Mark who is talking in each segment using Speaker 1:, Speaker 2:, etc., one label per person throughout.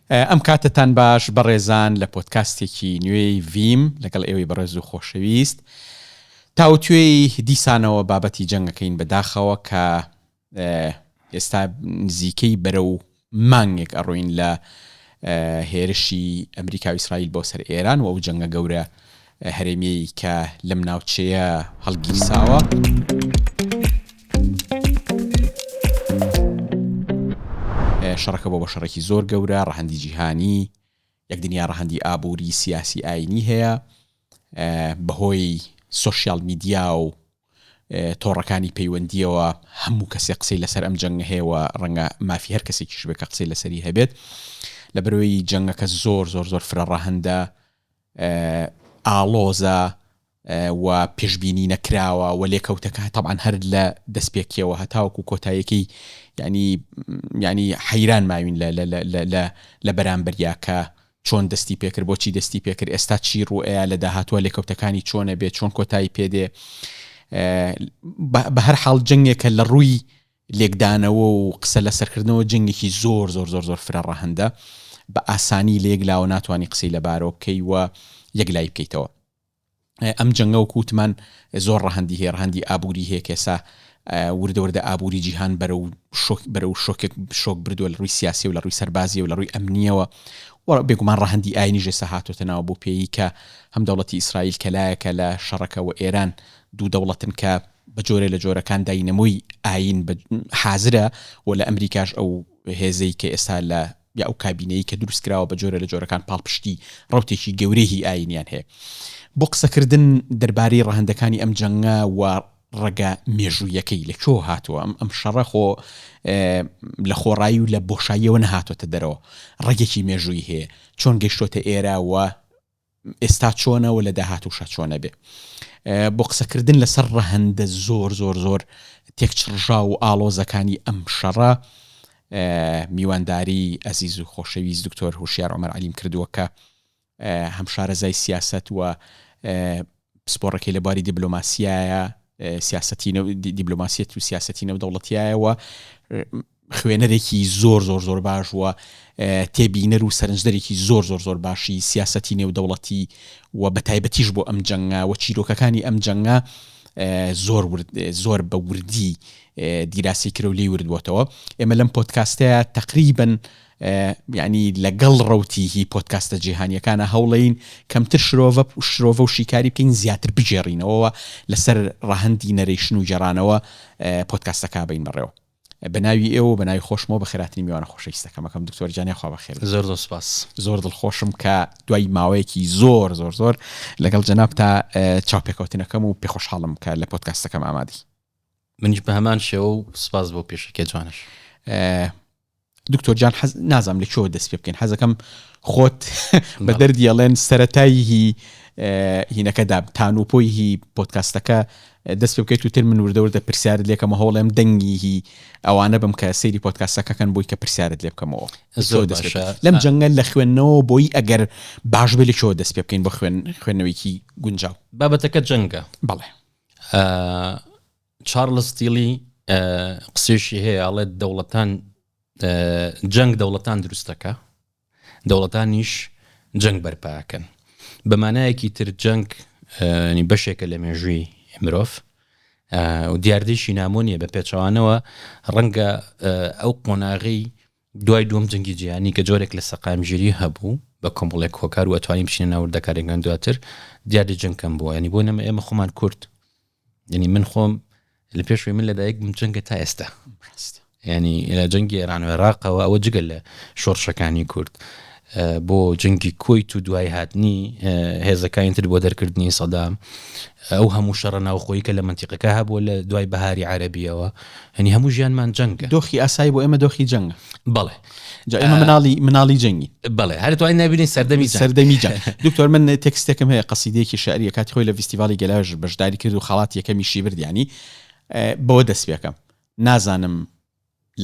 Speaker 1: ئەم کاتتان باش بەڕێزان لە پۆدکاستێکی نوێی ڤیم لەگەڵ ئێوەی بەڕێز و خۆشەویست تاوتوێی دیسانەوە بابەتی جەنگەکەین بەداخەوە کە ئێستا نزیکەی بەرەو مانگێک ئەڕۆین لە هێرشی ئەمریکا و ئیسرائیل بۆ سەر ئێران و ئەو جەنگە گەورە هەرێمیەی کە لەم ناوچەیە هەڵگیرساوە. شەڕەکە بۆ شەڕێکی زۆر گەورە، ڕەهەندی جیهانی، یەکدنیا ڕەهەندی ئابووری سیاسی ئاینی هەیە، بەهۆی سۆشیال میدیا و تۆڕەکانی پەیوەندیەوە هەموو کەسێ قسەی لەسەر ئەم جەنگە هەیە و ڕەنگە مافی هەر کەسێکیش بێ کە قسەی لەسەری هەبێت. لە بەرەوەی جەنگەکە زۆر فرە ڕەهەندە، ئاڵۆزە و پێشبینی نەکراوە و لێکەوتەکە طبعاً هەر لە دەستپێکیەوە هەتاوەکو کۆتاییەکەی ینی حەیران ماوین لە بەرامبەریا کە چۆن دەستی پێکرد، بۆچی دەستی پێکرد، ئێستا چی ڕوئەیە لە داهاتوە لێکەوتەکانی چۆنە بێت، چۆن کۆتایی پێدێ. بە هەر حاڵ جەنگێکە لە ڕووی لێکدانەوە و قسە لە سەرکردنەوە جەنگێکی زۆر فرە ڕەهەندە، بە ئاسانی لێکلاوە ناتوانانی قسەی لەبارەوە بکەی و یەکلای بکەیتەوە. ئەم جەنگە و کووتمان زۆر ڕەهەندی هەیە، ڕەهەندی ئابووری هەیە کێسا وردە ئابووری جیهان بەرەو شۆک بردووە لە ڕووی سیاسی و لە ڕووی سەربازی و لە ڕووی ئەمنیەوە و بێگومان ڕەهەندی ئاینی ژێسە هاتوۆتە ناوە بۆ پێی کە هەم دەوڵەتی ئیسرائیل کەلایەکە لە شەڕەکە و ئێران دوو دەوڵەتن کە بە جۆرە لە جۆرەکان داینەمۆی ئاین حازرە و لە ئەمریکاش ئەو هێزەی کە ئێستا لە یا ئەو کابینەی کە دروستکراوە بە جۆرە لە جۆرەکان پاڵپشتی ڕوتێکی گەورەی ئاینیان هەیە. بۆ قسەکردن دەربارەی ڕەهەندەکانی ئەم جەنگە و ڕەگە مێژوویەکەی لەکۆ هاتووە، ئەم شەڕە خۆ لە خۆڕایی و لە بۆشاییەوە نەهاتۆتە دەرەوە، ڕێگێکی مێژووی هەیە، چۆن گەیشتۆتە ئێرە و ئێستا چۆنەوە لە داهاتووشە چۆنە بێ. بۆ قسەکردن لەسەر ڕەهەندە زۆر تێکچڕژا و ئاڵۆزەکانی ئەم شەڕە میوانداری ئەزیز و خۆشەویست دکتۆر هوشیار عومەر عەلیم کردووە کە هەم شارەزای سیاست و سپۆڕەکەی لە باری دیبلۆماسیایە، دیبلۆماسیەت و سیاسەتی نەودەوڵەتیایەوە خوێنەرێکی زۆر باش و تێبینەر و سەرنجدەرێکی زۆر باشی سیاسەتی نێودەوڵەتی و بەتایبەتیش بۆ ئەم جەنگە و چیرۆکەکانی ئەم جەنگە زۆر بە وردی دیراسی کرە و لێی وردبووەتەوە. ئێمە لەم پۆدکاستەیە تقریباً یعنی لەگەڵ ڕەوتیهی پۆدکاستە جیهانیەکانە هەوڵەین کەمتر شرۆڤە و شیکاری بکەین، زیاتر بجێڕینەوە لەسەر ڕەهەندی نەرێشن و جێڕانەوە پۆدکاستەکە بین بڕێەوە. بەناوی ئێوە بەناوی خۆشمەوە بە خێراتنی میوانە خۆشەویستەکەمەکەم دکتۆر جانێ خوا بەخێر.
Speaker 2: زۆر سپاس.
Speaker 1: زۆر دڵخۆشم کە دوای ماوەیەکی زۆر لەگەڵ جەناب تا چاوپێکەوتنەکەم و پێخۆشحاڵم کە لە پۆدکاستەکەم ئامادی.
Speaker 2: منیش بە هەمان شێوە و سپاس بۆ پێشەکە جوانش.
Speaker 1: دکتۆر جان نازام لەکوێوە دەست پێ بکەین، حەزەکەم خۆت بە دەردیەڵێن سەرەتایی هینەکەدا تانوپۆی پۆدکاستەکە دەست پێ بکەیت و تر من وردە پرسیارت لێکەمە هەوڵێم دەنگی ئەوانە بم کە سەیری پۆدکاستەکەکەن بۆی کە پرسیارت لێ بکەمەوە.
Speaker 2: زۆر باشە
Speaker 1: لەم جەنگە لە خوێندنەوە بۆی ئەگەر باش بێ لەکوێوە دەست پێ بکەین بۆ خوێندنەوەیکی گونجاو.
Speaker 2: بابەتەکە جەنگە.
Speaker 1: بەڵێ.
Speaker 2: چارلز تیلی قسێشی هەیە ئەڵێت دەوڵەتان جەنگ دەوڵەتان دروستەکە، دەوڵەتانیش جەنگ بەرپاکەن. بەمانایەکی تر جەنگ بەشێکە لە مێژووی مرۆڤ و دیاردەیشی نامۆنیە بە پێچەوانەوە ڕەنگە ئەو قۆناغی دوای دووەم جەنگی جیهانی کە جۆرێک لە سەقامگیری هەبوو بە کۆمەڵێک هۆکار و ئەتوانین بچینە ناوردەکارێکان دواتر دیاردە جەنگکەم بووە. ینی بۆ نەمە ئێمە خۆمان کورد، ینی من خۆم لە پێشوی من لەدایک بم جەنگە تا ئێستا، ینی لە جەنگی ئێران و عێراقەوە ئەوە جگە لە شۆڕشەکانی کورد بۆ جەنگی کۆیت و دوای هاتنی هێزەکانی تر بۆ دەرکردنی سەدام، ئەو هەموو شەڕە ناوخۆیی کە لە منتیقەکە هەبووە لە دوای بەهاری عەرەبیەوە، هەنی هەموو ژیانمان جەنگە.
Speaker 1: دۆخی ئاسایی بۆ ئێمە دۆخی جەنگە.
Speaker 2: بەڵێ
Speaker 1: جا ئێمە مناڵی جەنگی.
Speaker 2: بەڵێ هەر توانین نبینین
Speaker 1: سەردەمی جەنگ. دکتۆر من تێکستێکم هەیە قەسیدەیەکی شعریە کاتی خۆی لە فیستیڤاڵی گەلاژ بەشداری کرد و خاڵات یەکەمیشی برد، ینی بۆ دەست پێکەم نازانم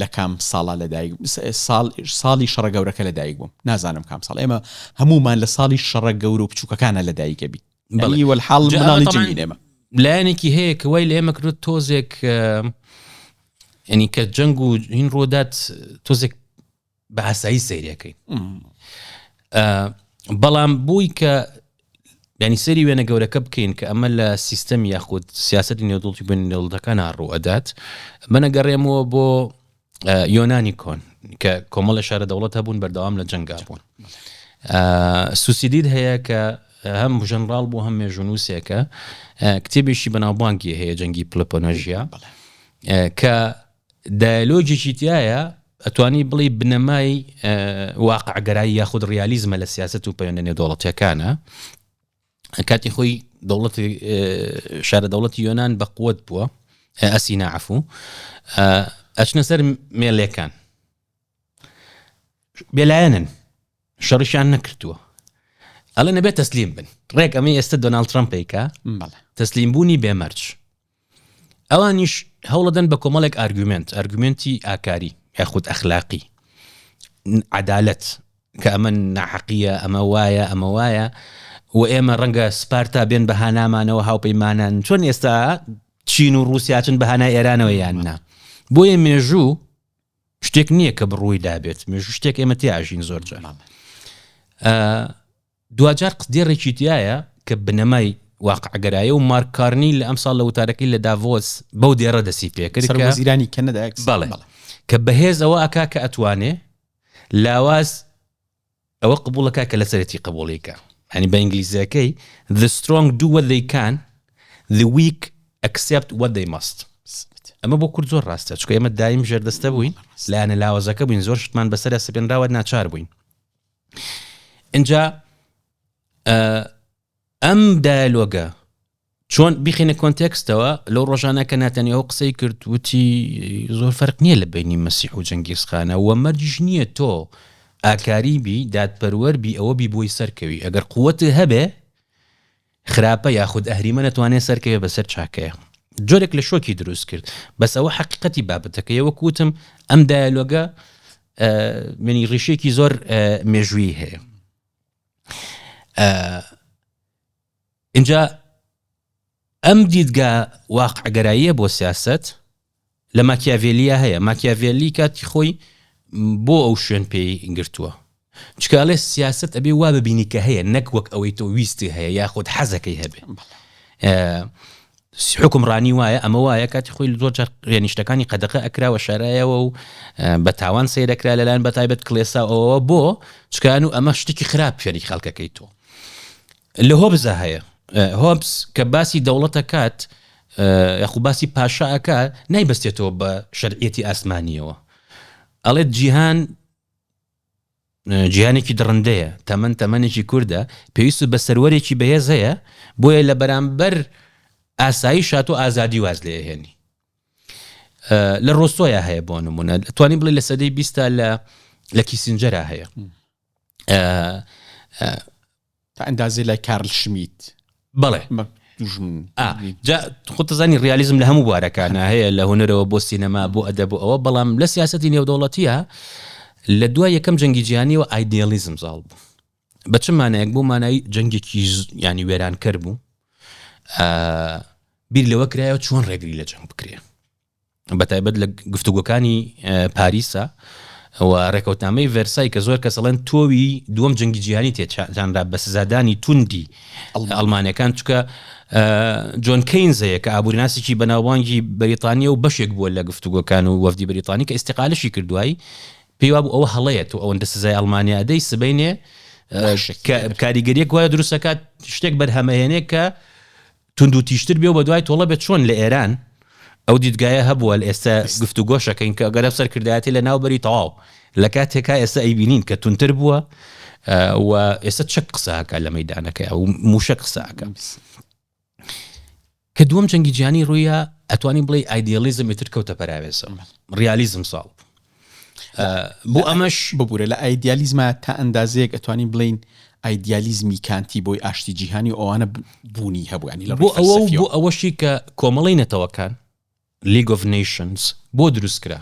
Speaker 1: لە کام ساڵا لەدایک ساڵی شەڕە گەورەکە لەدایک بووم، نازانم کام ساڵ. ئێمە هەمومان لە ساڵی شەڕە گەورە و بچووکەکانە لەدایکە بی. والحاڵ مناڵی جەنگی ئێمە
Speaker 2: لایەنێکی هەیە کە وای لە ئێمە کردوت تۆزێک، ینی کە جەنگ و هین ڕۆدات تۆزێک بە ئاسایی سەیرەکەین بەڵام بووی کە ینی سەری وێنە گەورەکە بکەین کە ئەمە لە سیستەمی یاخود سیاسەتی نێودوڵی بین نێودڵەکان ڕوئەدات منەگەڕێمەوە بۆ یۆنانی کۆن کە کۆمەڵە شارە دەوڵەت هەبوون بەردەوام لە جەنگا بوون سوسیدید هەیە کە هەم ژەنڕال بوو هەم مێژونووسێکە کتێبێکی بەناوبانگی هەیە جەنگی پلۆپۆنێژیا کە دایلۆجێکی تایە ئەتوانی بڵێ بنەمای واقعگەرایی یاخود ڕیالیزمە لە سیاست و پەیوەندە نێودوڵەتیەکانە کاتی خۆی دەوڵەتی شارە دەوڵەتی یۆنان بە قووەت بووە ئەسینا عەفوو ئەچنە سەر مێڵیەکان بێلایەنن شەڕیشیان نەکردووە ئەڵێ نەبێت تەسلیم بن ڕێک ئەمە ئێستا دۆناڵد ترامپێکە تەسلیمبوونی بێمەرج ئەوانیش هەوڵەدەن بە کۆمەڵێک ئارگومنتی ئاکاری یاخود ئەخلاقی عەدالەت کە ئەمە ناحەقیە ئەمە وایە و ئێمە ڕەنگە سپارتا بێن بەهانامانەوە هاوپەیمانان چۆن ئێستا چین و رووسیاچن بەهانای ئێرانەوە یاننا بۆیە مێژوو شتێک نییە کە بڕووی دابێت مێژوو شتێک ئێمە تیاژین زۆر جار دوجار قسدێڕێکی تایە کە بنەمای واقعگەرایە و مارکارنی لە ئەم ساڵ لە وتارەکەی لە داڤۆس بەو دێڕە دەسی پێکرد
Speaker 1: سەرۆکوەزیرانی کەنەدا
Speaker 2: بەڵێ کە بەهێز ئەوە ئەکا کە ئەتوانێ لاواز ئەوە قبوڵەکە کە لە سەرەتی قبوڵیکە هەنی بە ئینگلیزیەکەی the strong do what they can the weak accept what they must ئەمە بۆ کورد زۆر ڕاستە چکە ئێمە دایم ژێردەستە بووین لایەنە لاوازەکە بووین زۆر شتمان بەسەر سپێنراوە ناچار بووین اینجا ئەم دایلۆگە چۆن بیخینە کۆنتێکستەوە لەو ڕۆژانە کە ناتەنیەوە قسەی کرد وتی زۆر فەرق نییە لە بینی مەسیح و جەنگیزخانە وە مەرجیش نییە تۆ ئاکاری بی دادپەروەەر بی ئەوە بی بۆی سەرکەوی ئەگەر قووەت هەبێ خراپە یاخود ئەهریمە نەتوانێت سەرکەوێ بەسەر چاکەیە جۆرێک لە شۆکی دروست کرد بەس ئەوە حەقیقەتی بابەتەکەی وەک وتم ئەم دایلۆگە منی ڕیشێکی زۆر مێژووی هەیە اینجا ئەم دیدگا واقعگەراییە بۆ سیاست لە ماکیاڤێلیە هەیە ماکیاڤێلی کاتی خۆی بۆ ئەو شوێن پێی گرتووە چکالێ سیاست ئەبێ وا ببینی کە هەیە نەک وەک ئەوەی تۆ ویستی هەیە یاخود حەزەکەی هەبێ حکومڕانی وایە ئەمە وایە کاتی خۆی زۆر ڕێنیشتەکانی قەدەقە ئەکراوە شارایەوە و بە تاوان سەیرەکرا لەلایەن بەتایبەت کڵێساەوە بۆ چکان و ئەمە شتێکی خراپ فێری خەڵکەکەی تۆ لە هۆبزە هەیە هۆبس کە باسی دەوڵەتە کات یاخو باسی پاشاکە نایبەستێتەوە بە شەرعیەتی ئاسمانیەوە ئەڵێت جیهانێکی دڕندەیە تەمەنێکی کووردە پێویست بە سەروەرێکی بەهێز هەیە بۆیە لە بەرامبەر ئاسایی شات و ئازادی واز لێ هێنی لە ڕۆستۆیە هەیە بۆ نمونە توانی بڵێ لە سەدەی 20 لە کیسینجەرە هەیە
Speaker 1: تا ئەندازێ لای کارل شمیت
Speaker 2: بەڵێ خۆتەزانی ڕیالیزم لە هەموو بوارەکانە هەیە لە هونەرەوە بۆ سینەما بۆ ئەدەب ئەوە بەڵام لە سیاسەتی نێودەوڵەتیە لە دوای یەکەم جەنگی جیهانیەوە ئایدیالیزم زاڵ بوو بە چ مانایەک بۆ مانای جەنگێکی ینی وێرانکەر بوو بیر لەوە کرایەوە چۆن ڕێگری لە جەنگ بکرێ بەتایبەت لە گفتوگۆکانی پاریسە و ڕێکەوتنامەی ڤێرسای کە زۆر کەسەڵێن تۆوی دووەم جەنگی جیهانی تێچانرا بە سزادانی توندی ئەڵمانیەکان چکە جۆن کەینزەیە کە ئابوورناسێکی بەناوبانگی بەریتانیا و بەشێک بووە لە گفتوگۆکان و وەفدی بەریتانی کە ئیستیقالشی کردوایی پێیوا بوو ئەوە هەڵەیەت و ئەوەندە سزای ئەڵمانیا دەی سبەینێ کاریگەریەک وایە دروستەکات شتێک بەرهەمەهێنێ کە تونند و تیشتر بێ و بە دوای تۆڵە بێت چۆن لە ئێران ئەو دیدگایە هەبووە لە ئێستا گفتوگۆشەکەین کە گەرە سەرکردایەتی لە ناوبەری تەواو لە کاتێکا ئێستا ئەیبینین کە تونتر بووە و ئێستا چەک قساکە لە مەیدانەکە و موشە قساکە کە دووەم جەنگی جیهانی ڕوویە ئەتوانی بڵێ ئایدیالیزم ئیتر کەوتە پەراوێزە ڕیالیزم ساڵ بۆ ئەمەش
Speaker 1: ببوورە لە ئایدیالیزمە تا ئەندازەیەک ئەتوانین بڵین ئایدیالیزمی کانتی بۆی ئاشتی جیهانی ئەوانە بوونی هەبووانی لە
Speaker 2: بۆ ئەوەشی کە کۆمەڵی نەتەوەکان League of Nations بۆ دروستکرا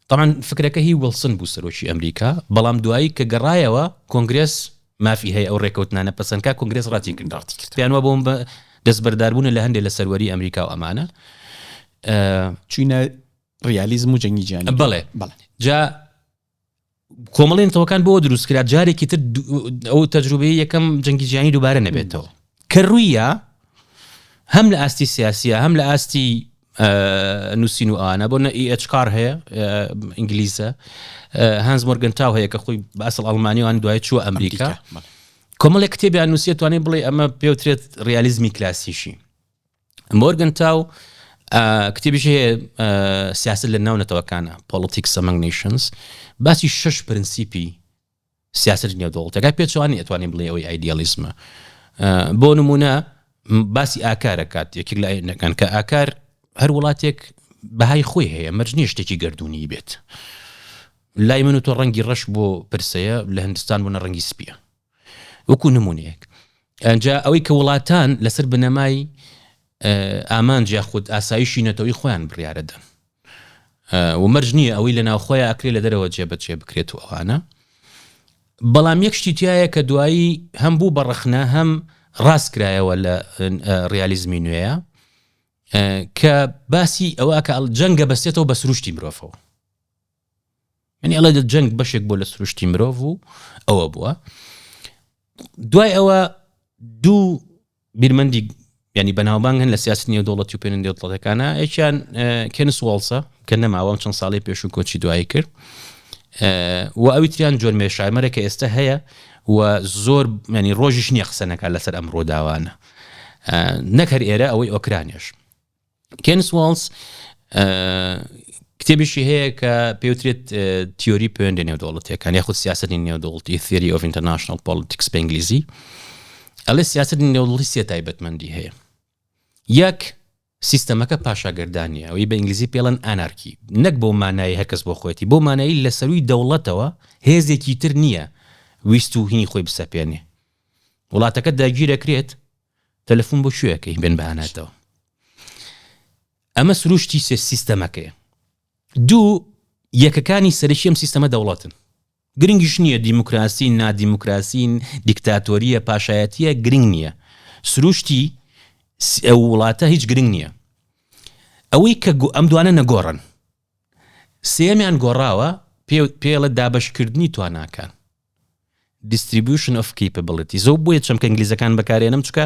Speaker 2: طبعا فکرەکە هی ویلسن بوو سەرۆکی ئەمریکا بەڵام دوایی کە گەڕایەوە کۆنگرێس مافی هەیە ئەو ڕێکەوتنانە پەسەندکە کۆنگرێس ڕاتی کرد پیانوە بۆم بە دەستبەرداربوون لە هەندێک لە سەروەری ئەمریکا و ئەمانە
Speaker 1: چینە ڕیالیزم و جەنگی جیهانی
Speaker 2: بەڵێ جا کۆمەڵێنەوەکان بۆ دروستکرا جارێکی تر ئەو تەجروبەیە یەکەم جەنگی جیهانی دووبارە نەبێتەوە کە ڕوویە هەم لە ئاستی سیاسیە هەم لە ئاستی نووسین و ئانە بۆ نە ئیHکار هەیە ئینگلیزە هانز مۆرگنتاو هەیە کە خۆی بە ئەسڵ ئەڵمانیوان دوای چووە ئەمریکا کۆمەڵێک کتێبیان نووسیە توانێت بڵێ ئەمە پێوترێت ڕیالیزمی کلاسیشی مۆرگنتاو کتێبیش هەیە سیاست لە ناو نەتەوەکانە Politics Among Nations باسی 6 پرینسیپی سیاست نێودەوڵەتەکە پێچوانی ئەتوانین بڵێ ئەوەی ئایدیالیزمە بۆ نمونە باسی ئاکارەکات یەکێک لە ئاینەکان کە ئاکار هەر وڵاتێک بەهای خۆی هەیە مەرج نییە شتێکی گردوونی بێت لای من و تۆ ڕەنگی ڕەش بۆ پرسەیە لە هەندستان بوونە ڕەنگی سپیە وەکو نمونەیەک ئەنجا ئەوەی کە وڵاتان لەسەر بنەمای ئامانج یاخود ئاسایشی نەتەوەی خۆیان بڕیارەدەن و مەرج نییە ئەوەی لە ناوخۆیان ئەکرێ لە دەرەوە جێبەجێ بکرێت و ئەوانە بەڵام یەک شتی تایە کە دوایی هەم بوو بەڕەخنە هەم ڕاستکرایەوە لە ڕیالیزمی نوێیە کە باسی ئەوە کە جەنگە بەستێتەوە بە سروشتی مرۆڤەوە یعنی ئەڵێ جەنگ بەشێک بۆ لە سروشتی مرۆڤ و ئەوە بووە دوای ئەوە دوو بیرمەندی ینی بەناوبانگ هەن لە سیاست نێودەوڵەتی و پێنە نێودەوڵەتەکانە یەکیان کێنس واڵسە کە نەماوە چەند ساڵی پێش و کۆچی دوایی کرد و ئەوی تریان جۆن مێشایمەرە کە ئێستا هەیە و زۆر ینی ڕۆژیش نییە قسەنەکە لەسەر ئەم ڕۆداوانە نەکەر ئێرە ئەوەی ئۆکرانیش کێنس واڵس کتێبیشی هەیە کە پێوترێت تیۆری پەیوەندی نێودەوڵەتیەکان یاخود سیاسەتی نێودەوڵەتی Theory of International Politics بە ئینگلیزی ئەڵێ سیاسەتی نێودەوڵەتی سێ تایبەتمەندی هەیە یەک سیستەمەکە پاشاگردانیە ئەوەی بە ئینگلیزی پێڵەن ئانارکی نەک بۆ مانایی هەرکەس بۆ خۆەتی بۆ مانایی لە سەروی دەوڵەتەوە هێزێکی تر نییە ویست و هینی خۆی بسەپێنێ وڵاتەکە داگیرەکرێت تەلەفۆن بۆ شوێەکەی بێن بەهاناتەوە ئەمە سروشتی سیستەمەکەیە دوو یەکەکانی سەرەکی ئەم سیستەمە دەوڵەتن گرنگیش نییە دیموکراسی نادیموکراسین دیکتاتۆریە پاشایەتیە گرنگ نییە سروشتی ئەو وڵاتە هیچ گرنگ نییە ئەوەی کە ئەم دوانە نەگۆڕن سێمیان گۆڕاوە پێڵە دابشکردنی تواناکان distribution of capabilities زۆ بۆیە چەمکە ئینگلیزەکان بەکارێنم چکە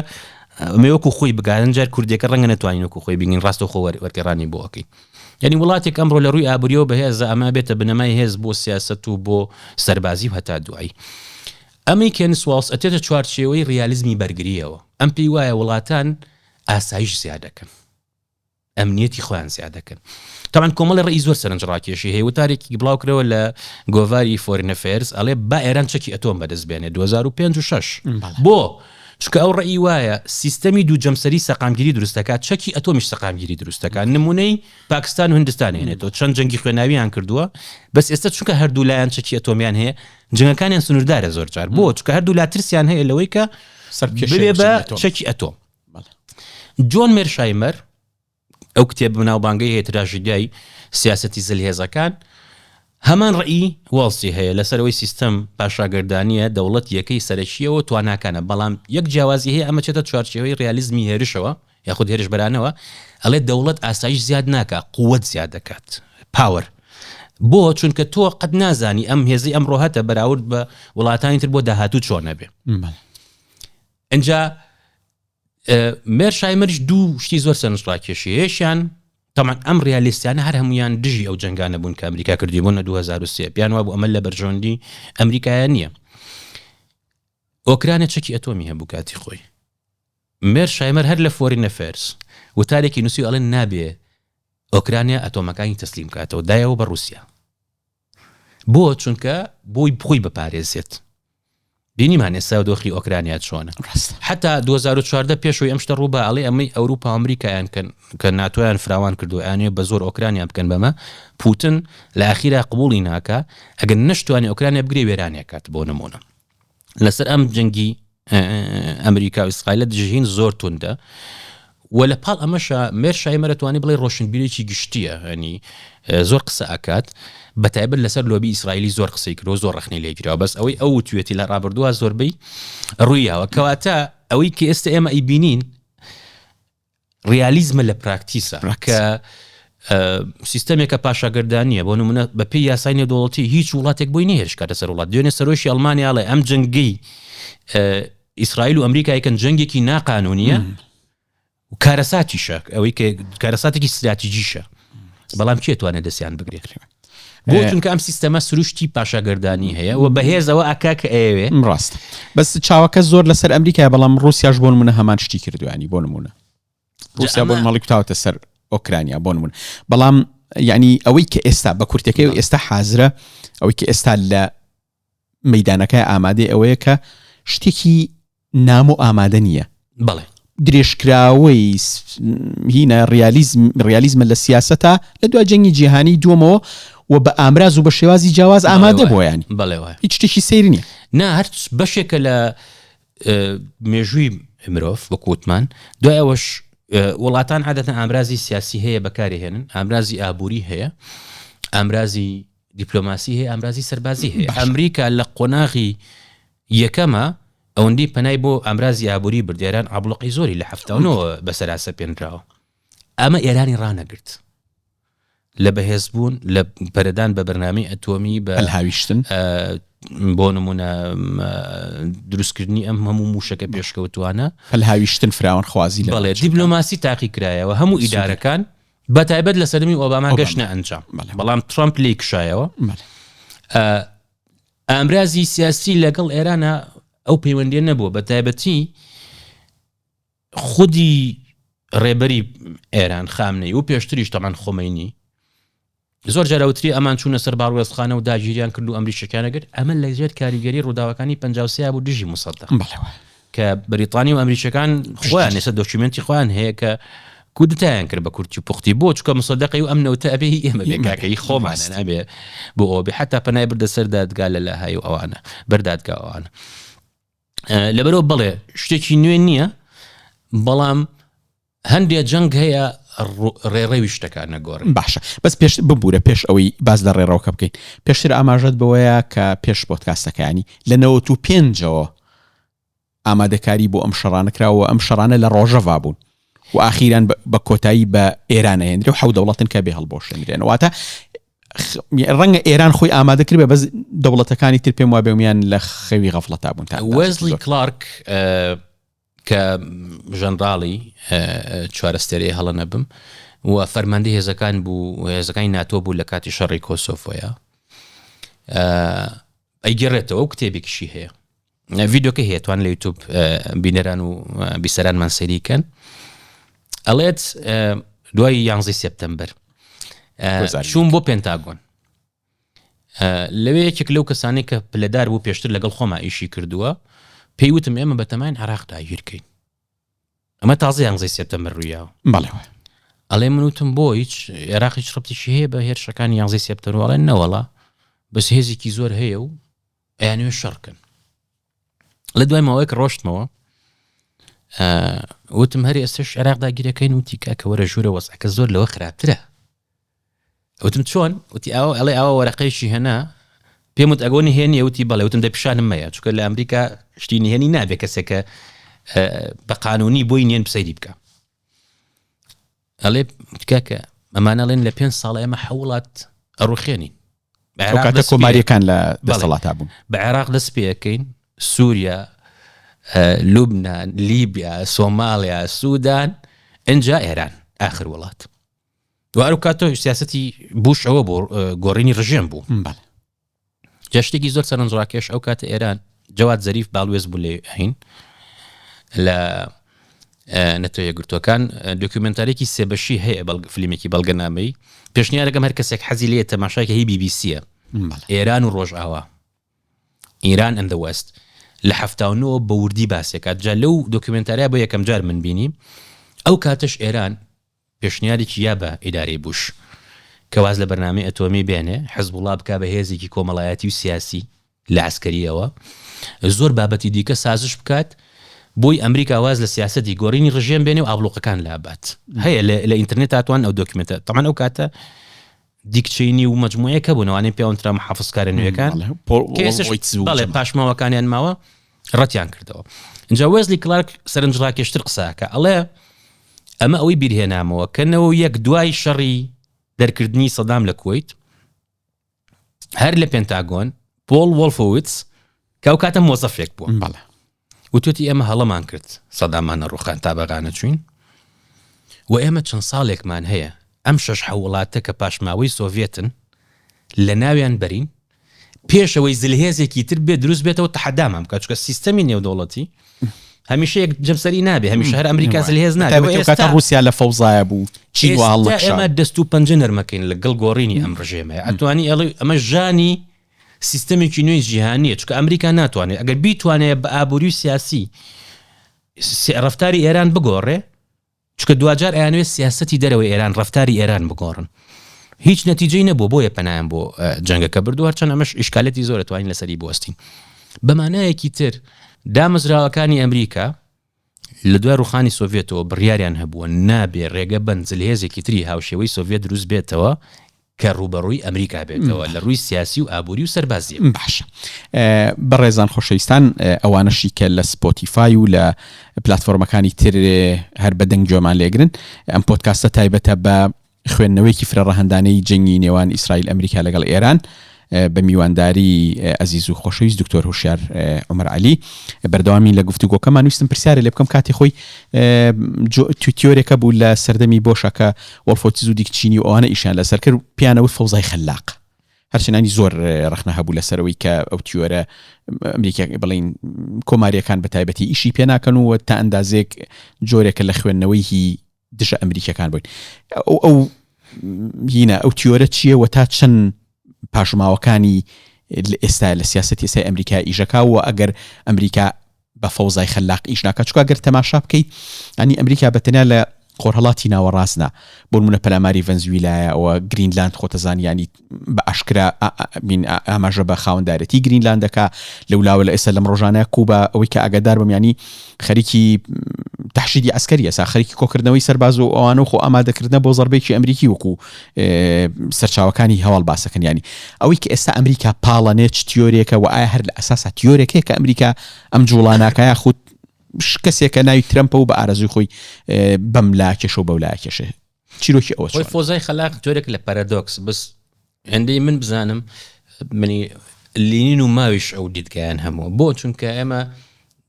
Speaker 2: مێوەکو خۆی بگارن جار کوردێکە ڕەنگە نەتوانین وەکو خۆی بگین ڕاستە خۆ وەرگێڕانی بۆ ئەەکەی یعنی وڵاتێک ئەمڕۆ لە ڕووی ئابووریەوە بەهێزە ئەمە بێتە بنەمای هێز بۆ سیاست و بۆ سەربازی و هەتا دوایی ئەمەی کێنس واڵس ئەتێتە چوارچێوەی ریالیزمی بەرگریەوە ئەم پێی وایە وڵاتان ئاسایش زیادەکەن ئەمنیەتی خۆیان زیادەکەن تاوان کۆمەڵی ڕێی زۆر سەرنجڕاکێشی هەیە وتارێکی بڵاوکرەوە لە گۆڤاری فۆرین ئەفێرز ئەڵێ با ئێران چەکی ئەتۆم بەدەستبێنێ 2005 و 6 بۆ چکە ئەو ڕێی وایە سیستەمی دوو جەمسەری سەقامگیری دروستەکە چەکی ئەتۆمیش سەقامگیری دروستەکە نمونەی پاکستان و هندستان هێنێتەوە چەند جەنگی خوێناویان کردووە بەس ئێستا چونکە هەردوو لایەن چەکی ئەتۆمیان هەیە جنگەکانیان سنووردارە زۆر جار بۆ چکە هەردوو لا ترسیان هەیە لەوەی کە بێ بە چەکی ئەتۆم جۆن مێرشایمەر ئەو کتێب بناوبانگەی هەیە تراژیدیای سیاسەتی زلهێزەکان هەمان ڕئی واڵسی هەیە لەسەرەوەی سیستەم پاشاگردانیە دەوڵەت یەکەی سەرەکیەوە تواناکانە بەڵام یەک جیاوازی هەیە ئەمە چێتە چوارچێوەی ریالیزمی هێرشەوە یاخود هێرش بەرانەوە ئەڵێ دەوڵەت ئاسایش زیاد ناکە قووەت زیاد دەکات پاوەر بۆ چونکە تۆ قەت نازانی ئەم هێزی ئەمڕۆ هەتە بەراورد بە وڵاتانی تر بۆ داهاتوو چۆنە بێ ئەنجا مێرشایمەرش دوو شتی زۆر سەرنجڕاکێشی هێشیان تەمان ئەم ریالیستیانە هەر هەمویان دژی ئەو جەنگانە بوون کە ئەمریکا کردی بوون لە 2003 پیان وا بوو ئەمە لە بەرژۆندی ئەمریکایە نییە ئۆکرانە چەکی ئەتۆمی هەبوو کاتی خۆی مێرشایمەر هەر لە فۆرین ئەفێرز وتارێکی نووسی ئەڵێن نابێ ئۆکرانیا ئەتۆمەکانی تەسلیم کاتەوە دایەوە بە رووسیا بۆ چونکە بۆی بخۆی بپارێزێت بینیمان ئێستا دۆخی ئۆکرانیا چۆنە حتا 2014 پێشەوەی ئەم شتە ڕووبە ئەڵێ ئەمەی ئەوروپا ئەمریکایان کە ناتۆیان فراوان کردو ئەیانێ بە زۆر ئۆکرانیا بکەن بەمە پوتن لە ئاخیرا قبوڵی ناکە ئەگەر نەشتوانێ ئۆکرانیا بگرێ وێرانێ کات بۆ نمونە لەسەر ئەم جەنگی ئەمریکا و ئیسرائیل دژین زۆر توندە و لە پاڵ ئەمەشە مێرشایمەر دەتوانێت بڵێ ڕۆشنبیرێکی گشتیە ینی زۆر قسە ئاکات بەتایبەت لەسەر لۆبی ئیسرائیلی زۆر قسەی کرۆ زۆر ڕخنی لێگیرەوە بەس ئەوەی ئەو توێتی لە ڕابردووە زۆربەی ڕوویاوە کەواتە ئەوەی کە ئێستا ئێمە ئەیبینین ریالیزمە لە پراکتیسە کە سیستەمێکە پاشاگردانیە بۆ نمونە بە پێی یاسای نێودوڵەتی هیچ وڵاتێک بۆی نهێشکاتە سەر وڵات دوێنێ سەرۆشی ئەڵمانیاڵێ ئەم جەنگەی ئیسرائیل و ئەمریکایکەن جەنگێکی ناقانونیە و کارەساتیشە ئەوەی کە کارەساتێکی استراتیجیشە بەڵام کێ توانێت دەستیان بگرێت بۆ چونکە ئەم سیستەمە سروشتی پاشاگردانی هەیە و بەهێزەوە ئاکا کە ئەوێ
Speaker 1: ڕاست بەس چاوەکە زۆر لەسەر ئەمریکای بەڵام رووسیاش بۆ نمونە هەمان شتی کردوانی بۆ نمونە رووسیا بۆ مەڵی کوتاوتە سەر ئۆکرانیا بۆ نمونە بەڵام یعنی ئەوەی کە ئێستا بە کورتەکەی و ئێستا حازرە ئەوەی کە ئێستا لە مەیدانەکەی ئامادەی ئەوەیە کە شتێکی نام و ئامادە نییە
Speaker 2: بەڵێ
Speaker 1: درێژکراوەی هینە ڕیالیزمە لە سیاسەتە لە دوای جەنگی جیهانی دووەمەوە و بە ئامراز و بە شێوازی جیاواز ئامادە بۆ ینی
Speaker 2: بەڵێ
Speaker 1: هیچ شتێکی سەیری نییە
Speaker 2: نا هەر بەشێکە لە مێژووی مرۆڤ بە کووتمان دوای ئەوەش وڵاتان عادەتەن ئامرازی سیاسی هەیە بەکاری هێنن ئامرازی ئابووری هەیە ئامرازی دیپلۆماسی هەیە ئامرازی سەربازی هەیە ئەمریکا لە قۆناغی یەکەمە ئەوەندی پەنای بۆ ئامرازی ئابووری بردیاران عبڵقی زۆری لە هەفتەونەوە بەسەراسە پێنراوە ئەمە ئێرانی ڕانەگرت لە بەهێزبوون لە پەرەدان بە بەرنامەی ئەتۆمی بە
Speaker 1: هەلهاویشتن
Speaker 2: بۆ نمونە دروستکردنی ئەم هەموو موشەکە پێشکەوتوانە
Speaker 1: هەلهاویشتن فراوان خوازی
Speaker 2: بەڵێ دیپلۆماسی تاقی کرایەوە هەموو ئیدارەکان بە تایبەت لە سەرمی ئۆباما گەشتە ئەنجام بەڵام ترامپ لی کشایەوە ئامرازی سیاسی لەگەڵ ئێرانە ئەو پەیوەندیە نەبووە بە تایبەتی خودی ڕێبەری ئێران خامنەی و پێشتریش تەمان خۆمەینی زۆر جاراوتری ئەمان چوونە سەر باڕوێستخانە و داگیریان کرد و ئەمریکیەکانەگەر ئەمە لەژێر کاریگەری ڕووداوەکانی 53 بوو دژی مصدق کە بریتانی و ئەمریکیەکان خۆیان ێستا دۆکیومنتی خۆیان هەیە کە کودتایان کرد بە کورتی پوختی بۆ چکە مصدقی و ئەم نەوتە ئەبێ ئێمە بێکاکەی خۆمانە نابێ بۆ ئەوە بێ حتا پەنای بردە سەر دادگا لە لەهای و ئەوانە بەردادگا ئەوانە لەبەرەوە بڵێ شتێکی نوێ نییە بەڵام هەندێک جەنگ هەیە ڕێڕەوی شتەکان نەگۆڕن
Speaker 1: باشە بەس پێش ببوورە پێش ئەوەی باز لە ڕێڕەوەکە بکەین پێشتر ئاماژەت بەوەیە کە پێش پۆدکاستەکانی لە 95ەوە ئامادەکاری بۆ ئەم شەڕانەکراوە ئەم شەڕانە لە ڕۆژەڤا بوون و ئاخیران بە کۆتایی بە ئێرانە هێنرێ و حەو دەوڵەتن کە بێ هەڵبۆشێنرێنەوەتە ڕەنگە ئێران خۆی ئامادەکرد بە بەس دەوڵەتەکانی تر پێم وابێ میان لە خەوی غەفڵەتا بوون تا
Speaker 2: وێزلی کلارک کە ژەنراڵی چوارەستێری هەڵە نەبم و فەرماندەی هێزەکان بوو هێزەکانی ناتۆ بوو لە کاتی شەڕی کۆسۆڤۆیە ئەیگەڕێتەوە و کتێبێکیشی هەیە ڤیدۆکە هەیە توان لە یوتیوب بینەران و بیسەرانمان سەریکەن ئەڵێت دوای 11 سپتەمبەر چوون بۆ پێنتاگۆن لەوێ یەکێک لەو کەسانی کە پلەدار بوو پێشتر لەگەڵ خۆما ئیشی کردووە پێیوتم ئێمە بەتەمایان عێراقدا گیرکەین ئەمە تازە 11 سپتەمبەر ڕوویاوە
Speaker 1: بەڵێ
Speaker 2: ئەڵێ منوتم بۆ هیچ عێراق هیچ ڕەبتێکی هەیە بە هێرشەکانی 11 سپتەمبەر وەڵێ نەوەڵا بەس هێزێکی زۆر هەیە و ئەیانوێ شەڕکن لە دوای ماوەیەک ڕۆشتمەوە وتم هەر ئێستش عێراقدا گیرەکەین وتی کاکە وەرە ژوورە وەزعەکە زۆر لەوە خراپترە وتم چۆن وتی ئەوە ئەڵێ ئەوە وەرەقەیشی هێنا پێم وت ئەگۆنی هێنیە وتی بەڵێ وتم دەپیشانم مەیە چونکە لە ئەمریکا شتی نهێنی نابێت کەسێکە بە قانونی بۆی نێن پسەیری بکە ئەڵێ کاکە ئەمانەڵێن لە 5 ساڵ ئێمە حەوڵات ئەڕوخێنین
Speaker 1: کاتە کۆماریەکان لە دەسەڵاتا بوون
Speaker 2: بە عێراق دەست پێەکەین سووریا لوبنان لیبیا سۆمالیا سوودان ئەنجا ئێران آخر وڵات دوارو کاتۆ سیاسەتی بوش ئەوە بۆ گۆڕینی ڕژێم بوو جاشتێکی زۆر سەرنجڕاکێش ئەو کاتە ئێران جەواد زەریف باڵوێز بوو لێ هەین لە نەتۆیە گرتوەکان دۆکیومنتارێکی سێبەشی هەیە فیلمێکی بەڵگەنامەی پێشنیارەکەم هەر کەسێک حەزی لێ تەماشاکە هی BBC-ە ئێران و ڕۆژئاوا ئیران ئەند دە وەست لە 79 بە وردی باسێکات جا لەو دۆکیومنتاریا بۆ یەکەم جار من بینیم ئەو کاتەش ئێران پێشنیارێکی یا بە ئیدارەی بوش کەواز لە بەرنامەی ئەتۆمی بێنێ حزبوڵڵا بکا بە هێزێکی کۆمەڵایەتی و سیاسی لە عسکەریەوە زۆر بابەتی دیکە سازش بکات بۆی ئەمریکا واز لە سیاسەتی گۆڕینی ڕژێم بێنێ و ئابلوقەکان لابات هەیە لە ئینترنێت هاتوان ئەو دۆکیومنتە تەمان ئەو کاتە دیکچینی و مجموعەیەکە بوونەوانێ پێوەنترا محافظکارە نوێیەکان بەڵێ پاشماوەکانیان ماوە ڕەتیان کردەوە اینجا وێزلی کلارک سەرنجڕاکێشتر قساکە ئەڵێ ئەمە ئەوەی بیرهێنامەوە کەنەوە یەک دوای شەڕی دەرکردنی سەدام لە کویت هەر لە پێنتاگۆن پۆل وۆلفۆویتس کەو کاتە مۆزەفێک بووە وتوتی ئێمە هەڵەمان کرد سەدامانە ڕوخان تا بەغانە چوین و ئێمە چەند ساڵێکمان هەیە ئەم 6 وڵاتە کە پاشماوەی سۆڤێتن لە ناویان بەرین پێشەوەی زلهێزێکی تر بێ دروست بێتەوە تەحەدامان بکات چونکە سیستەمی نێودەوڵەتی هەمیشە یەک جەمسەری نابێ هەمیشە هەر ئەمریکا زلهێز نابێت
Speaker 1: کاتە رووسیا لە فەوزایە بوو چین
Speaker 2: ئێستا ئێمە دەست و پەنجە نەرمەکەین لەگەڵ گۆڕینی ئەم ڕژێمەیە ئەتوانی ئەمە ژانی سیستەمێکی نوێی جیهانیە چونکە ئەمریکا ناتوانێت ئەگەر بیتوانێت بە ئابووری و سیاسی ڕەفتاری ئێران بگۆڕێ چونکە دوجار ئەیانوێت سیاسەتی دەرەوەی ئێران ڕەفتاری ئێران بگۆڕن هیچ نەتیجەی نەبوو بۆیە پەنایان بۆ جەنگەکە بردو هەرچەند ئەمەش ئیشکالەتی زۆر توانین لەسەری بوەستین بەمانایەکی تر دامەزراوەکانی ئەمریکا لە دوای ڕوخانی سۆڤێتەوە بڕیاریان هەبووە نابێ ڕێگە بەند جلهێزێکی تری هاوشێوەی سۆڤێت دروست بێتەوە کە ڕوبەڕووی ئەمریکا بێتەوە لە ڕووی سیاسی و ئابووری و سەربازی
Speaker 1: باشە بەڕێزان خۆشەویستان ئەوانەشی کە لە سپۆتیفای و لە پلاتفۆرمەکانی تر هەر بەدەنگ جۆمان لێگرن ئەم پۆدکاستە تایبەتە بە خوێندنەوەیکی فرەڕەهەندانەی جەنگی نێوان ئیسرائیل ئەمریکا لەگەڵ ئێران بە میوانداری ئەزیز و خۆشەویست دکتۆر هوشیار عومەر عەلی بەردەوامی لە گفتوگۆکەمان ویستم پرسیارە لێ بکەم کاتی خۆی تیۆرێکە بوو لە سەردەمی بۆشەکە وەڵفۆتیز و دیکچینی و ئەوانە ئیشان لەسەر کرد پیانەوت فەوزای خەلاق هەرچەنانی زۆر ڕخنە هەبوو لەسەرەوەی کە ئەو تیۆرە ئەمریکا بڵین کۆماریەکان بە تایبەتی ئیشی پێ ناکەن و تا ئەندازێک جۆرێکە لە خوێندنەوەی هی دژە ئەمریکەکان بووین ئەو هینە ئەو تیۆرە چییە و تا چەند پاشماوەکانی ئێستا لە سیاسەتی ئێستا ئەمریکا ئیژەکە و ئەگەر ئەمریکا بە فەوزای خەلاق ئیش ناکات چونکە ئەگەر تەماشا بکەیت ئەنی ئەمریکا بەتەنیا لە خۆرهەڵاتی ناوەڕاستنا بۆ نمونە پەلاماری ڤەنزویلایە ئەوە گرینلاند خۆتەزان ینی بە ئاشکرا ئاماژە بە خاوەندارەتی گرینلاندەکە لەولاوە لە ئێستا لەم ڕۆژانەیە کوبە ئەوەی کە ئاگادار بم ینی خەریکی تەحشیدی عسکەریە سا خەریکی کۆکردنەوەی سەرباز و ئەوانە و خۆ ئامادەکردنە بۆ زەربەیەکی ئەمریکی وەکو سەرچاوەکانی هەواڵ باسەکەن ینی ئەوەی کە ئێستا ئەمریکا پاڵەنێت تیۆرێکە و ئایا هەر لە ئەساسا تیۆرێکەیە کە ئەمریکا ئەم جوڵاناکایە خود کەسێکە ناوی ترەمپە و بە ئارەزوی خۆی بەم لاکێشە و بەولاکێشە چیرۆکی ئەوە
Speaker 2: خۆی فۆزای خەلاق تۆرێک لە پارادۆکس بس هەندەی من بزانم منی لینین و ماویش ئەو دیدگایان هەموو بۆ چونکە ئێمە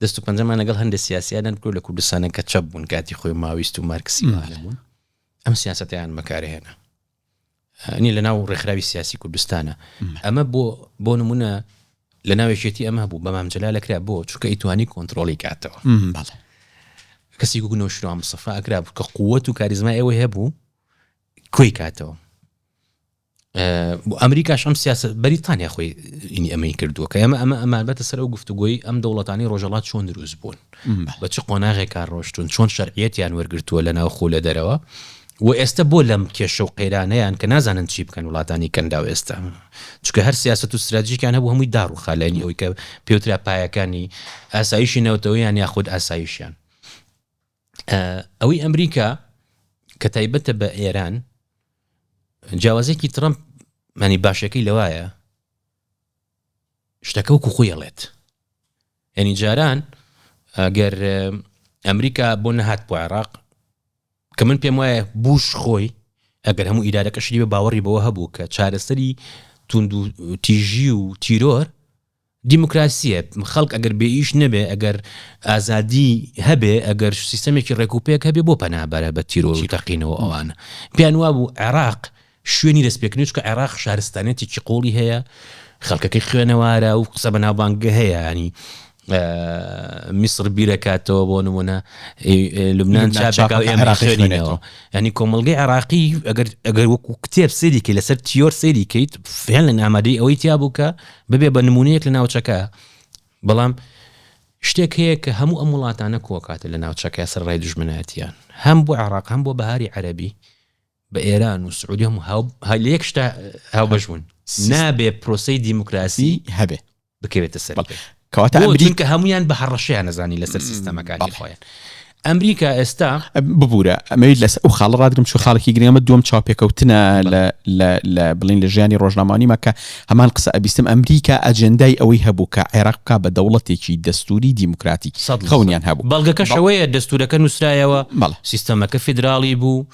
Speaker 2: دەست و پەنجەمان لەگەڵ هەندێک سیاسیانان کرد لە کوردستانە کە چەپ بوون کاتی خۆی ماویست و مارکسی بوون ئەم سیاسەتیان بەکارهێنا نی لە ناو ڕێکخراوی سیاسی کوردستانە ئەمە بۆ نمونە لە ناوێشێتی ئەمە بوو بە مامجللا لەکرا بۆ چونکە ئیتوانی کۆنتترۆلی کاتەوە کەسی گوگنەوە شروع مستەفا ئەکرا بوو کە قووەت و کاریزمای ئەوەی هەبوو کۆی کاتەوە ئەمریکاش ئەم سیاست بەریتانیا خۆی ئینی ئەمەی کردووە کە ئەمە بەتە سەر ئەو گفتوگۆی ئەم دەوڵەتانی ڕۆژەڵات چۆن دروست بوون بە چ قۆناغێکان ڕۆشتون چۆن شەرعیەتیان وەرگرتووە لە ناو خۆ لە دەرەوە و ئێستا بۆ لەم کێشە و قەیرانەیان کە نازانن چی بکەن وڵاتانی کەندا و ئێستا چونکە هەر سیاست و استراتژیکان هەبوو هەمووی داڕ و خالێنی ئەوی کە پێوترا پایەکانی ئاسایشی نەوتەوەیان یاخود ئاسایشیان ئەوەی ئەمریکا کە تایبەتە بە ئێران جیاوازێکی ترەمپ مانی باشەکەی لەوایە شتەکە وەکو خۆی ئەڵێت یعنی جاران ئەگەر ئەمریکا بۆ نەهات بۆ عێراق کە من پێم وایە بوش خۆی ئەگەر هەموو ئیدارەکەشی بە باوەڕی بەوە هەبوو کە چارەسەری توند و تیژی و تیرۆر دیموکراسیە خەڵک ئەگەر بێئیش نەبێ ئەگەر ئازادی هەبێ ئەگەر سیستەمێکی ڕێکوپێک هەبێ بۆ پەنابەرە بە تیرۆر و تەقینەوە ئەوانە پیان وابوو عێراق شوێنی دەستپێکردنی چونکە عێراق شارستانێتێکی قوڵی هەیە خەڵکەکەی خوێنەوارە و قسە بە ناوبانگە هەیە ینی میسر بیرەکاتەوە بۆ نمونە لوبنان چاپێکا ئێمە خوێنینەوە ینی کۆمەڵگەی عێراقی ئەگەر وەکو کتێب سێریکەی لەسەر تیۆر سێریکەیت فعلا لە ئامادەی ئەوەی تیا بوو کە ببێ بە نمونەیەک لە ناوچەکە بەڵام شتێک هەیە کە هەموو ئەم وڵاتانە کۆکاتە لە ناوچەکە سەرڕای دژمنایەتیان هەم بۆ عێراق هەم بۆ بەهاری عەرەبی بە ئێران و سعودی هەموو لە یەک شتە هاوبەش بوون نابێ پرۆسەی دیموکراسی
Speaker 1: هەبێ
Speaker 2: بکەوێتە سەر
Speaker 1: کەواتە ئەمریکا
Speaker 2: هەمویان بە هەڕەشیان نەزانی لەسەر سیستەمەکانی خۆیان ئەمریکا ئێستا
Speaker 1: ببوورە ئەمەوێت لەسەر ئەو خاڵ ڕادگرم چوو خاڵێکی گرنگمە دووەم چاوپێکەوتنە لە بڵین لە ژیانی ڕۆژنامەوانی مەکە هەمان قسە ئەبیستم ئەمریکا ئەجەندای ئەوەی هەبوو کە عێراق بکا بە دەوڵەتێکی دەستوری دیموکراتی خەونیان هەبوو
Speaker 2: بەڵگەکەشەوەیە دەستورەکە نووسرایەوە سیستەمەکە فیدراڵی بوو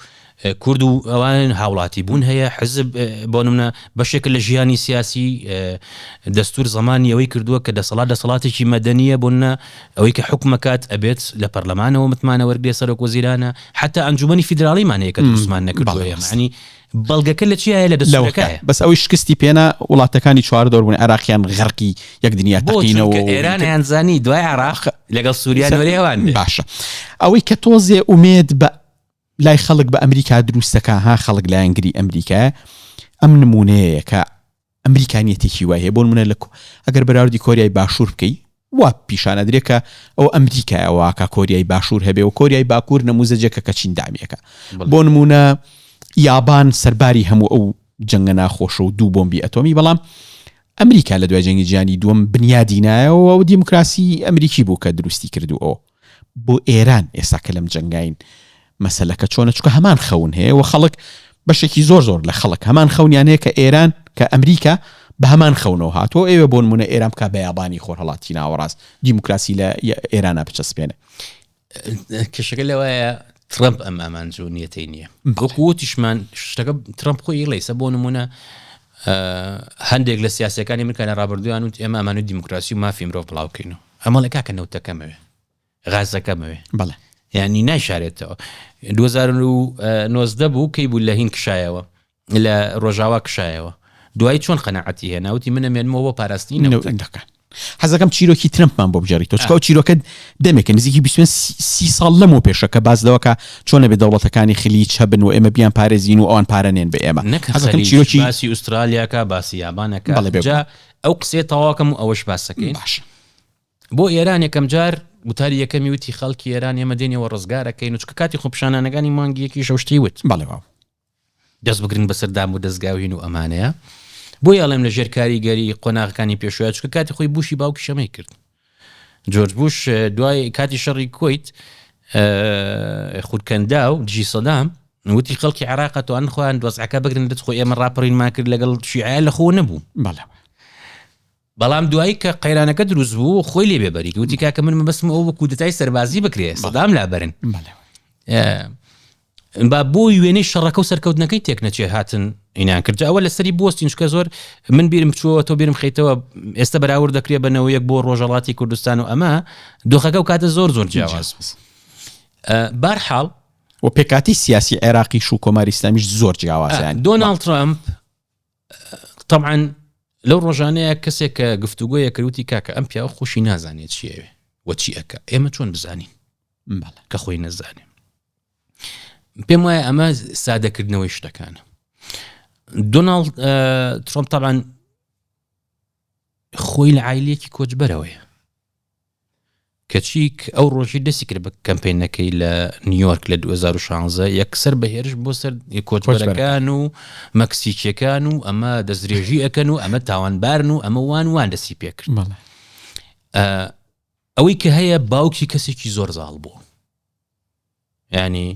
Speaker 2: کورد و ئەوان هاوڵاتی بوون هەیە حزب بۆ نمونە بەشێک لە ژیانی سیاسی دەستور زمانی ئەوەی کردووە کە دەسەڵاتێکی مەدەنیە بۆنە ئەوەی کە حکومەکات ئەبێت لە پەرلەمانەوە متمانە وەرگێ سەرۆک وەزیرانە حتا ئەنجومەنی فیدراڵیمانەیە کە دروستمان نەکردووە ینی بەڵگەکە لە چیایە لە دەستورەکەیە
Speaker 1: بەس ئەوەی شکستی پێنا وڵاتەکانی چواردۆ بوون عێراقیان غەرقی یەک دنیا تەقینەوە
Speaker 2: ئێرانیان زانی دوای عێراق لەگەڵ سووریا وەرێوان
Speaker 1: باشە ئەوەی کە تۆزێ ئومێد بە لای خەڵک بە ئەمریکا دروستەکە ها خەڵک لای ئەنگری ئەمریکا ئەم نمونەیە کە ئەمریکانیەتێکی وایە بۆ نمونە لە ئەگەر بەراوردی کۆریای باشوور بکەی وا پیشانە درێکە ئەو ئەمریکایەوە کە کۆریای باشوور هەبێ و کۆریای باکوور نموزەجێکە کە چین دامیەکە بۆ نمونە یابان سەرباری هەموو ئەو جەنگە ناخۆشە و دوو بۆمبی ئەتۆمی بەڵام ئەمریکا لە دوای جەنگی جیهانی دووەم بنیادی نایەوە و دیموکراسی ئەمریکی بوو کە دروستی کردوەوە بۆ ئێران ئێستا کە لەم جەنگاین مەسەلەکە چۆنە چکە هەمان خەون هەیە و خەڵک بەشێکی زۆر لە خەڵک هەمان خەونیان هەیە کە ئێران کە ئەمریکا بە هەمان خەونەوە هاتووە ئێوە بۆ نمونە ئێران بکە بە یابانی خۆرهەڵاتی ناوەڕاست دیموکراسی لە ئێرانە بچەسپێنێ
Speaker 2: کێشەکە لەوەیە ترامپ ئەم ئامانجوونیەتەی نییە بەکوتیشمان شتەکە ترامپ خۆی لەیسە بۆ نمونە هەندێک لە سیاسەکانی ئەمریکا ڕابردویان و ئێمە ئەمانوی دیموکراسی و مافی مرۆڤ بڵاوکەینەوە ئەمە لە کاکە نەوتەکەمەوێ غازەکەمەوێ
Speaker 1: بەڵێ
Speaker 2: یعنی نایشارێتەوە 2019 بوو کەی بوو لە هین کشایەوە لە ڕۆژاوا کشایەوە دوای چۆن قەنەعەتی هەیە ناوتی منەمێنمەوە بۆ پاراستنی نەوتەکان
Speaker 1: حەزەکەم چیرۆکی ترامپمان بۆ بجاریتەوە چکە چیرۆکە دەمێکە نزیکی 20 ساڵ لەمەوە پێشەکە باز دەوەکە چۆنە بێ دەوڵەتەکانی خلیج هەبن و ئێمە بیان پارێزین و ئەوان پارەنێن بە ئێمە
Speaker 2: حەزەکەم چیرۆکی باسی ئوسترالیاکە باسی یابانەکە جا ئەو قسێ تەواوکەم و ئەوەش باسەکەین بۆ ئێران یەکەم جار وتاری یەکەمی وتی خەڵکی ئێران ئێمە دێنەوە ڕزگارەکەین و چکە کاتی خۆپشانانەکانی مانگیەکی شەوشتی وت
Speaker 1: بەڵێ دەست
Speaker 2: بگرن بەسەردام و دەستگاوین و ئەمانەیە بۆ یاڵێم لە ژێر کاریگەری قۆناغەکانی پێشوە چکە کاتی خۆی بوشی باوکی شەمەی کرد جۆرج بوش دوای کاتی شەڕی کۆیت خودکەندا و دژی سەدام وتی خەڵکی عێراق توان خۆیان دۆزعەکە بگرن دەست خۆی ئێمە ڕاپەڕینمان کرد لەگەڵ شیعە لە خۆ نەبوو بەڵام دوایی کە قەیرانەکە دروست بوو خۆی لێ بێبەری وتی کاکە من بەسم ئەو بە کودەتای سەربازی بکرێ سەدام لابەرن با بۆ وێنەی شەڕەکە و سەرکەوتنەکەی تێک نەچێ هاتن ئینان کرد ئەوە لەسەری بۆستین چکە زۆر من بیرم بچووە تۆ بیرم خەیتەوە ئێستا بەراورد دەکرێت بنەوە یەک بۆ ڕۆژەڵاتی کوردستان و ئەمە دۆخەکە و کاتە زۆر جیاواز بارحاڵ
Speaker 1: و پێکاتی سیاسی عێراقیش و کۆماری ئیسلامیش زۆر جیاوازیان
Speaker 2: دۆناڵد ترامپ طبعا لەو ڕۆژانەیە کەسێک کە گفتوگۆیە کردوتی کاکە ئەم پیاوە خۆشی نازانێت چیەوێ وە چی ئەکە ئێمە چۆن بزانین کە خۆی نەزانێ پێم وایە ئەمە سادەکردنەوەی شتەکانە دۆناڵد ترامپ طبعا خۆی لە عایلەیەکی کۆچبەرەوەیە کەچیک ئەو ڕۆژی دەستی کرد بە کەمپینەکەی لە نیویۆرک لە 2016 یەکسەر بەهێرش بۆ سەر کۆچبەرەکان و مەکسیکیەکان و ئەمە دەستدرێژی ئەکەن و ئەمە تاوانبارن و ئەمە وان دەستی پێ کرد ئەوەی کە هەیە باوکی کەسێکی زۆر زاڵ بوو ینی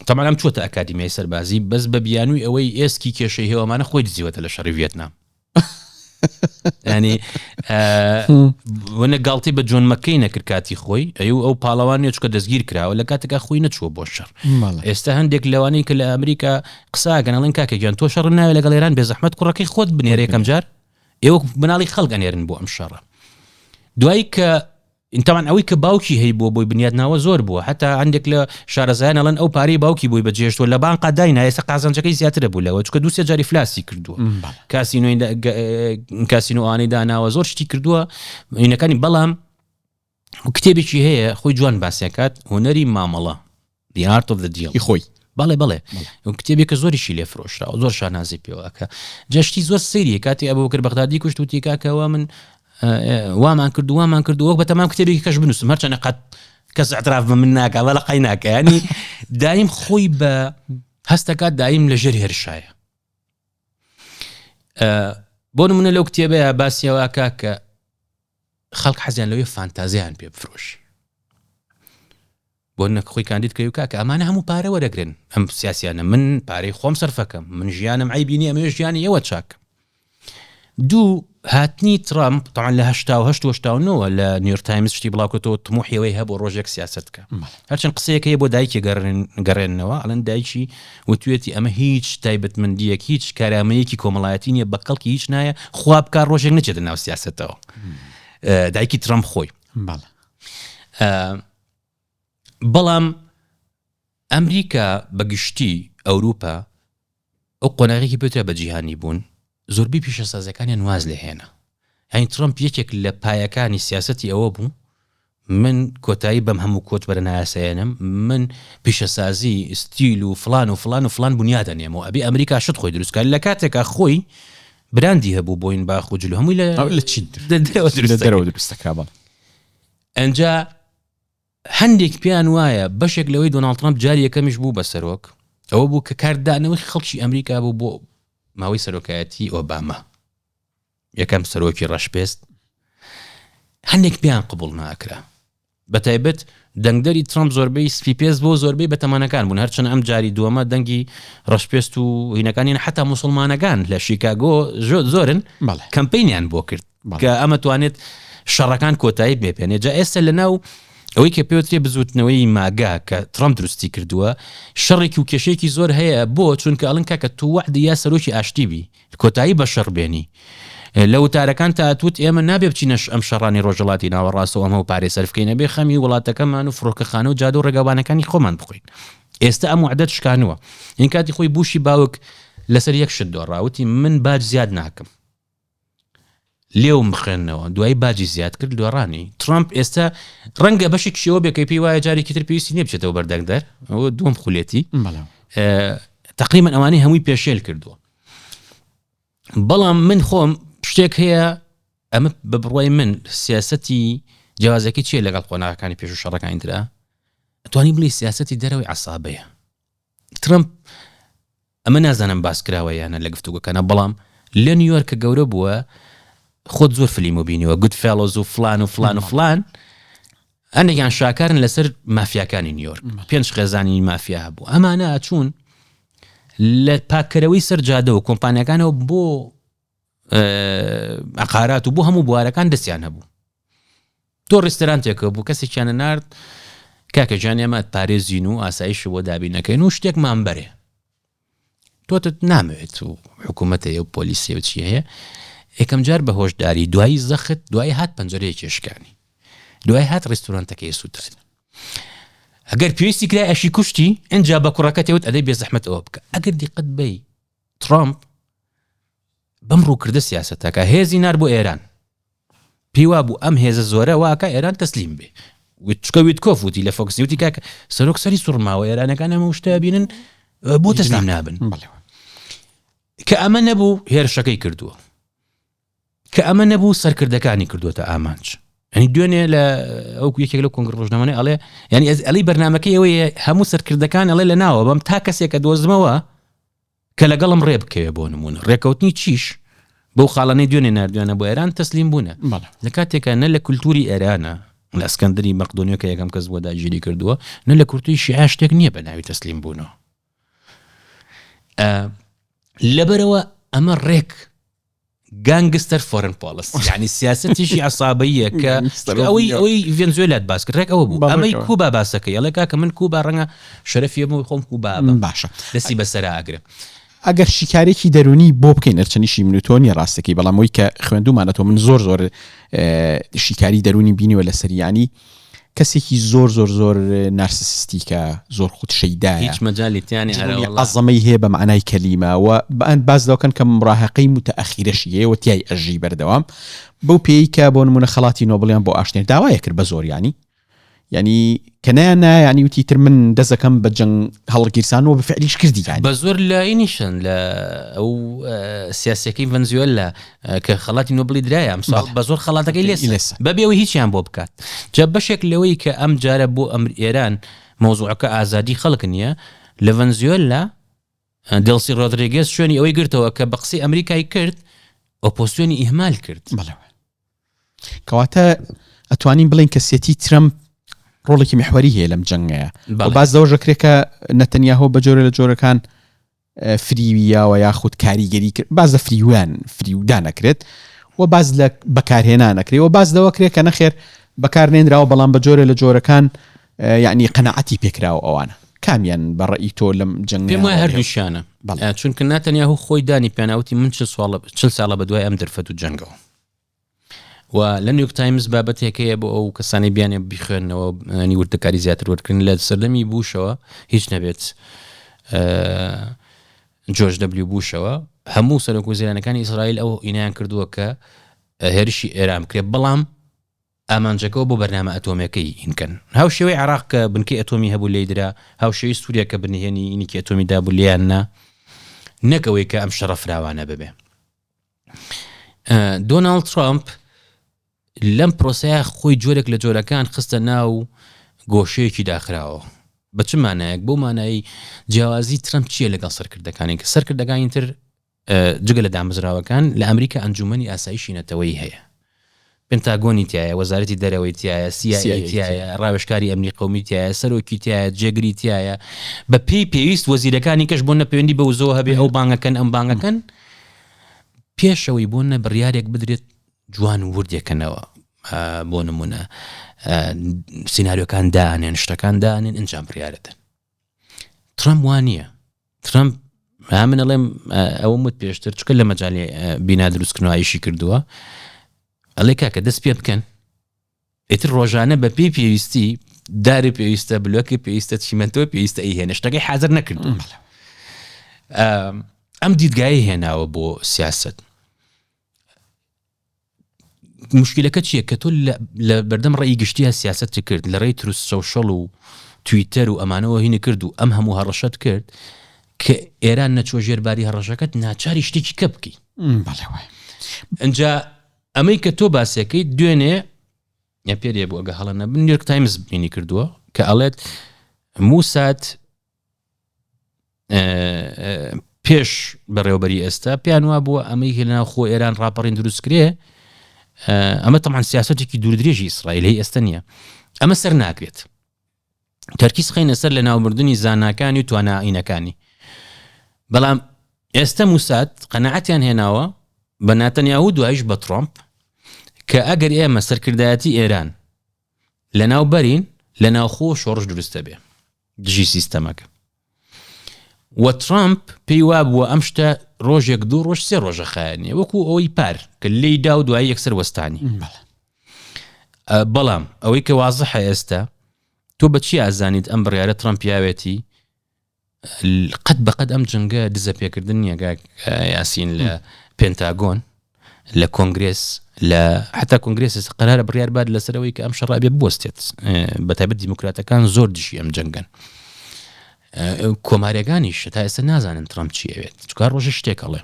Speaker 2: طبعا ئەم چووەتە ئەکادیمیای سەربازی بەس بە بیانووی ئەوەی ئێسکی کێشەی هێوەمانە خۆی دزیوەتە لە شەڕی ڤێتنام ینی وەنە گاڵتی بە جۆن مەکەی نەکرد کاتی خۆی ئەو پاڵەوانێ چکە دەستگیر کراوە لە کاتێکا خۆی نەچووە بۆ شەڕ ئێستا هەندێک لەوانەی کە لە ئەمریکا قساگەن ئەڵێن کاکەگیان تۆ شەڕ ناوێت لەگەڵ ئێران بێزەحمەت کوڕەکەی خۆت بنێرە یەکەم جار ئێوە بناڵی خەڵک ئەنێرن بۆ ئەم شەڕە دوایی کە ئینتەمان ئەوەی کە باوکی هەیە بۆی بنیاد ناوە زۆر بووە حتا هەندێک لە شارەزایان ئەڵەن ئەو پارەی باوکی بووی بەجێشتوە لە بانق داینە ئێستا قازانجەکەی زیاترە بوو لەوە چکە دووسێ جاری فلاسی کردووە کاسینۆوانەی داناوە زۆر شتی کردووە عینەکانی بەڵام کتێبێکی هەیە خۆی جوان باسیەکات هۆنەری مامەڵە The Art of the Deal
Speaker 1: خۆی
Speaker 2: بەڵێ کتێبێکە زۆریشی لێ فرۆشرا زۆر شانازی پێوەکە جەشتی زۆر سەیریە کاتی ئەبوبەکر بەغدادی کوشت وتی کاکەوە من وامان کردو وەک بە تەمام کتێبێکی کەش بنووسم هەرچەنە قەت کەس اعتراف بە من ناکە وەڵە قەی ناکە ینی دایم خۆی بە هەستەکات دایم لە ژێر هێرشایە بۆ نمونە لەو کتێبەیە باسیەوە کاکە خەڵک حەزیان لەوێ فانتازیان پێ بفرۆشی بۆ نەک خۆی کاندید کە کاکە ئەمانە هەموو پارە وەرەگرن ئەم سیاسیانە من پارەی خۆم سەرفەکەم من ژیانم عیبی نییە ئەمە ژیانی ئێوە چاکە دوو هاتنی ترامپ طبعا لە 1970 لە نیویۆرک تایمز شتی بڵاوکەوە تموحیەوەی هەبوو ڕۆژێک سیاستکە هەرچەند قسەیەکە بۆ دایکی گەڕێنەوە ئەڵەن دایکی وتوێتی ئەمە هیچ تایبەتمەندیەک هیچ کارامەیەکی کۆمەڵایەتی نیە بەقەڵکی هیچ نایە خوا بکار ڕۆژێک نەچێتە ناو سیاستەوە دایکی ترامپ خۆی بەڵام ئەمریکا بەگشتی ئەوروپا ئەو قۆناغێکی پێوترا بە جیهانی بوون زۆربەی پیشەسازەکانیان واز لێ هێنا هەین ترامپ یەکێک لە پایەکانی سیاسەتی ئەوە بوو من کۆتایی بەم هەموو کۆت بەرە نایاسایەنم من پیشەسازی ستیل و فلان و فلان و فلان بنیادە نێمەوە ئەبێ ئەمریکا شت خۆی دروستکار لە کاتێکا خۆی براندی هەبوو بۆین باخ و جلو هەمووی لە چی دەرەوە دروستەکرا بڵ ئەنجا هەندێک پیان وایە بەشێک لەوەی دۆناڵد ترامپ جاری یەکەمیش بوو بە سەرۆک ئەوە بوو کە کاردانەوەی خەڵکی ئەمریکا بوو بۆ ماوەی سەرۆکایەتی ئۆباما یەکەم سەرۆکی ڕەشپێست هەندێک پیان قبول ناکرا بەتایبەت دەنگدەری ترامپ زۆربەی سپیپێز بۆ زۆربەی بەتەمانەکان بوون هەرچەند ئەم جاری دووەمە دەنگی ڕەشپێست و هینەکانی حتا موسڵمانەکان لە شیکاگۆ زۆرن کەمپینیان بۆ کرد کە ئەمە توانێت شەڕەکان کۆتایی بێپێنێ جا ئێستا لەناو ئەوەی کە پێوترێ بزوتنەوەی ماگا کە ترامپ دروستی کردووە شەڕێکی و کێشەیەکی زۆر هەیە بۆ چونکە ئەڵن کاکە تو وعدی یا سەرۆکی ئاشتیبی کۆتایی بە شەڕ بێنی لە وتارەکان تاتوت ئێمە نابێ بچینەش ئەم شەڕانی ڕۆژەڵاتی ناوەڕاستەوە ئەمە و پارێ سەرفکەینە بێ خەمی وڵاتەکەمان و فڕۆکەخانە و جادە و ڕێگەوانەکانی خۆمان بخۆین ئێستا ئەم وعدە شکانووە این کاتی خۆی بوشی باوک لەسەر یەک شت دۆڕاوتی من باج زیاد ناکەم لێوم بخێنەوە دوای باجی زیاد کرد دۆڕانی ترامپ ئێستا ڕەنگە بەشێک شێوە بێکەی پێی وایە جارێکی تر پێویستی نییە بچێتەوە بەردەنگدەر ئەوە دووەم خولێتی تقریبا ئەوانەی هەمووی پێشێل کردووە بەڵام من خۆم شتێک هەیە ئەمە بە بڕوای من سیاسەتی جیازەکەی چیە لەگەڵ قۆناغەکانی پێش و شەڕەکانی ترا ئەتوانی بڵێ سیاسەتی دەرەوەی عەسابەیە ترامپ ئەمە نازانم باس کراوە یانە لە گفتوگەکانە بەڵام لە نیویۆرک گەورە بووە خۆت زۆر فلیمو بینیوە گود فێڵۆز و فلان و فلان و فلان ئەنێکیان شاکارن لەسەر مافیاکانی نیویۆرک 5 خێزانی مافیا بوو ئەمانە ئەچوون لە پاکەرەوەی سەر جادە و کۆمپانیەکانەوە بۆ عقارات و بۆ هەموو بوارەکان دەستیان هەبوو تۆ ڕێستۆرانتێکە بوو کەسێکیانە نارد کاکە جان ئێمە پارێزین و ئاسایش بۆ دابین نەکەین و شتێکمان بەرێ تۆتت نامەوێت و حکوومەتە و پۆلیسی و چی هەیە یەکەم جار بە هۆشداری دوایی زەخت دوای هات پەنجەرەیە کێشکانی دوای هات ڕێستۆرانتەکەی سووترن ئەگەر پێویستی کرای ئەشی کوشتی ئەنجا بە کوڕەکەتەوت ئەدەی بێزەحمەت ئەوە بکە ئەگەر دیقەت بەی ترامپ بەم ڕووکردە سیاسەتەکە هێزی نار بۆ ئێران پیوا بوو ئەم هێزە زۆرە واکە ئێران تەسلیم بێ چکەویت کۆفوتی لە فۆکسیوتی کاکە سەرۆک سەری سوڕماوە ئێرانەکان ئەمە شتە بینن بۆ تەسلیم نابن کە ئەمە نەبوو هێرشەکەی کردووە کە ئەمە نەبوو سەرکردەکانی کردووەتە ئامانج ینی دوێنێ لە ئەو یەکێک لە کۆنگڕ ڕۆژنامەی ئەڵێ ینی ئەڵی بەرنامەکەی ئەوەیە هەموو سەرکردەکان ئەڵێ لە ناوە بەم تا کەسێکە دۆزمەوە کە لەگەڵم ڕێ بکەوێ بۆ نمونە ڕێکەوتنی چیش بەو خاڵانەی دوێنێ نردوێنە بۆ ئێران تەسلیم بوونە لە کاتێکە نە لە کولتوری ئێرانە لە ئەسکەندەری مەقدۆنیە کە یەکەم کەس بۆ داگیری کردووە نە لە کورتی شیعە شتێک نییە بە ناوی تەسلیم بوونەوە لەبەرەوە ئەمە ڕێک گانگستەر فۆرن پۆلیسی یعنی سیاسەتیشی عەسابەیە کە ئەوەی ڤێنزوێلات باس کرد ڕێک ئەوە بوو ئەمەی کوبا باسەکەی ئەڵێ کاکە من کوبا ڕەنگە شەرەفی بۆ خۆم کوبا
Speaker 1: باشە
Speaker 2: دەستی بەسەرا ئەگرێ
Speaker 1: ئەگەر شیکارێکی دەرونی بۆ بکەین نەرچەنیشی منوتۆنی ڕاستەکەی بەڵام ئەوی کە خوێندومانەتەوە من زۆر شیکاری دەرونی بینیوە لە سەریانی کەسێکی زۆر نارسیسیستیکە زۆر خود شەیدایە
Speaker 2: هیچ مەجالیتیانی
Speaker 1: عەزەمەی هەیە بە معنای کەلیمە و باز دەکەن کە مڕاهقەی متەئەخیرەشی هەیە و تیای ئەژی بەردەوام بەو پێی کە بۆ نمونە خەڵاتی نۆبڵیان بۆ ئاشتێن داوایە کرد بە زۆر ینی کەنایە ینی وتیتر من دەزەکەم بە جەنگ هەڵگیرسانەوە بەفعلیش کردی
Speaker 2: بە زۆر لایەنیشن لە ئەو سیاسەکەی ڤەنزوێلا کە خەڵاتی نۆبڵی درایە ئەمساڵ بە زۆر خەڵاتەکەی لێسە بەبێەوەی هیچیان بۆ بکات جا بەشێک لەوەی کە ئەم جارە بۆ ئەمر ئێران مۆزوعەکە ئازادی خەڵک نییە لە ڤەنزوێلا دڵسی ڕۆدریگێز شوێنی ئەوەی گرتەوە کە بە قسەی ئەمریکای کرد ئۆپۆزیسیۆنی ئیهمال کرد
Speaker 1: کەواتە ئەتوانین بڵین کەسێتی ترامپ ڕۆڵێکی محوەری هەیە لەم جەنگەیە باز دەوەژەکرێکە نەتەنیاهۆ بە جۆرە لە جۆرەکان فریویە و یاخود کاریگەری باز لە فریودا نەکرێت و باز لە بەکارهێنا نەکرێت و باز لەوە کرێت کە نەخێر بەکارنێنراوە بەڵام بە جۆرە لە جۆرەکان یعنی قەنەعەتی پێکراوە ئەوانە کامیان بەڕێی تۆ لەم جەنگ
Speaker 2: پێم وایە هەردووشیانە چونکە ناتەنیاهو خۆی دانی پێناوتی من 40 ساڵە بەدوای ئەم دەرفەت و جەنگەوە و لە نیویۆرک تایمز بابەتێکەیە بۆ ئەو کەسانی بیانێ بخوێنەوە نی وردەکاری زیاتر وەرکردن لە سەردەمی بوشەوە هیچ نەبێت جۆرج دەبلیو بوشەوە هەموو سەرۆک وەزیرانەکانی ئیسرائیل ئەو ئینیان کردووە کە هێرشی ئێران بکرێت بەڵام ئامانجەکەەوە بۆ بەرنامە ئەتۆمیەکەی هینکەن هاوشێوەی عراق کە بنکەی ئەتۆمی هەبوو لێدرا هاوشێوی سووریا کە بنهێنی ئینیکی ئەتۆمی دابوو لیاننا نەکەوەی کە ئەم شەڕە فراوانە ببێ دۆناڵد ترامپ لەم پرۆسەیە خۆی جۆرێک لە جۆرەکان خستە ناو گۆشەیەکی داخراوە بە چ مانایەک بۆ مانایی جیاوازی ترامپ چییە لەگەڵ سەرکردەکانی کە سەرکردەکانی تر جگە لە دامەزراوەکان لە ئەمریکا ئەنجومەنی ئاسایشی نەتەوەی هەیە پێنتاگۆنی تایە وەزارەتی دەرەوەی تایە CIA تایە ڕاوێژکاری ئەمنی قەومی تایە سەرۆکی تایە جێگری تایە بە پێی پێویست وەزیرەکانی کەش بۆ نەپەیوەندی بە وزۆ هەبێ ئەو بانگەکەن ئەم بانگەکەن پێشەوەی بۆ نە بڕیارێک بدرێت جوان وردێکەنەوە بۆ نمونە سیناریۆکان دانێن شتەکان دانێن ئەنجام بڕیارەتن ترامپ وانە ترامپ من ئەڵێم ئەوە وت پێشتر چکە لە مەجای بینا دروستکردنەوەیشی کردووە ئەڵێ کاکە دەست پێ بکەن ئیتر ڕۆژانە بە پێی پێویستی داری پێویستە بلوکی پێویستە چیمەنتۆ پێویستە هێنە شتەکەی حاضر نەکردو ئەم دیدگایی هێناوە بۆ سیاست مشکلەکە چییە کە تۆ لە بەردەم ڕێی گشتیە سیاست کرد لە ڕێی تروس سۆشەڵ و تویتەر و ئەمانەوە هینە کرد و ئەم هەموو هەڕەشەت کرد کە ئێران نەچۆ ژێرباری هەڕەشەکەت ناچاری شتێکی کە بکەی ئەنجا ئەمەی کە تۆ باسیەکەی دوێنێ یا پێرێ بۆ ئەگە هەڵە نەبن نیویۆرک تایمز بینی کردووە کە ئەڵێت موسات پێش بەڕێوەبەری ئێستا پیان وا بووە ئەمەی هێلنا خۆ ئێران ڕاپەڕین دروست کرێ ئەمە تەمان سیاسەتێکی دوورودرێژی ئیسرائیل هەی ئێستا نییە ئەمە سەر ناکرێت تەرکیز خەینە سەر لە ناومردنی زاناکانی و توانائینەکانی بەڵام ئێستا موسات قەنەعەتیان هێناوە بە ناتەنیاهو دوایش بە ترامپ کە ئەگەر ئێمە سەرکردایەتی ئێران لە ناو بەرین لە ناو خۆ شۆڕش دروستە بێ دژی سیستەمەکە و ترامپ پێی وابووە ئەم شتە ڕۆژێک دوو ڕۆژ سێ ڕۆژە خایەنێ وەکو ئەوەی پار کە لێی دا و دوای یەکسەر وەستانی بەڵام ئەوەی کە وازەحە ئێستا تۆ بەچی ئازانیت ئەم بڕیارە ترامپیاوێتی قەت بەقەت ئەم جنگە دزە پێکردن نییە یاسین لە پێنتاگۆن لە کۆنگرس لە حتا کۆنگرس قرارە بڕیار باد لەسەرەوەی کە ئەم شەڕابێ بوەستێت بەتایبەت دیموکراتەکان زۆر دژی ئەم جنگن کۆمارێگانیش تا ئێستا نازانن ترامپ چیەوێت چکار ڕۆژە شتێکەڵێ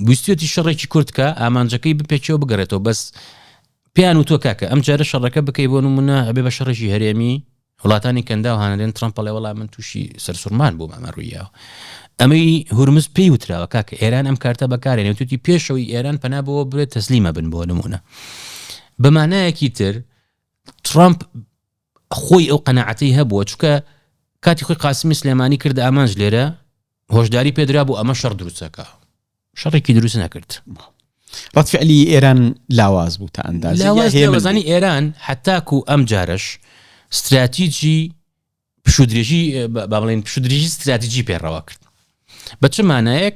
Speaker 2: ویستێتی شەڕێکی کورتکە ئامانجەکەی بپێکەوە بگەڕێتەوە بەس پیان و تۆ کاکە ئەم جارە شەڕەکە بکەی بۆ نمونە ئەبێ بە شەڕێکی هەرێمی وڵاتانی کەندا و هانەدێن ترامپەڵێ وەڵام من تووشی سەرسوورمان بوو مەمەڕوویەوە ئەمەی هورمز پێی وتراوە کاکە ئێران ئەم کارتە بەکارێنێ توتی پێشەوەی ئێران پەنا بەوە برێت تەسلیمە بن بۆ نمونە بەمانایەکی تر ترامپ خۆی ئەو قەنەعەتەی هەبووە چکە کاتی خۆی قاسمی سلێمانی کرد ئامانج لێرە هۆشداری پێدرا بوو ئەمە شەڕ دروستەکە شەڕێکی دروست نەکرد
Speaker 1: ڕەتفعلی ئێران لاواز بوو تا
Speaker 2: ئەندازی ئێران حتاکو ئەم جارش استراتیجی پشودرێژی بابڵێن پشودرێژی استراتیجی پێڕەوە کرد بە چه مانایەک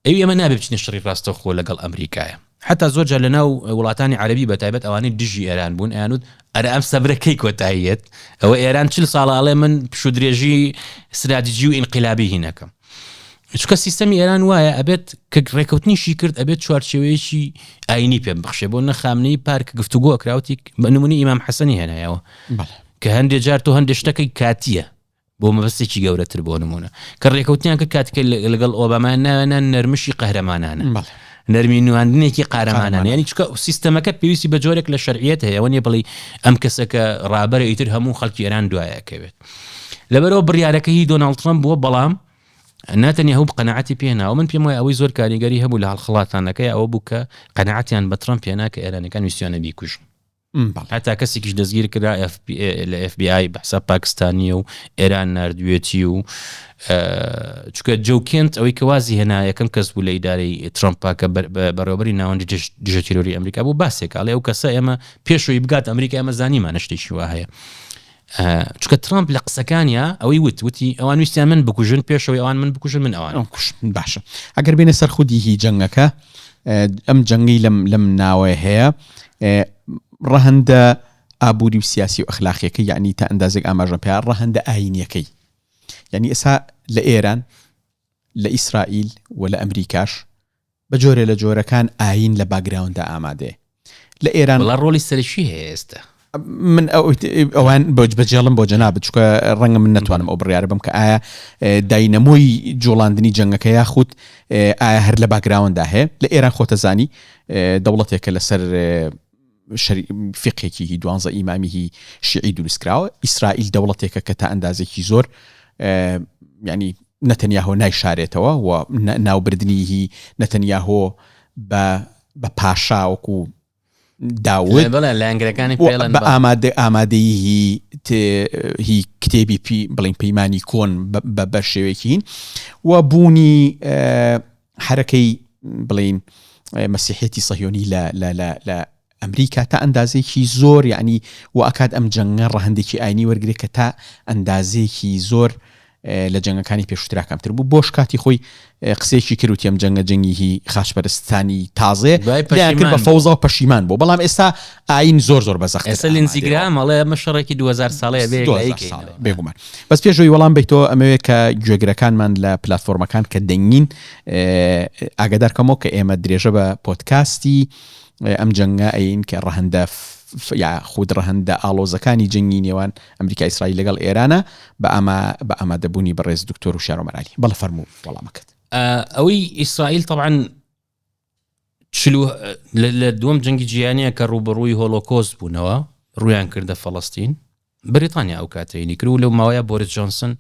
Speaker 2: ئەوی ئەمە نابێ بچینە شەڕی ڕاستەوخۆ لەگەڵ ئەمریکایە حتا زۆر جار لەناو وڵاتانی عەرەبی بەتایبەت ئەوانەی دژی ئێران بوون ئەیانوت ئەرە ئەم سەبرەکەی کۆتاییەت ئەوە ئێران 40 ساڵە من پشودرێژی استراتیجی و ئینقلابی هینەکەم چکە سیستەمی ئێران وایە ئەبێت کە ڕێکەوتنیشی کرد ئەبێت چوارچێوەیەکی ئاینی پێم بخشێ بۆ نەخامنەی پارک گفتوگۆ ئەکراوتی بە نمونی ئیمام حەسەنی هێنایەوە کە هەندێک جار تۆ هەندێک شتەکەی کاتیە بۆ مەبەستێکی گەورەتر بۆ نمونە کە ڕێکەوتنیان کە کاتکە لەگەڵ ئۆبامان ناوێنە نەرمشی قەهرەمانانە نەرمی نواندنێکی قارەمانانە یعنی چکە سیستەمەکە پێویستی بە جۆرێک لە شەرعیەت هەیە وەنیە بڵێ ئەم کەسەکە ڕابەرە ئیتر هەموو خەڵکی ئێران دوایەکەوێت لەبەرەوە بڕیارەکە هی دۆناڵد ترامپ بووە بەڵام ناتەنیا هەوو قەنەعەتی پێناوە من پێم وایە ئەوەی زۆر کاریگەری هەبوو لە هەڵخڵاتانەکەی ئەوە بوو کە قەنەعەتیان بە ترامپ پێنا کە ئێرانەکان ویستیانە بیکوژن هەتا کەسێکیش دەستگیر کرا لە FBI بە حساب پاکستانیە و ئێران نردوێتی و چکە جوکنت ئەوەی کەوازی هێنا یەکەم کەس بوو لە ئیدارەی ترامپا کە بەڕێوەبەری ناوەندی دژە تیرۆری ئەمریکا بوو باسێک ئەڵێ ئەو کەسە ئێمە پێشەوەی بگات ئەمریکا ئەمە زانیمانە شتێکی وا هەیە چکە ترامپ لە قسەکانیا ئەوەی وتی ئەوان ویستیان من بکوژن پێشەوەی ئەوان من بکوژن من ئەوان
Speaker 1: باشە ئەگەر بێنە سەر خودی هی جەنگەکە ئەم جەنگی لەم ناوەیە هەیە ڕەهەندە ئابووری و سیاسی و ئەخلاقیەکەی یعنی تا ئەندازێک ئاماژە پێیان ڕەهەندە ئاینیەکەی یعنی ئێستا لە ئێران لە ئیسرائیل و لە ئەمریکاش بە جۆرە لە جۆرەکان ئاین لە باگراوندا ئامادەیە لە ئێران
Speaker 2: وڵا ڕۆلی سەرشی هەیە ئێستا
Speaker 1: من ئەوان بەجێڵم بۆ جەناب چکە ڕەنگە من نتوانم ئەو بڕیارە بم کە ئایا داینەمۆی جۆڵاندنی جەنگەکە یاخود ئایا هەر لە باگراوندا هەیە لە ئێران خۆتەزانی دەوڵەتێکە لەسەر فقهێکی 12 ئیمامی شیعی دروستکراوە ئیسرائیل دەوڵەتێکە کە تا ئەندازێکی زۆر یعنی نەتەنیاهۆ نایشارێتەوە و ناوبردنی نەتەنیاهۆ بە پاشاوەکو داود بە ئامادەی هی کتێبی بڵین پەیمانی کۆن بە شێوەیەکین و بوونی حرەکەی بڵین مەسیحێتی سەهیۆنی لە ئەمریکا تا ئەندازێکی زۆر یعنی و ئەکات ئەم جەنگە ڕەهەندێکی ئاینی وەرگێت کە تا ئەندازێکی زۆر لە جەنگەکانی پێشووتراکەمتر بوو بۆش کاتی خۆی قسێکی کردوتی ئەم جەنگە جەنگی خاشپەرستانی تازێ بە فەوزە و پەشیمان بۆ بەڵام ئێستا ئاین زۆر بەزەخت
Speaker 2: ئێستا لینزیگرام ئەڵێ ئەمە شەڕێکی 2000 ساڵەیە
Speaker 1: بێگومان بەس پێشەوەی وەڵام بیتەوە ئەمەوێت کە گوێگرەکانمان لە پلاتفۆرمەکان کە دەنگین ئاگادارکەمەوە کە ئێمە درێژە بە پۆدکاستی ئەم جەنگە ئەین کە ڕەهەندە یا خود ڕەهەندە ئاڵۆزەکانی جەنگی نێوان ئەمریکا ئیسرائیل لەگەڵ ئێرانە بە ئامادەبوونی بەڕێز دکتۆر و شارۆمەرالی بەڵە فەرموو وەڵامەکەت
Speaker 2: ئەوەی ئیسرائیل طبعا لە دووەم جەنگی جیهانیە کە ڕوبەڕووی هۆلۆکۆست بوونەوە ڕویان کردە فەڵەستین بریتانیا ئەو کاتەینی کرد و لەو ماوەیە بۆریس جۆنسن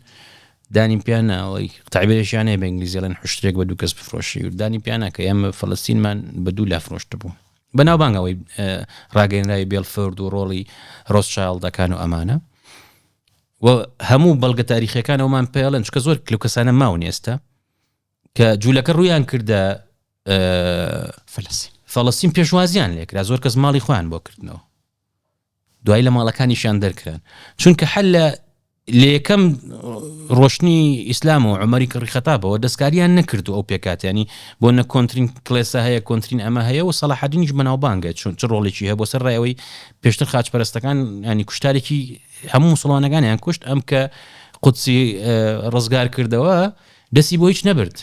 Speaker 2: دانی پیانەوەی قوتابیێشیانەیە بە ئینگلیزیڵێن حشتێک بە دوو کەس بفرۆشی و دانی پیانە کە ئێمە فەڵەستینمان بە دوو لا فرۆشتە بوو بەناوبانگەوەی ڕاگەیەنراوی بێڵفۆرد و ڕۆڵی ڕۆسچایلدەکان و ئەمانە و هەموو بەڵگە تاریخیەکانەوەمان پێڵێن چکە زۆر کلو کەسانە ماون ئێستا کە جوولەکە ڕویان کردە فەڵەستین پێشوازیان لێکرا زۆر کەس ماڵی خۆیان بۆ کردنەوە دوای لە ماڵەکانیشیان دەرکران چونکە حل لە یەکەم ڕۆشنی ئیسلام و عومەری کڕی خەتابەوە دەستکاریان نەکرد و ئەو پێکاتیانی بۆ نە کۆنترین کلێسە هەیە کۆنترین ئەمە هەیە و سەلاحەدینیش بەناوبانگە چون چ ڕۆڵێکی هەیە بۆ سەر ڕایەوەی پێشتر خاچپەرستەکان ینی کوشتارێکی هەموو موسڵمانەکانیان کوشت ئەم کە قودسی ڕزگار کردەوە دەسی بۆ هیچ نەبرد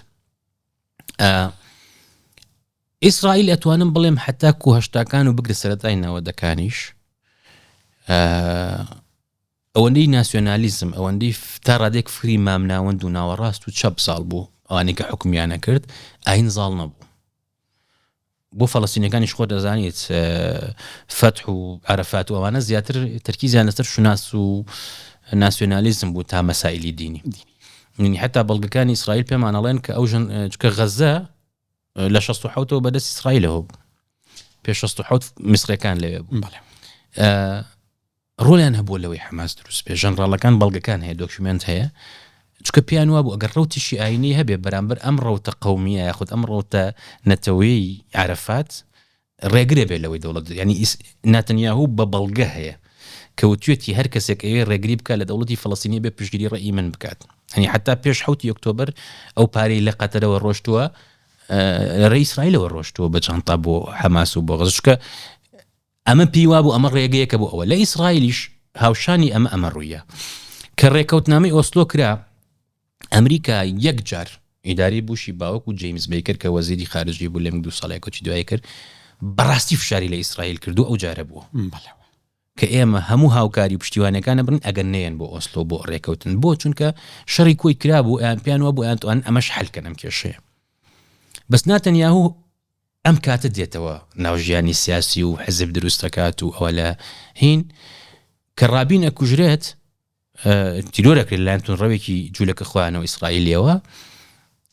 Speaker 2: ئیسرائیل ئەتوانم بڵێم حتا کوهشتاکان و بگرە سەرەتای ناوەندەکانیش ئەوەندەی ناسیۆنالیزم ئەوەندەی تا ڕادێک فکری مامناوەند و ناوەڕاست و چەپ ساڵ بوو ئەوانەی کە حکومیانە کرد ئاین زاڵ نەبوو بۆ فەڵەستینەکانیش خۆ دەزانیت فەتح و عەرەفات و ئەوانە زیاتر تەرکیزیان لەسەر شوناس و ناسیۆنالیزم بوو تا مەسائلی دینی منی حتا بەڵگەکانی ئیسرائیل پێمان ئەڵێن کە ئەو چکە غەزە لە 67ەوە بەدەست ئیسرائیلەوە پێش 67 میسرەکان لەوێ بوو ڕۆلیان هەبووە لەوەی حەماس دروست بێ ژەنڕاڵەکان بەڵگەکان هەیە دۆکیومنت هەیە چکە پیان وا بوو ئەگەر ڕەوتیشی ئاینی هەبێ بەرامبەر ئەم ڕەوتە قەومیە یاخود ئەم ڕەوتە نەتەوەی عەرەفات ڕێگرێ بێ لەوەی دەوڵەت ینی ناتەنیاهوو بە بەڵگە هەیە کەوتوێتی هەر کەسێک ئەوێ ڕێگری بکات لە دەوڵەتی فەڵەستینی بێ پشتگیری ڕێی من بکات ینی حتا پێش 7 ئۆکتۆبر ئەو پارەی لە قەتەرەوە ڕۆشتووە ڕێی ئیسرائیلەوە ڕۆشتووە بە چانتا بۆ حەماس و بۆ غەزە چکە ئەمە پیوا بوو ئەمە ڕێگەیەکە بۆ ئەوە لە ئیسرائیلیش هاوشانی ئەمە ڕوویە کە ڕێکەوتنامەی ئۆسلۆ کرا ئەمریکا یەک جار ئیداری بوشی باوەک و جیمز بیکر کە وەزیری خارجی بوو لەم 2 ساڵێکۆکی دوای کرد بەڕاستی فشاری لە ئیسرائیل کردو ئەو جارە بووە کە ئێمە هەموو هاوکاری پشتیوانەکانە بن ئەگەر نێن بۆ ئۆسلۆ بۆ ڕێکەوتن بۆ چونکە شەڕی کۆی کرا بوو ئەیان پیانوە بۆ ئەیانتوان ئەمەش حەلکەن ئەم کێشەیە بەس ناتەنیاهوو ئەم کاتە دێتەوە ناوژیانی سیاسی و حزب دروستەکات و ئەوە لە هین کە ڕابین ئەکوژرێت تیرۆرەکرێت لایەنتون ڕەوێکی جوولەکە خۆیانەوە ئیسرائیلیەوە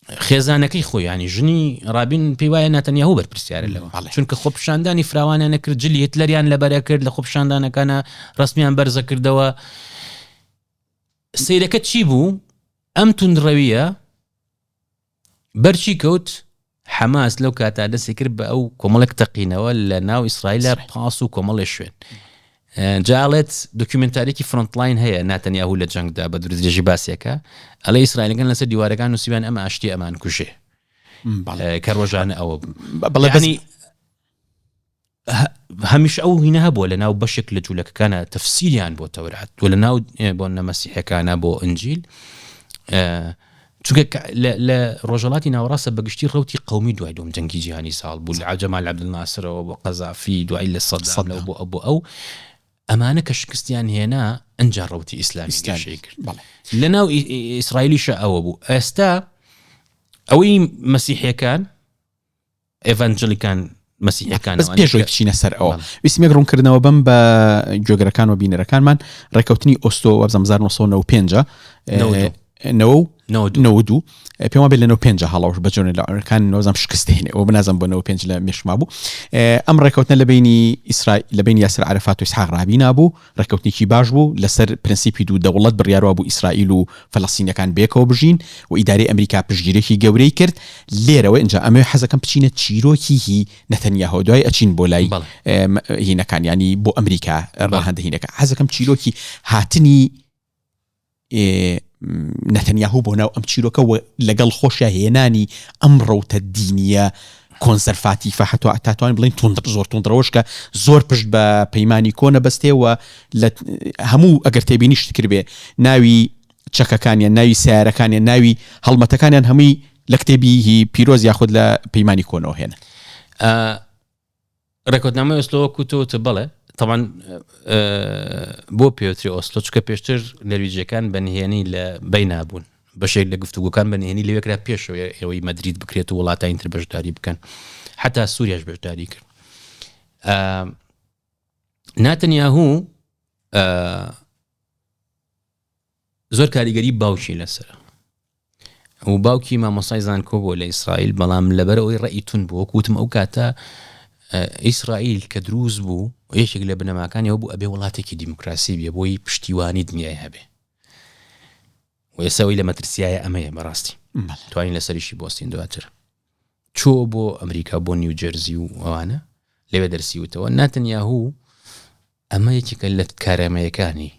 Speaker 2: خێزانەکەی خۆی ینی ژنی رابین پێی وایە ناتەنیاهو بەرپرسیارە لەوە چونکە خۆپشاندانی فراوانیانە کرد جلی هتلەریان لەبەرە کرد لە خۆپشاندانەکانە ڕسمیان بەرزە کردەوە سیرەکە چی بوو ئەم توندڕەویە بەرچی کەوت حماس لەو کاتا دەستی کرد بە ئەو کۆمەڵێک تەقینەوە لە ناو ئیسرائیلە پاس و کۆمەڵی شوێن جاڵێت دۆکیومنتارێکی فرۆنتلاین هەیە ناتەنیاهو لە جەنگدا بە دروستێژی باسیەکە ئەڵێ ئیسرائیلەکان لەسەر دیوارەکان نووسیبیان ئەمە ئاشتی ئەمان کوژێ کە ڕۆژانە ئەوە بەڵێنی هەمیش ئەو هینە هەبووە لە ناو بەشێک لە جوولەکەکانە تەفسیریان بۆ تەورات و لە ناو بۆ نەمەسیحەکانە بۆ ئنجیل چونکە لە ڕۆژەڵاتی ناوەڕاستە بەگشتی ڕەوتی قەومی دوای دوم جەنگی جیهانی ساڵ بوو لە جەمال عەبدولناسرەوە بۆ قەزافی دوای لە سەدام لەو بۆ ئەو ئەمانە کە شکستیان هێنا ئەنجا ڕەوتی ئیسلامی گەشەی کرد لە ناو ئیسرائیلیشە ئەوە بوو ئێستا ئەوەی مەسیحیەکان ئێڤانجلیکان مەسیحیەکان
Speaker 1: بەس پێشۆی بچینە سەر ئەوە ویسمێک ڕوونکردنەوە بەم بە گوێگرەکان و بینەرەکانمان ڕێکەوتنی ئۆستۆ وەبزەم 1995 92 پێم بێت لە 95 هەڵاوش بەجۆنە لە ئەمریکان نۆزم شکست هێنێ ئەو بنازم بۆ 95 لە مێشما بوو ئەم ڕێکەوتنە لە بینی ئیسرائیل لە بینی یاسر عەرەفات و ئیسحاق رابین بوو ڕێکەوتنێکی باش بوو لەسەر پرینسیپی دوو دەوڵەت بڕیارەوە بوو ئیسرائیل و فەلەستینیەکان بێکەوە بژین و ئیدارەی ئەمریکا پشتگیرێکی گەورەی کرد لێرەوە اینجا ئەمە حەزەکەم بچینە چیرۆکی هی نەتەنیاهو دوای ئەچین بۆ لای هینەکان ینی بۆ ئەمریکا ڕاهەندە هینەکە حەزەکەم چیرۆکی هاتنی نەتەنیاهو بۆ ناو ئەم چیرۆکە لەگەڵ خۆشە هێنانی ئەم ڕەوتە دینیە کۆنسەرفاتی فەحەتو ئاتاتوان بڵین زۆر توندڕەوەشکە زۆر پشت بە پەیمانی کۆنە بەستێەوە لە هەموو ئەگەر تێبینیشت کرد بێ ناوی چەکەکانیان ناوی سیارەکانیان ناوی هەڵمەتەکانیان هەمووی لە کتێبی پیرۆز یاخود لە پەیمانی کۆنەوە هێنا
Speaker 2: ڕێکەوتنامە ئۆسلۆ کوتۆتە بەڵێ طبعا بۆ پێوتری ئۆسلۆ چکە پێشتر نەرویجەکان بەنهێنی لە بەینابوون بەشێک لە گفتوگوکان بەنهێنی لەوێکرا پێشەوە ئەوەی مەدرید بکرێت و وڵاتانی تر بەشداری بکەن حتا سووریاش بەشداری کرد ناتەنیاهو زۆر کاریگەری باوکی لەسەر و باوکی مامۆستای زانکۆ بۆ لە ئیسرائیل بەڵام لەبەر ئەوەی ڕەئی تون بووە کوتم ئەو کاتە ئیسرائیل کە دروست بوو یەکێک لە بنەماکانی ئەو بوو ئەبێ وڵاتێکی دیموکراسی بێ بۆی پشتیوانی دنیای هەبێ و ئێساوی لە مەترسیایە ئەمەیە بەڕاستی توانین لەسەریشی بۆستین دواتر چۆ بۆ ئەمریکا بۆ نیوجەرزی و ئەوانە لەوێ دەرسیوتەوە ناتەنیاهو ئەمە یەکێکە لە کارامەیەکانی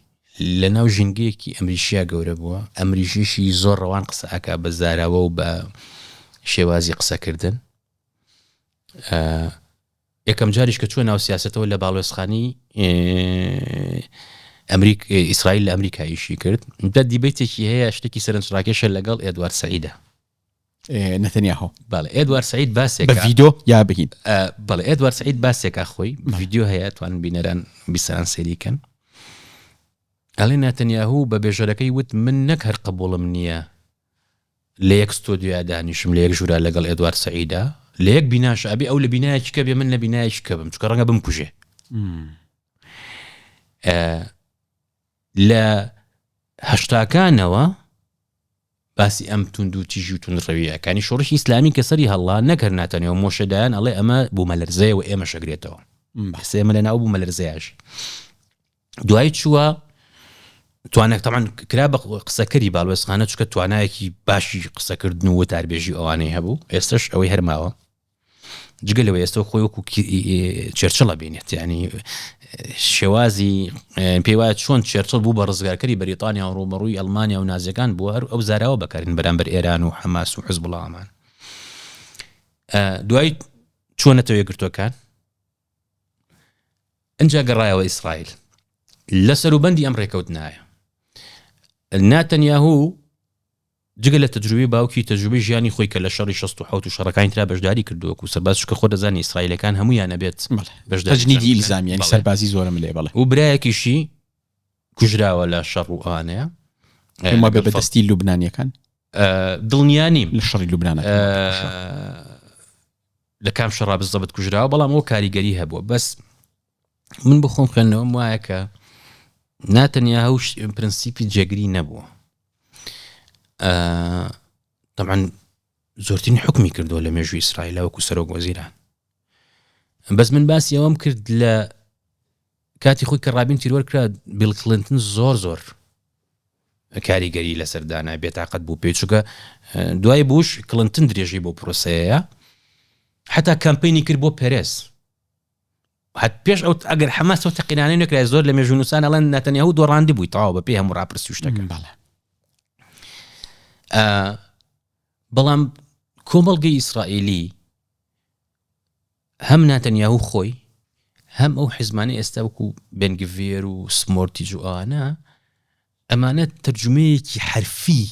Speaker 2: لە ناو ژینگەیەکی ئەمریشیا گەورە بووە ئەمریشیشی زۆر ڕەوان قسە ئاکا بە زاراوە و بە شێوازی قسەکردن یەکەم جاریش کە چوە ناو سیاسەتەوە لە باڵۆزخانی ئیسرائیل لە ئەمریکاییشی کرد دا دیبێتێکی هەیە شتێکی سەرنجڕاکێشە لەگەڵ ئێدوارد سەعیدە
Speaker 1: نەتەنیاهو
Speaker 2: بەڵێ ئێدوارد سەعید باسێک
Speaker 1: بە ڤیدیۆ یا بهین
Speaker 2: بەڵێ ئێدوارد سەعید باسێکا خۆی ڤیدیۆ هەیە توان بینەران بیسەران سەریکەن ئەڵێ ناتەنیاهو بە بێژەرەکەی وت من نەک هەر قبوڵم نییە لە یەک ستۆدیۆ دانیشم لە یەک ژوورا لەگەڵ ئێدوارد سەعیدە لە یەک بیناش ئەبێ ئەو لە بینایەکی کە بێ من لە بینایەکی کە بم چکە ڕەنگە بمکوژێ لە هەشتاکانەوە باسی ئەم تونند و تیژی و توندڕەویەکانی شۆڕشی ئیسلامی کە سەری هەڵا نەکرد ناتەنیاهو مۆشەدایان ئەڵێ ئەمە بوو مەلەرزەیە و ئێمە شەگرێتەوە ئێمە لە ناو بوو مەلەرزەیەش دوای چووە توانێک تەمان کرا بە قسەکەری باڵوێزخانە چکە توانایەکی باشی قسەکردن و وتاربێژی ئەوانەی هەبوو ئێستش ئەوەی هەرماوە جگە لەوە ئێستا خۆی وەکو چێرچڵە بینێت ینی شێوازی پێی وایە چۆن چێرچڵ بوو بە ڕزگارکەری بەریتانیا و ڕۆمەڕووی ئەڵمانیا و نازیەکان بووە ئەو زاراوە بەکارین بەرامبەر ئێران و حەماس و حیزبوڵڵامان دوای چۆنەتەوە یەکگرتوەکان ئەنجا گەڕایەوە ئیسرائیل لە سەروبەندی ئەم ڕێکەوتنایە ناتەنیاهو جگە لە تەجروبەی باوکی تەجروبەی ژیانی خۆی کە لە شەڕی 67 و شەڕەکانی ترا بەشداری کردووە و سەرباز چکە خۆ دەزانی ئیسرائیلەکان هەموویان نەبێت
Speaker 1: تەجنیدی ئیلزامی ینی سەربازی زۆرم لێ بڵێ
Speaker 2: و برایەکیشی کوژراوە لە شەڕ و ئەوانەیە
Speaker 1: ئێمە بە بەدەستی لوبنانیەکان
Speaker 2: دڵنیانیم
Speaker 1: لە شەڕی لوبنانە
Speaker 2: لە کام شەڕا بزەبت کوژراوە بەڵام ئەو کاریگەری هەبووە بەس من بخۆم خوێندنەوەم وایە کە ناتەنیاهو پرینسیپی جێگری نەبووە طبعا زۆرترین حکمی کردو لە مێژووی ئیسرائیل وەکو سەرۆک وەزیران. بەس من باسی ئەوەم کرد لە کاتی خۆی کە ڕابین تیرۆرکرا بیل کلینتن زۆر کاریگەری لە سەردانە بێتاقەت بوو پێی چووکە دوای بوش کلینتن درێژی بۆ پرۆسەیە حتا کامپینی کرد بۆ پێرێز حت پێش ئەو ئەگەر حەماس و تەقینانەی نەکرای زۆر لە مێژووی نووسان ئەڵێن نەتەنیاهو دۆڕاندی بووی تەواو بە پێی هەموو ڕاپرسی شتەکە. بەڵام کۆمەڵگەی ئیسرائیلی هەم ناتەنیاهو خۆی هەم ئەو حیزمانەی ئێستا وەکو بێنگڤێر و سمۆرتیج و ئەوانە ئەمانە تەرجمەیەکی حرفی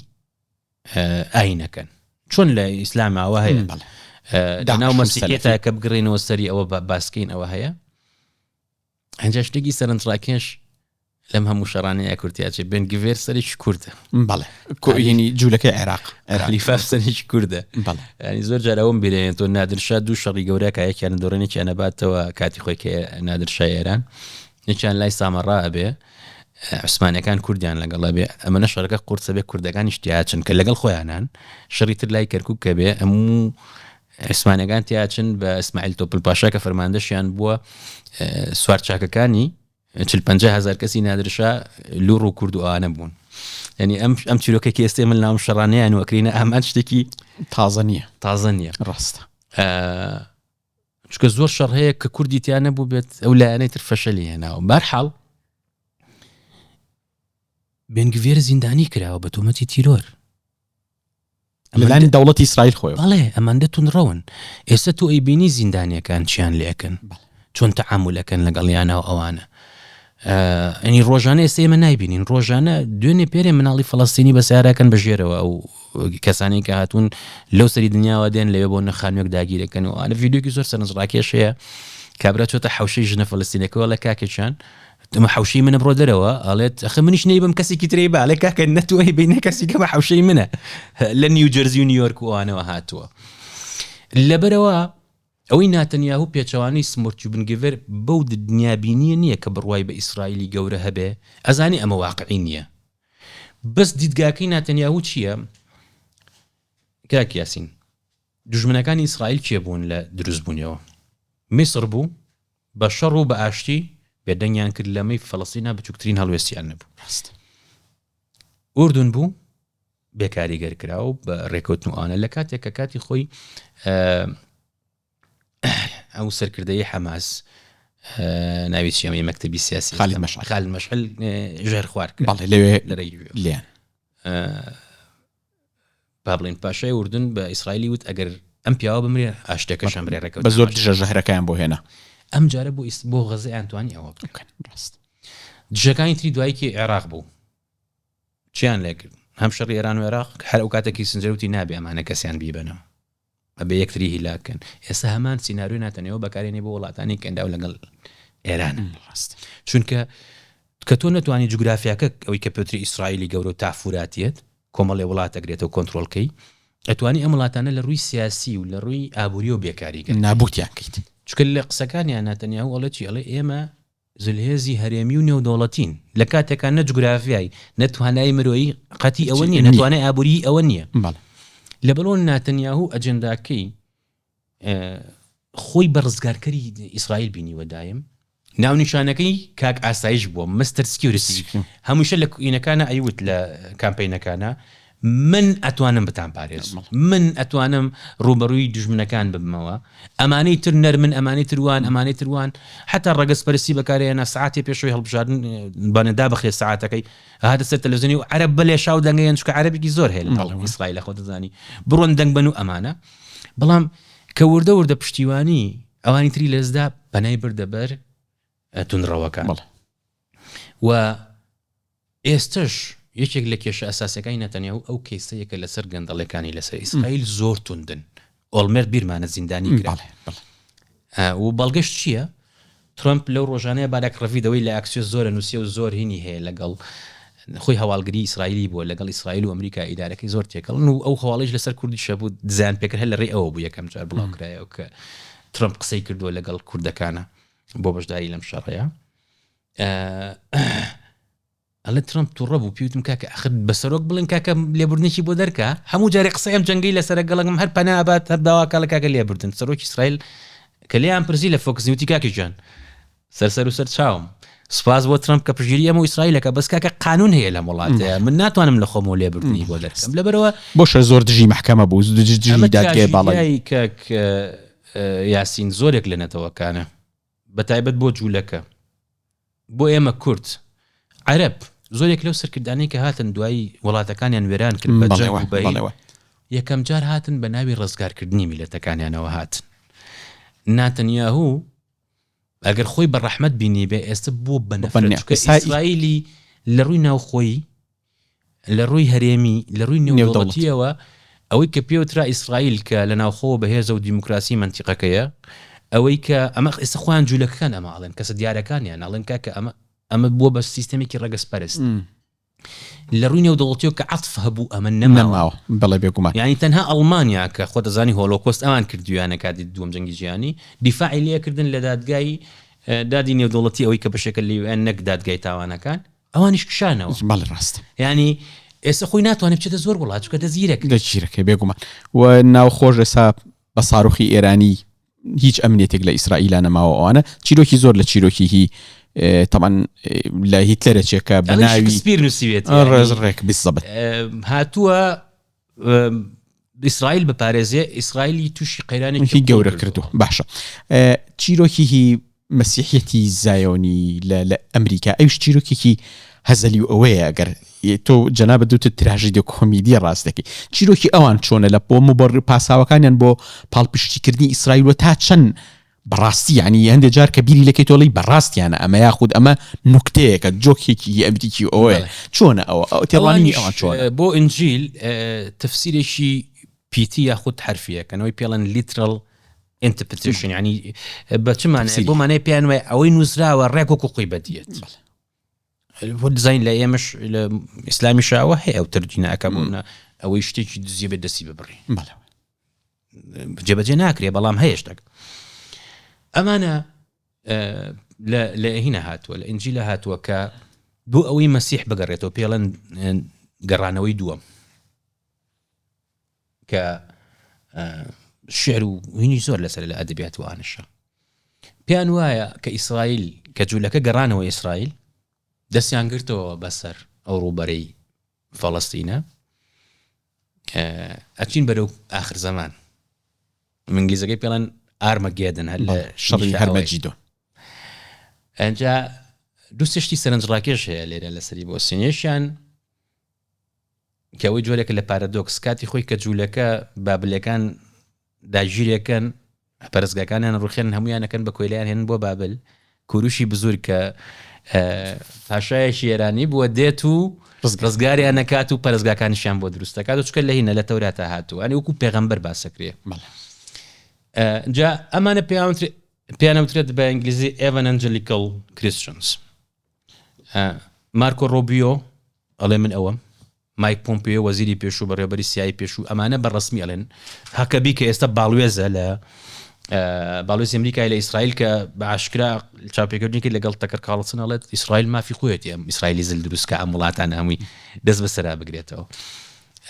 Speaker 2: ئاینەکەن چۆن لە ئیسلامەوە هەیە ناو مەسیحێتە کە بگڕێنەوە سەری ئەوە باسکەین ئەوە هەیە هەنجا شتێکی سەرنجڕاکێش لەم هەموو شەڕانەیە کورتیاچێ بێنگڤێر سەرێکی کوردە
Speaker 1: بەڵێ ینی جوولەکەی عێراق
Speaker 2: لیفاف سەرێکی کوردە ینی زۆر جارەوەم بێنێت تۆ نادرشا دوو شەڕی گەورەکە یەکیان دۆڕێنێکی ئەنەباتەوە کاتی خۆی کە نادرشای ئێران یەکیان لای سامەڕا ئەبێ عوسمانیەکان کوردیان لەگەڵا بێ ئەمەنە شەڕەکە قورسە بێ کوردەکانی شتیاچن کە لەگەڵ خۆیانان شەڕی تر لای کەرکووک کە بێ هەموو عوسمانیەکان تیاچن بە ئیسماعیل تۆپل پاشا کە فەرماندەشیان بووە سوار چاکەکانی 50,000 کەسی نادرشا لوڕ و کورد و ئەوانە بوون. یعنی ئەم چیرۆکێکی ئێستێ من ناوم شەڕانەیان وەکرینە ئەمان شتێکی تازە نییە
Speaker 1: ڕاستە
Speaker 2: چکە زۆر شەڕ هەیە کە کوردی تیانە بوو بێت ئەو لایەنەی تر فەشەلی هێناوە. بەرحاڵ بێنگڤێر زیندانی کراوە بە تۆمەتی تیرۆر
Speaker 1: لەلایەن دەوڵەتی ئیسرائیل خۆی.
Speaker 2: بەڵێ ئەماندە تونڕەون ئێستا تۆ ئەیبینی زیندانیەکان چیان لێکن چۆن تەعامولەکەن لەگەڵیانە و ئەوانە ئەنی ڕۆژانە ئێستا ئێمە نایبینین ڕۆژانە دوێنێ پێرێ مناڵی فەڵەستینی بە سیارەکەن بەژێرەوە ئەو کەسانی کە هاتوون لەو سەری دنیاوە دێن لەوێ بۆ نەخانوێک داگیرەکەن و ئەە ڤیددیۆکی زۆر سەرنجڕاکێش هەیە کابرا چۆتە حوشەی ژنە فەڵەستینەکەەوە لە کاکێکیان ئەمە حوشەی منە بڕۆ دەرەوە ئاڵێت ئەخە منیش نەیبم کەسێکی ترێ بە ئەڵێ کاکە نەتوەی بینە کەسێکە بە حوشەی منە لە نیوجەرزی و نیویۆرک و ئەوانەوە هاتووە. لەبەرەوە ئەوەی ناتەنیاهو پێچەوانی سمۆرتی و بنگڤێر بەو دنیابینیە نییە کە بڕوای بە ئیسرائیلی گەورە هەبێ ئەزانی ئەمە واقعی نییە. بەس دیدگاکەی ناتەنیاهو چییە؟ کاک یاسین دوژمنەکانی ئیسرائیل چیە بوون لە دروستبوونیەوە؟ میسر بوو بە شەڕ و بە ئاشتی بێدەنگیان کرد لەمەی فەڵەستینە بچووکترین هەڵوێستیان نەبوو. ئوردون بوو بێکاریگەر کراوە بە ڕێکوتن و ئانە لە کاتێک کە کاتی خۆی ئەو سەرکردەی حەماس ناوی چیەمە مەکتەبی سیاسی خالد مەشعل ژێر خوار کرد
Speaker 1: لێیان
Speaker 2: با بڵێن پاشای ئوردون بە ئیسرائیلی وت ئەگەر ئەم پیاوە بمرێ ئاشتەکە شەمرێ ڕێکەوت
Speaker 1: بە زۆر دژە ژەهرەکەیان بۆ هێنا
Speaker 2: ئەم جارە بۆ غەزە ئەتوانی ئەوە بکەن. دژەکانی تری دوایکی عێراق بوو چیان لێ کرد هەم شەڕی ئێران و عێراق هەر ئەو کاتێکی سنجەوتی نابێ ئەمانە کەسیان بیبەنەوە ئەبێ یەکتری هیلاکەن. ئێستا هەمان سیناریۆی ناتەنەوە بەکارێنێ بۆ وڵاتانی کەنداو لەگەڵ ئێران چونکە کە تۆ نەتوانی جوگرافیاکە ئەوەی کە پێوتری ئیسرائیلی گەورە و تافوراتیت کۆمەڵێ وڵاتەگرێتەوە کۆنتترۆلکەی ئەتوانی ئەم وڵاتانە لە ڕووی سیاسی و لە ڕووی ئابووری و بێکاریگە
Speaker 1: نابوتیان کەیت
Speaker 2: چکە لە قسەکانیان ناتەنیاهو ئەڵێکی ئەڵێ ئێمە زلهێزی هەرێمی و نێودەوڵەتین لە کاتێکان نە جوگرافیایی نەتوانای مرۆیی قەتی ئەوە نیە نەتوانای ئابووری ئەوە نییە. لە بەڵۆن ناتەنیاهو ئەجەنداکەی خۆی بە ڕزگارکەری ئیسرائیل بینیوە دایم ناونیشانەکەی کاک ئاسایش بووە مستر سکیورتی هەمووشە لە کوینەکانە ئەیوت لە کامپینەکانە من ئەتوانم بتان پارێز من ئەتوانم ڕوبەڕووی دژمنەکان ببمەوە ئەمانەی تر نەرمن ئەمانەی تروان ئەمانەی تروان حتا ڕەگەز پەرستی بەکارێنە سعاتی پێشوی هەڵبژاردن بانەدا بەخێ سعاتەکەی هاتە سەر تەلەڤیزیۆنی و عەرەب بەلێ شاو دەنگەیان چکە عەرەبێکی زۆر هەیە لە ئیسرائیل خۆ دەزانی بڕۆن دەنگ بن و ئەمانە بەڵام کە وردە پشتیوانی ئەوانی تری لەزدا بەنای بردەبەر تونڕەوەکە و ئێستش یەکێک لە کێشە ئەساسەکانی نەتەنیاهو ئەو کەیسەیەکە لەسەر گەندەڵەکانی لەسەر ئیسرائیل زۆر توندن ئۆڵمێرد بیرمانە زیندانی کرا و بەڵگەشت چییە؟ ترامپ لەو ڕۆژانەیە بارێک ڕەفیدەوەی لە ئاکسیۆ زۆرە نووسیە و زۆر هینی هەیە لەگەڵ خۆی هەواڵگری ئیسرائیلی بووە لەگەڵ ئیسرائیل و ئەمریکا ئیدارەکەی زۆر تێکەڵن و ئەو هەواڵیش لەسەر کوردی شەبوو دزیان پێکرد هەر لە ڕێ ئەوە بوو یەکەم جار بڵاوکرایەوە کە ترامپ قسەی کردووە لەگەڵ کوردەکانە بۆ بەشداری لەم شەڕەیە. ئەلە ترامپ تووڕەبوو پێوتم کاکە ئەخر بەسەرۆک بڵێن کاکە لێبوردنێکی بۆ دەرکە هەموو جارێ قسەیم جەنگی لەسەر گەڵم هەر پەنابات هەر داواکە لە کاکە لێبوردن سەرۆکی ئیسرائیل کە لێیان پرسی لە فۆکس نیوتی کاکی جان سەر و سەر چاوم سپاس بۆ ترامپ کە پژگیری ئەمە ئیسرائیلەکە بەس کاکە قانون هەیە لە وڵاتەیە من ناتوانم لە خۆمەوە لێبوردنی بۆ دەرکەم لەبەرەوە
Speaker 1: بۆشە زۆر دژی محکەمە بوو دژی دادگای باڵای
Speaker 2: کاک یاسین زۆرێک لە نەتەوەکانە بەتایبەت بۆ جوولەکە بۆ ئێمە کورد عەرەب زۆرێک لەو سەرکردانەی کە هاتن دوایی وڵاتەکانیان وێران کرد بە جەنگ و بەهێز یەکەم جار هاتن بە ناوی ڕزگارکردنی میلەتەکانیانەوە هاتن ناتەنیاهوو ئەگەر خۆی بە ڕەحمەت بینی بێ ئێستا بۆ بەنەفرەت ئیسرائیلی لە ڕووی ناوخۆیی لە ڕووی هەرێمی لە ڕووی نێودەوڵەتیەوە ئەوەی کە پێوترا ئیسرائیل کە لە ناوخۆ بەهێزە و دیموکراسی منتیقەکەیە ئەوەی کە ئەمە ئێستا خۆیان جوولەکەکان ئەمە ئاڵێن کەسە دیارەکانیان ئاڵێن کاکە ئەمە بووە بە سیستەمێکی ڕەگەزپەرست لە ڕووی نێودەوڵەتیەوە کە عەتف هەبوو ئەمە نەماوە
Speaker 1: بەڵێ بێگومان
Speaker 2: یعنی تەنها ئەڵمانیا کە خۆ دەزانی هۆلۆکۆست ئەوان کردویانە کاتی دووەم جەنگی جیهانی دیفاعی لێکردن لە دادگای دادی نێودەوڵەتی ئەوەی کە بەشێکە لێوێن نەک دادگای تاوانەکان ئەوانیش کشانەوە
Speaker 1: بەڵێ ڕاست
Speaker 2: ینی ئێستا خۆی ناتوانێت بچێتە زۆر وڵات چونکە
Speaker 1: دەزیرەکە بێگومان و ناوخۆش ئێستا بە ساڕوخی ئێرانی هیچ ئەمنێتێک لە ئیسرائیلە نەماوە ئەوانە چیرۆکی زۆر لە چیرۆکیهی طبعا لە هیتلەرێکێکە بە ناوی
Speaker 2: سپیر نووسیوێت
Speaker 1: ڕێزڕێک بزەبێت
Speaker 2: هاتووە ئیسرائیل بەپارێزێ ئیسرائیلی تووشی قەیرانێکی
Speaker 1: گەورە کردو باشە چیرۆکیهی مەسیحەتی زایۆنی لە ئەمریکا ئەوش چیرۆکێکی هەزەلی و ئەوەیە ئەگەر تۆ جەنابە دوتە تراژیدی کۆمیدی ڕاستەکەی چیرۆکی ئەوان چۆنە لە بۆ مبەڕ پاساوەکانیان بۆ پاڵپشتیکردنی ئیسرائیل و تا چەند بەڕاستی ینی هەندێک جار کە بیری لەکەی تۆڵی بەڕاستیانە ئەمە یاخود ئەمە نوکتەیەکە جۆکێکی ئەمریکی ئەوەیە چۆنە ئەوە تێڕوانی ئەوان چۆنە
Speaker 2: بۆ ئنجیل تەفسیرێکی پیتی یاخود حرفیەکەنەوەی پێڵەن لیترال interpretation ینی بە چ مانای بۆ مانای پێیان وایە ئەوەی نووسراوە ڕێک و قوقی بەدیێت بۆ دزین لە ئێمەش لە ئیسلامی شاوە هەیە ئەو تەرجینەکە بوونە ئەوەی شتێکی دزیە بێت دەستی ببڕی جێبەجێ ناکرێ بەڵام هەیەشتێک ئەمانە لە هینە هاتووە لە ئنجیلە هاتووە کە بۆ ئەوەی مەسیح بگەڕێتەوە پێڵەن گەڕانەوەی دووەم کە شعر و هینی زۆر لەسەر لە ئەدەبیات و ئانشە پێیان وایە کە ئیسرائیل کە جوولەکە گەڕانەوە ئیسرائیل دەستیان گرتەوە بەسەر ئەو ڕووبەرەی فەڵەستینە ئەچین بەرەو ئاخر زەمان ئینگلیزەکەی پێڵەن ئارمەگێدن هەر لە
Speaker 1: شەڕی هەرمەجیدۆ
Speaker 2: ئەنجا دوو سێشتی سەرنجڕاکێش هەیە لێرە لەسەری بۆ سینێشیان کە ئەوەی جۆرێکە لە پارەدۆکس کاتی خۆی کە جوولەکە بابلەکان داگیرەکەن پەرستگاکانیان ڕوخێن هەمویانەکەن بە کۆیلیان هێن بۆ بابل کوروشی بزور کە پاشایەکی ئێرانی بووە دێت و ڕزگاریان نەکات و پەرستگاکانیشیان بۆ دروستەکات و چکە لە هینە لە تەوراتە هاتوو ئەنی وەکو پێغەمبەر باسەکرێ جا ئەمانە پیانەوترێت بە ئینگلیزی evangelical Christians مارکۆ ڕۆبیۆ ئەڵێ من ئەوەم مایک پۆمپیۆ وەزیری پێشوو بەڕێوەبەری سیایی پێشوو ئەمانە بەڕەسمی ئەڵێن هەکەبی کە ئێستا باڵوێزە لە باڵوێزی ئەمریکای لە ئیسرائیل کە بە عاشکرا چاپێکردنێکی لەگەڵ تەکەر کاڵسن ئەڵێت ئیسرائیل مافی خۆیەتی ئەم ئیسرائیلی زل دروستکە ئەم وڵاتان هەمووی دەست بەسەرا بگرێتەوە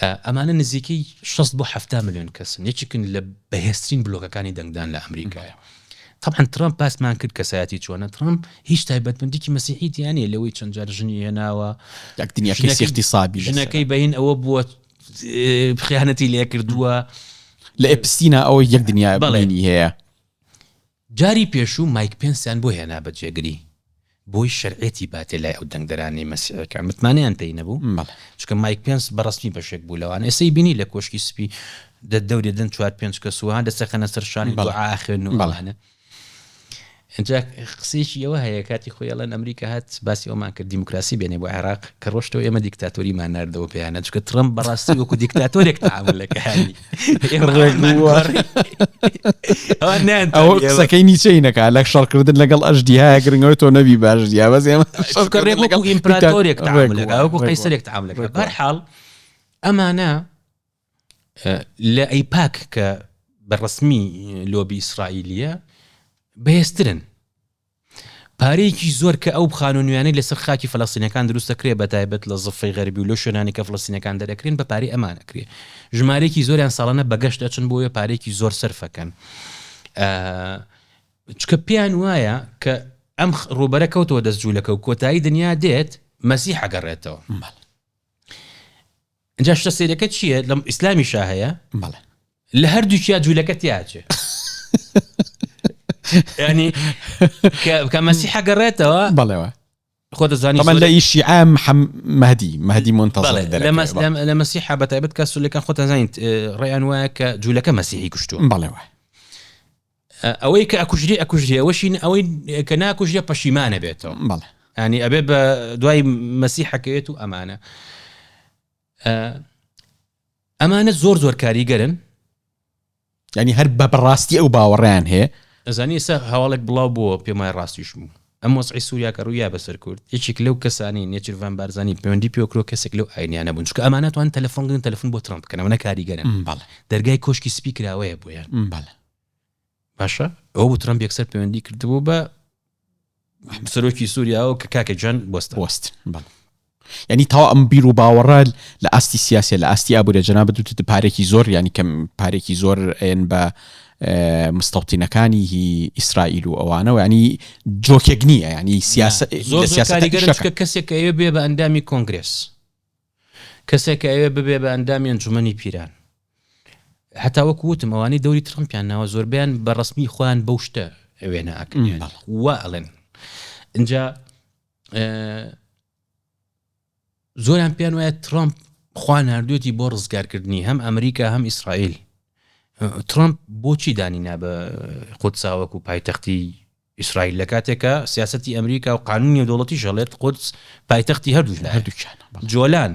Speaker 2: ئەمانە نزیکەی 6 بۆ 7 ملیۆن کەسن یەکێکن لە بەهێزترین بلۆگەکانی دەنگدان لە ئەمریکایە طبعا ترامپ پاسمان کرد کەسایەتی چۆنە ترامپ هیچ تایبەتمەندێکی مەسیحیتیانە لەوەی چەند جار ژنی هێناوە
Speaker 1: یەک دنیاکەی اقتصادی
Speaker 2: ژنەکەی بەین ئەوە بووە خیانەتی لێ کردووە
Speaker 1: لە ئەپستینە ئەوە یەک دنیا بەڵێنی هەیە
Speaker 2: جاری پێشوو مایک پێنسیان بۆ هێنا بەجێگری بۆی شەرعێتی باتێ لای ئەو دەنگدەرانی مەسیحەکان متمانەیان پێی نەبوو چکە مایک پێنس بەڕسمی بەشێک بوو لەوانە ئێسەی بینی لە کۆشکی سپی دەورێدن 4-5 کەسوان دەستەخەنە سەر شانی دوعا خوێن و بەڵانە اینجا قسەیەکی ئەوە هەیە کاتی خۆیڵەن ئەمریکا هات باسی ئەومان کرد دیموکراسی بێنێ بۆ عێراق کە ڕۆشتەوە ئێمە دیکتاتۆریمان ناردەوە پێیانە چکە ترامپ بەڕاستی وەکو دیکتاتۆرێک تەعاملەکانی
Speaker 1: ئەوە قسەکەی نیچەی نەکا لە شەڕکردن لەگەڵ ئەژدیهای گرنگەوەی تۆ نەبی باشدیا بەس ئێمە
Speaker 2: وەکو ئیمپراتۆرێک تەعاملەکە وەکو قەیسەرێک تەعاملەکە بەرحاڵ ئەمانە لە ئەیپاک کە بەڕسمی لۆبی ئیسرائیلیە بەهێزترن پارەیەکی زۆر کە ئەو خانونویانەی لەسەر خاکی فەلەستینەکان دروست دەکرێت بەتایبەت لە زەفەی غەربی و لە شوێنانی کە فەلەستینەکان دەرەکرێن بە پارەی ئەمانەکرێت ژمارەیەکی زۆریان ساڵانە بەگەشت دەچن بۆیە پارێکی زۆر سەرفەکەن چکە پێیان وایە کە ئەم ڕوبەرە کەوتەوە دەستجوولەکە و کۆتایی دنیا دێت مەسیح ئەگەڕێتەوە اینجا شتە سێرەکە چییە لەم ئیسلامی شاهەیە لە هەردووکیا جوولەکە تیاچێ ینی کە مەسیح ئەگەڕێتەوە
Speaker 1: بەڵێوە
Speaker 2: خۆ دەزانی
Speaker 1: طبعا لە ئیشی عام مهدی منتەزر
Speaker 2: لە مەسیح بەتایبەت کە سولەکان خۆ دەزانیت ڕێیان وایە کە جوولەکە مەسیحی کوشتووە
Speaker 1: بەڵێوە
Speaker 2: ئەوەی کە ئەکوژری ئەوەشین ئەوەی کە ناکوژرێ پەشیمانە بێتەوە
Speaker 1: بەڵێ
Speaker 2: ینی ئەبێ بە دوای مەسیحەکەوێت و ئەمانە زۆر کاریگەرن
Speaker 1: ینی هەر بە بەڕاستی ئەو باوەڕیان هەیە
Speaker 2: ئەزانی ئێستا هەواڵێک بڵاو بووە پێمای ڕاستیش بوو ئەم وەزعی سووریا کە ڕوویا بەسەر کورد یەکێک لەو کەسانی نێچیروان بارزانی پەیوەندی پێوەکرۆ کەسێک لەو ئاینیانە بوون چکە ئەمانە توان تەلەفۆن بۆ ترامپ بکەن ئەمانە کاریگەرن دەرگای کۆشکی سپی کراوەیە بۆیان باشە ئەو بوو ترامپ یەکسەر پەیوەندی کردبوو بە سەرۆکی سووریا و کە کاکە جان وەست
Speaker 1: ینی تاوا ئەم بیر و باوەڕە لە ئاستی سیاسی لە ئاستی ئابوورە جەنابەت دوت پارێکی زۆر ینی کەم پارێکی زۆر ئێن بە مستەوتینەکانی هی ئیسرائیل و ئەوانەوە ینی جۆکێک نییە ینی سیاست
Speaker 2: کەسێک ئەوێ بێ بە ئەندامی کۆنگرس کەسێک ئەوێ ببێ بە ئەندامی ئەنجومەنی پیران هەتا وەکو وتم ئەوانەی دەوری ترامپیان ناوە زۆربیان بە ڕسمی خۆیان بەو شتە ئەوێ ناکەن وا ئەڵێن اینجا زۆریان پێیان وایە ترامپ خوا ناردوێتی بۆ ڕزگارکردنی هەم ئەمریکا هەم ئیسرائیل ترامپ بۆچی دانینا بە قودسا وەکو پایتەختی ئیسرائیل لە کاتێکە سیاسەتی ئەمریکا و قانونی دەوڵەتی ژەڵێت قودس پایتەختی هەردووچان جۆلان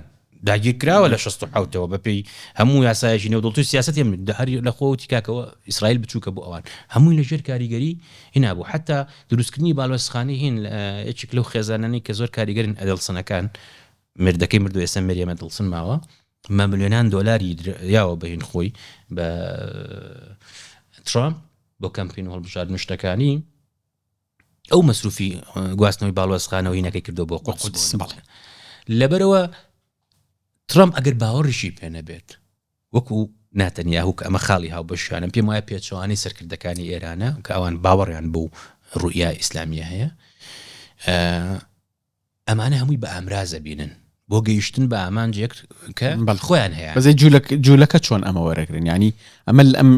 Speaker 2: داگیرکراوە لە 16ەوە بەپێی هەموو یاسایەکی نێودوڵەتی سیاسەتی هەر لە خۆوتی کاکەوە ئیسرائیل بچووکە بۆ ئەوان هەمووی لەژێر کاریگەری هینا بوو حتا دروستکردنی باڵوێزخانەی هین یەکێک لەو خێزانانی کە زۆر کاریگەرن ئەدڵسنەکان مردەکەی مردو ئێستا مریەمە دڵسن ماوە مەملیۆنان دۆلاری یاوە بەهین خۆی بە ترامپ بۆ کەمپین و هەڵبژاردن شتەکانی ئەو مەسروفی گواستنەوەی باڵوێزخانەوە هینەکەی کردو بۆ قودس لەبەرەوە ترامپ ئەگەر باوەڕیشی پێ نەبێت وەکو ناتەنیاهو کە ئەمە خاڵی هاو بەشیانم پێم وایە پێچەوانی سەرکردەکانی ئێرانە کە ئەوان باوەڕیان بوو ڕوئیا ئیسلامیە هەیە ئەمانە هەمووی بە ئامرازە بینن بۆ گەیشتن بە ئامانجێک کە خۆیان هەیە
Speaker 1: بەزەی جوولەکە چۆن ئەمە وەرەگرن ینی ئەمە ئەم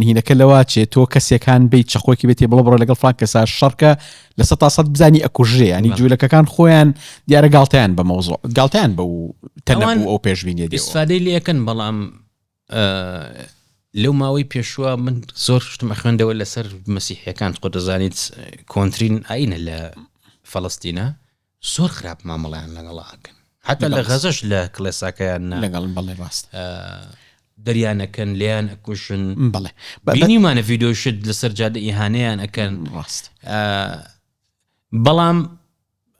Speaker 1: هینەکە لەوا چێت تۆ کەسێکان بیت چەخۆکی بێتێ بڵۆ لەگەڵ فلان کەسا شەڕکە لە 100% بزانی ئەکوژێ ینی جوولەکەکان خۆیان دیارە گاڵتەیان بە مەوزوع گاڵتەیان بە و تەنەبوو ئەو پێشبینیە
Speaker 2: ئیسفادەی لەکەن بەڵام لەو ماوەی پێشوە من زۆر شتم ئەخوێندەوە لەسەر مەسیحیەکان خۆ دەزانیت کۆنترین ئاینە لە فەڵەستینە زۆر خراپ مامەڵیان لەگەڵاکەن حتا لە غەزەش لە کلێساکەیان
Speaker 1: لەگەڵ بەڵێ ڕاست
Speaker 2: دەریانەکەن لیان ئەکوشن بەڵێ بینیمانە ڤیدۆشت لەسەر جادە ئیهانەیان ئەکەن
Speaker 1: ڕاست
Speaker 2: بەڵام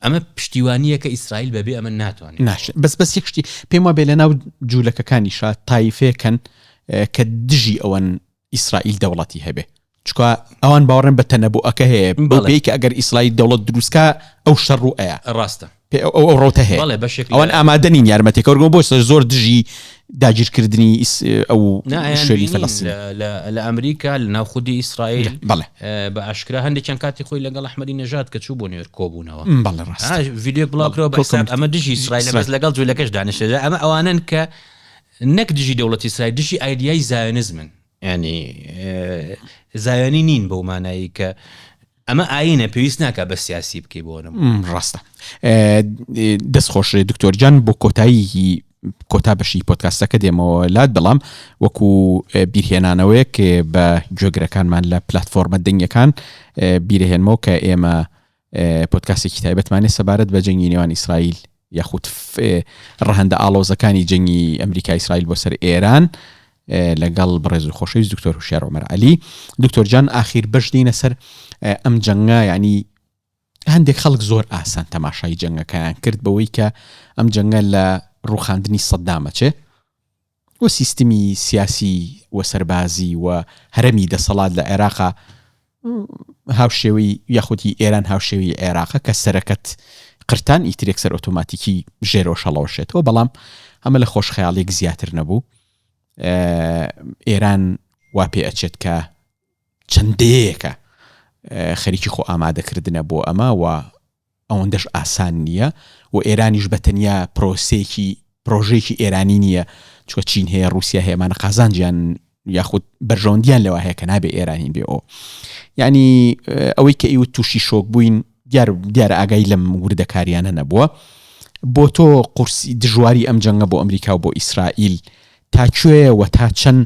Speaker 2: ئەمە پشتیوانیە کە ئیسرائیل بەبێ ئەمە ناتوانێت
Speaker 1: ناشێت بەس یەکشتی پێم وابێ لە ناو جوولەکەکانیشا تایفێکن کە دژی ئەوەن ئیسرائیل دەوڵەتی هەبێ چکە ئەوان باوەڕێن بە تەنەبووەکە هەیە بەڵێ کە ئەگەر ئیسرائیل دەوڵەت دروستکە ئەو شەڕ و ئەیە
Speaker 2: ڕاستە
Speaker 1: ئەو ڕۆتە هەیە ئەوان ئامادەنین یارمەتێک وەرگۆ بۆ زۆر دژی داگیرکردنی ئەو شوێنی فەڵەستین
Speaker 2: لە ئەمریکا لە ناو خودی ئیسرائیل
Speaker 1: بەڵێ
Speaker 2: بە ئاشکرا هەندێکیان کاتی خۆی لەگەڵ ئەحمەدی نەژاد کە چوو بۆ نوێر کۆبوونەوە
Speaker 1: بەڵێ ڕاست
Speaker 2: ڤیدیۆ بڵاوکرەوە بەحساب ئەمە دژی ئیسرائیل بەس لەگەڵ جوولەکەش دانیشتێدا ئەمە ئەوانن کە نەک دژی دەوڵەتی ئیسرائیل دژی ئایدیای زایۆنیزمن ینی زایۆنی نین بەو مانایی کە ئەمە ئاینە پێویست ناکە بە سیاسی بکەی بۆنم
Speaker 1: ڕاستە دەستخۆش دکتۆر جان بۆ کۆتایی کۆتا بەشی پۆدکاستەکە دێمەوە لات بەڵام وەکو بیرهێنانەوەیەک بە گوێگرەکانمان لە پلتفۆرمە دنگەکان بیرهێنمەوە کە ئێمە پۆدکاستێکی تایبەتمانێ سەبارەت بە جەنگی نێوان ئیسرائیل یاخود ڕەهەندە ئاڵۆزەکانی جەنگی ئەمریکا ئیسرائیل بۆ سەر ئێران لەگەڵ بەڕێز و خۆشەویست دکتۆر هوشیار عومەر عەلی دکتۆر جان ئاخیر بەش دێنە سەر ئەم جەنگە ینی هەندێک خەڵک زۆر ئاسان تەماشای جەنگەکەیان کرد بەوەی کە ئەم جەنگە لە ڕوخاندنی سەدامە چێ و سیستمی سیاسی و سەربازی و هەرەمی دەسەڵات لە عێراقا هاوشێوی یاخودی ئێران هاوشێوی عێراقە کە سەرەکەت قرتان ئیترێک سەر ئۆتۆماتیکی ژێرۆ شەڵەوەشێتەوە بەڵام ئەمە لە خۆشخەیاڵێک زیاتر نەبوو ئێران وا پێ ئەچێت کە چەندەیەکە خەریکی خۆ ئامادەکردنە بۆ ئەمە و ئەوەندەش ئاسان نییە و ئێرانیش بەتەنیا پرۆژێکی ئێرانی نییە چکە چین هەیە رووسیا هەیەمانە قازانجیان یاخود بەرژەوەندیان لەوە هەیە کە نابێ ئێرانی بێ ئەو یعنی ئەوەی کە ئیوت تووشی شۆک بووین دیارە ئاگای لەم وردەکاریانە نەبووە بۆ تۆ قورسی دژواری ئەم جەنگە بۆ ئەمریکا و بۆ ئیسرائیل تاکوێ و تا چەند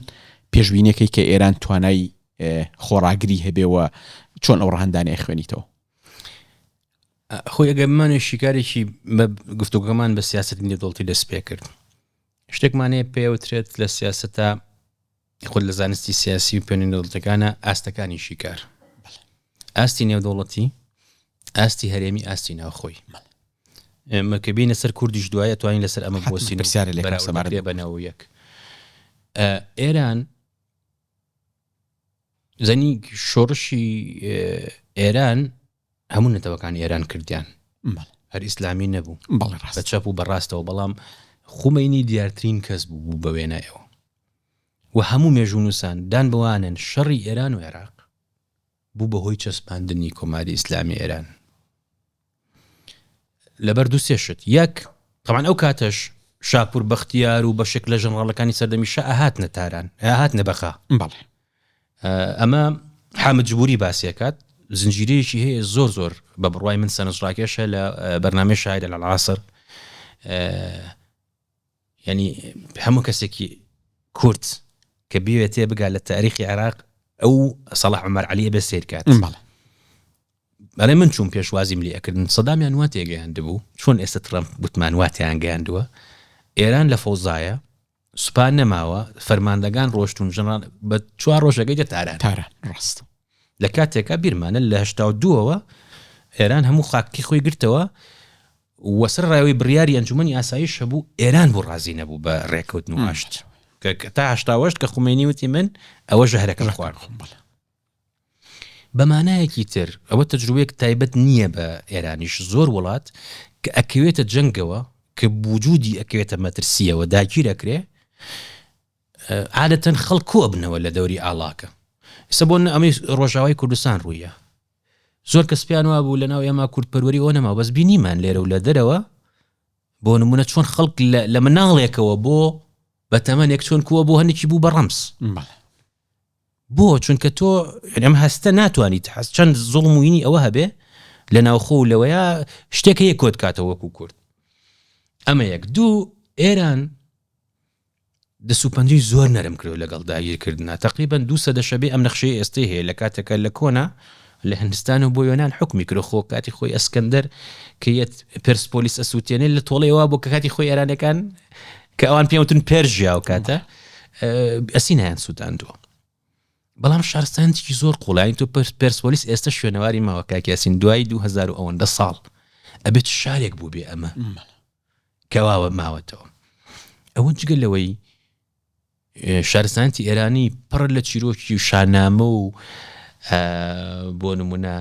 Speaker 1: پێشبینیەکەی کە ئێران توانای خۆڕاگری هەبێەوە چۆن ئەو ڕەهەندانەی خوێنیتەوە
Speaker 2: خۆی ئەگەمانێ شیکارێکی گفتوگەمان بە سیاست نێودەوڵەتی دەست پێ کرد شتێکمانەیە پێوترێت لە سیاسەتە خۆ لە زانستی سیاسی و پێنی نێودەوڵەتەکانە ئاستەکانی شیکار ئاستی نێودەوڵەتی ئاستی هەرێمی ئاستی ناوخۆی ئێمە کە بینە سەر کوردیش دوایە توانین لەسەر ئەمە بۆسین بەراوردێ بەنەوە یەک ئێران زەنی شۆڕشی ئێران هەموو نەتەوەکانی ئێران کردیان هەر ئیسلامی نەبوو بە چەپ و بەڕاستەوە بەڵام خومەینی دیارترین کەس بوو بە وێنایەوە و هەموو مێژوونوسان دان بوانن شەڕی ئێران و عێراق بوو بەهۆی چەسپاندنی کۆماری ئیسلامی ئێران لەبەر دوو سێشت یەک طبعاً ئەو کاتەش شاپور بەختیار و بەشێک لە ژەنڕاڵەکانی سەردەمی شا ئاهاتنە تاران ئاهاتنە بەخا ئەمە حامد جبوری باسیەکات زنجیرەیەکی هەیە زۆر بە بڕوای من سەنجڕاکێشە لە بەرنامەی شاعر العصر ینی هەموو کەسێکی کورد کە بێتێ بگا لە تاریخی عێراق ئەو سەلاح عومەر عەلیە بە سیرکات بەڵێ من چوون پێشوازیم لێ ئەکردن سەدامیان وا تێگەیاندبوو چۆن ئێستا ترەمپ گوتمان وا تێیانگەیاندووە ئێران لە فەوزایە سوپان نەماوە فەرماندەگان ڕۆشتون ژەنڕال بە 4 ڕۆژەکەی دەتاران
Speaker 1: ڕاست
Speaker 2: لە کاتێکە بیرمانە لە 82ەوە ئێران هەموو خاکی خۆی گرتەوە وەسەر ڕاوی بڕیاری ئەنجومەنی ئاسایش هەبوو ئێران بۆ ڕازی نەبوو بە ڕێکەوتن و هەشت کە تا 88 کە خومێنی وتی من ئەوە ژەهرەکەم خوارد بەمانایەکی تر ئەوە تەجروبەیەک تایبەت نییە بە ئێرانیش زۆر وڵات کە ئەکەوێتە جەنگەوە کە بوجودی ئەکەوێتە مەترسیەوە داگیر ئەکرێ عادەتەن خەڵک کۆ بنەوە لە دەوری ئاڵاکە ئێستا بۆ ئەمەی ڕۆژاوای کوردستان ڕوویە زۆر کەس پیان وا بوو لەناو ئێمە کوردپەروەری ئەوە نەما بەس بینیمان لێرە و لە دەرەوە بۆ نمونە چۆن خەڵک لە مناڵێکەوە بۆ بە تەمەنێک چۆن کووە بۆ هەنێکی بوو بە ڕەمس بۆ چونکە تۆ ئەم هەستە ناتوانیت حەست چەند زوڵم وینی ئەوە هەبێ لە ناوخۆ و لەوەیە شتێک هەیە کۆت کاتەوە وەکو کورد ئەمە یەک دوو ئێران دەسوپەندی زۆر نەرم کردو لەگەڵ داگیرکردنە تقریبا 200 شەبێ ئەم نەخشەی ئێستەی هەیە لە کاتێکە لە کۆنا لە هندستان و بۆ یۆنان حکمی کرد خۆ کاتی خۆی ئەسکەندەر کە یەت پرسپۆلیس ئەسووتێنێت لە تۆڵەیەوە بۆ کە کاتی خۆی ئێرانەکان کە ئەوان پێوتن پێرژیا و کاتە ئەسینایان سووتاندووە بەڵام شارستانێکی زۆر قوڵانی تۆ پرسپۆلیس ئێستا شوێنەواری ماوە کاکیاسین دوای 2000 ساڵ ئەبێت شارێک بوو بێ ئەمە کەواوە ماوەتەوە ئەوە جگە لەوەی شارستانتی ئێرانی پڕ لە چیرۆکی و شانامە و بۆ نمونە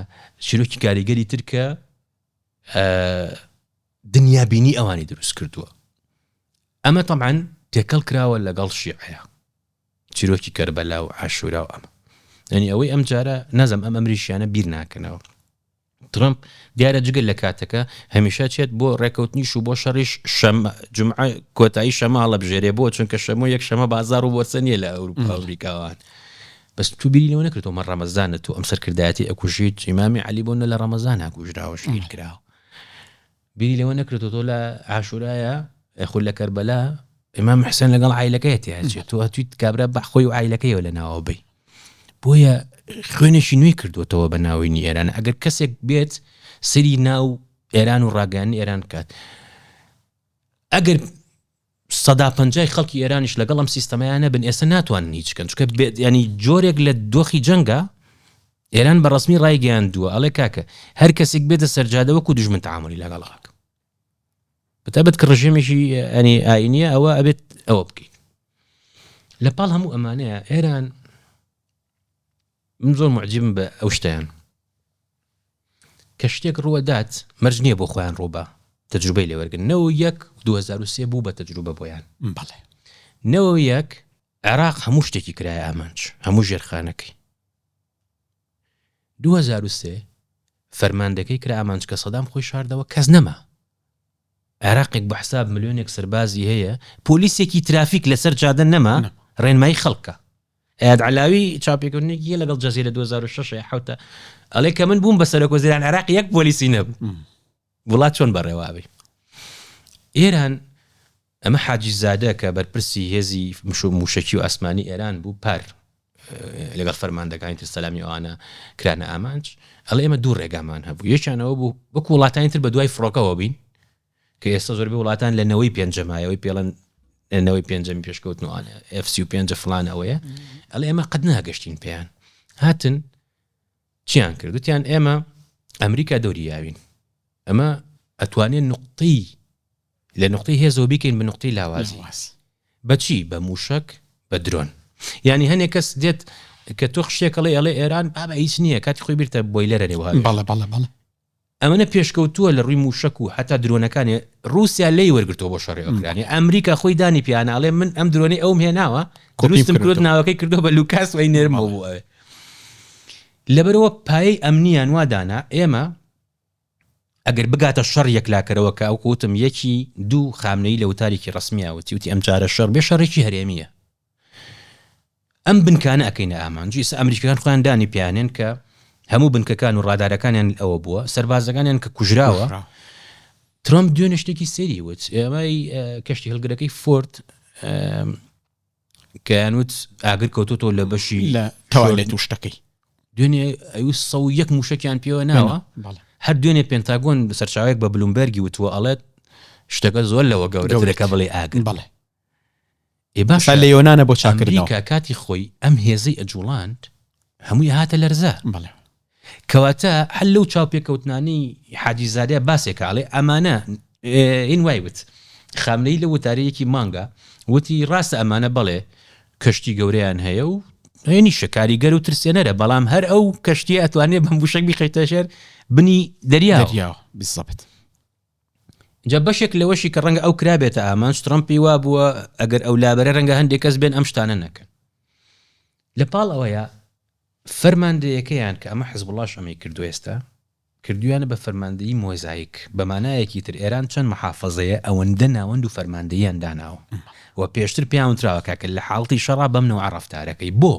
Speaker 2: چیرۆکی کاریگەری ترکە دنیابینی ئەوانی دروست کردووە ئەمە طبعاً تێکەڵ کراوە لەگەڵ شیعەیە چیرۆکی کەربەلا و عاشورا و ئەمە ینی ئەوەی ئەم جارە نەزم ئەم ئەمریشیانە بیر ناکەنەوە ترامپ دیارە جگەل لە کاتەکە هەمیشە چێت بۆ ڕێکەوتنیش و بۆ شەڕیش جمعە کۆتایی شەماڵە بژێرێ بۆ چونکە شەمۆ یەک شەمە بازار و بۆچە نیە لە ئەوروپا ئەمریکاوان بەس تو بیری لەوە نەکردەوە مە ڕەمەزانە تو ئەم سەرکردایەتی ئەکوژیت ئیمامی عەلی بۆنە لە ڕەمەزان ئەکوژراوە شیر کراوە بیری لەوە نەکردەوە تۆ لە عاشورایە خۆ لە کەربەلا ئیمام حسێن لەگەڵ عایلەکەیەتی هەچێت تۆ هەتویت کابرا بەخۆی و عایلەکەیەوە لە ناوە بی بۆیە خوێنێکی نوێی کردوێتەوە بە ناوینی ئێران ئەگەر کەسێک بێت سری ناو ئێران و ڕاگەانی ئێران کات ئەگەر 150 خەڵکی ئێرانیش لەگەڵ ئەم سیستەمەیانە بن ئێستا ناتوانن هیچکەن چونکە ینی جۆرێک لە دۆخی جەنگە ئێران بە ڕسمی ڕایگەیاندووە ئەڵێ کاکە هەر کەسێک بێتە سەرجادە وەکو دوژمن تەعاملی لەگەڵاکە بەتابەت کە ڕژێمێکی ئەنی ئاینیە ئەوە ئەبێت ئەوە بکەیت لە پاڵ هەموو ئەمانەیە ئێران من زۆر معجبم بە ئەو شتیان کە شتێک ڕوەدات مەرج نییە بۆ خۆیان ڕووبە تەجروبەی لێوەرگن 2003 بوو بە تەجروبە بۆیان
Speaker 1: بەڵێ
Speaker 2: 91 عێراق هەموو شتێکی کرایە ئامانج هەموو ژێرخانەکەی 2003 فەرماندەکەی کرا ئامانج کە سەدام خۆی شاردەوە کەس نەما عێراقێک بە حساب ملیۆنێک سەربازی هەیە پۆلیسێکی ترافیک لەسەر جادە نەما ڕێنمایی خەڵکە ئەیاد علاوی چاپێکردنێکی لەگەڵ جەزیرە 2006 حوتە ئەڵێ کە من بووم بە سەرۆکوەزیران عێراق یەک پۆلیسی نەبوو وڵات چۆن بەڕێوابی ئێران ئەمە حاجی زادە کە بەرپرسی هێزی موشکی و ئاسمانی ئێران بوو پار لەگەڵ فەرماندەکانی تر سەلامی ئەوانە کرانە ئامانج ئەڵێ ئێمە دوو ڕێگامان هەبوو یەکیانەوە بوو وەکو وڵاتانی تر بە دوای فڕۆکەوە بین کە ئێستا زۆربەی وڵاتان لە نەوەی پێنجەمایەوەی پێڵەن نەوەی پێنجەمی پێشکەوتنەوەوانە FC5 فلان ئەوەیە ئەڵێ ئێمە قەت ناگەشتین پێیان هاتن چیان کردوتیان ئێمە ئەمریکا دەوریاوین ئەمە ئەتوانێن نقطەی لە نقطەی هێزەوە بیکەین بە نقطەی لاوازی بەچی بە موشک بە درۆن یعنی هەنێک کەس دێت کە تۆ شتێکەڵێ ئەڵێ ئێران بابە هیچ نییە کاتی خۆی بیرتە بۆیلەرە لێوە
Speaker 1: بەڵێ
Speaker 2: ئەمەە پێشکەوتووە لە ڕووی موشک و حتا درۆنەکانی رووسیا لی وەرگرتەوە بۆ شەڕێ ئۆکرانی ئەمریکا خۆی دانی پیاناڵێ من ئەم درۆنی ئەوم هێناوە دروستم کرد ناوەکەی کردو بە لوکاس وای نێرمەوە بووە لەبەرەوە پایەی ئەمنیان وادانا ئێمە ئەگەر بگاتە شەڕ یەکلاکەرەوە کە ئەو کوتم یەکی دوو خامنەی لە وتارێکی ڕسمیاوەتی وتی ئەم جارە شەڕ بێ شەڕێکی هەرێمیە ئەم بنکانە ئەەکەینە ئامانجی ئێستا ئەمریکایان خۆیان دانی پیانێن کە هەموو بنکەکان و ڕادارەکانیان ئەوە بووە سەربازەکانیان کە کوژراوە ترامپ دوێنێ شتێکی سێری وت ئێمەی کەشتی هەڵگرەکەی فۆرد کەیانوت ئاگر کەوتۆتۆ لە بەشی
Speaker 1: لە تەوالێت و شتەکەی
Speaker 2: دوێنێ ئەوی 101 موشکیان پێوە ناوە هەر دوێنێ پێنتاگۆن سەرچاوێک بە بلومبەرگی وتووە ئەڵێت شتەکە زۆر لەوە گەورەترەکە بڵێ ئاگر
Speaker 1: بەڵێ باشە لە یۆنانە بۆ چاکردنەوە
Speaker 2: ئەمریکا کاتی خۆی ئەم هێزەی ئەجوڵاند هەمووی هاتە لەرزە
Speaker 1: بەڵێ
Speaker 2: کەواتە هەل لەو چاوپێکەوتنانی حاجیزادە باسێکاڵێ ئەمانە ئین وای وت خامنەی لە وتارەیەکی مانگە وتی ڕاستە ئەمانە بەڵێ کەشتی گەورەیان هەیە و هێنی شەکاریگەر و ترسێنەرە بەڵام هەر ئەو کەشتی ئەتوانێت بەم بوشک بیخەیتە ژێر بنی دەریاوە
Speaker 1: بالضبط
Speaker 2: جا بەشێک لەوەشی کە ڕەنگە ئەو کرابێتە ئامانج ترامپی وا بووە ئەگەر ئەو لابەرە ڕەنگە هەندێک کەس بێن ئەم شتانە نەکەن لە پاڵ ئەوەیە فەرماندەیەکەیان کە ئەمە حزب الله ئەمەی کردو ئێستا کردویانە بە فەرماندەیی مۆزایک بەمانایەکی تر ئێران چەند محافظەیە ئەوەندە ناوەند و فەرماندەییان داناوە و پێشتر پیاوتراوە کاکە لە حاڵتی شەڕا بەمنەوە عەرەفتارەکەی بۆ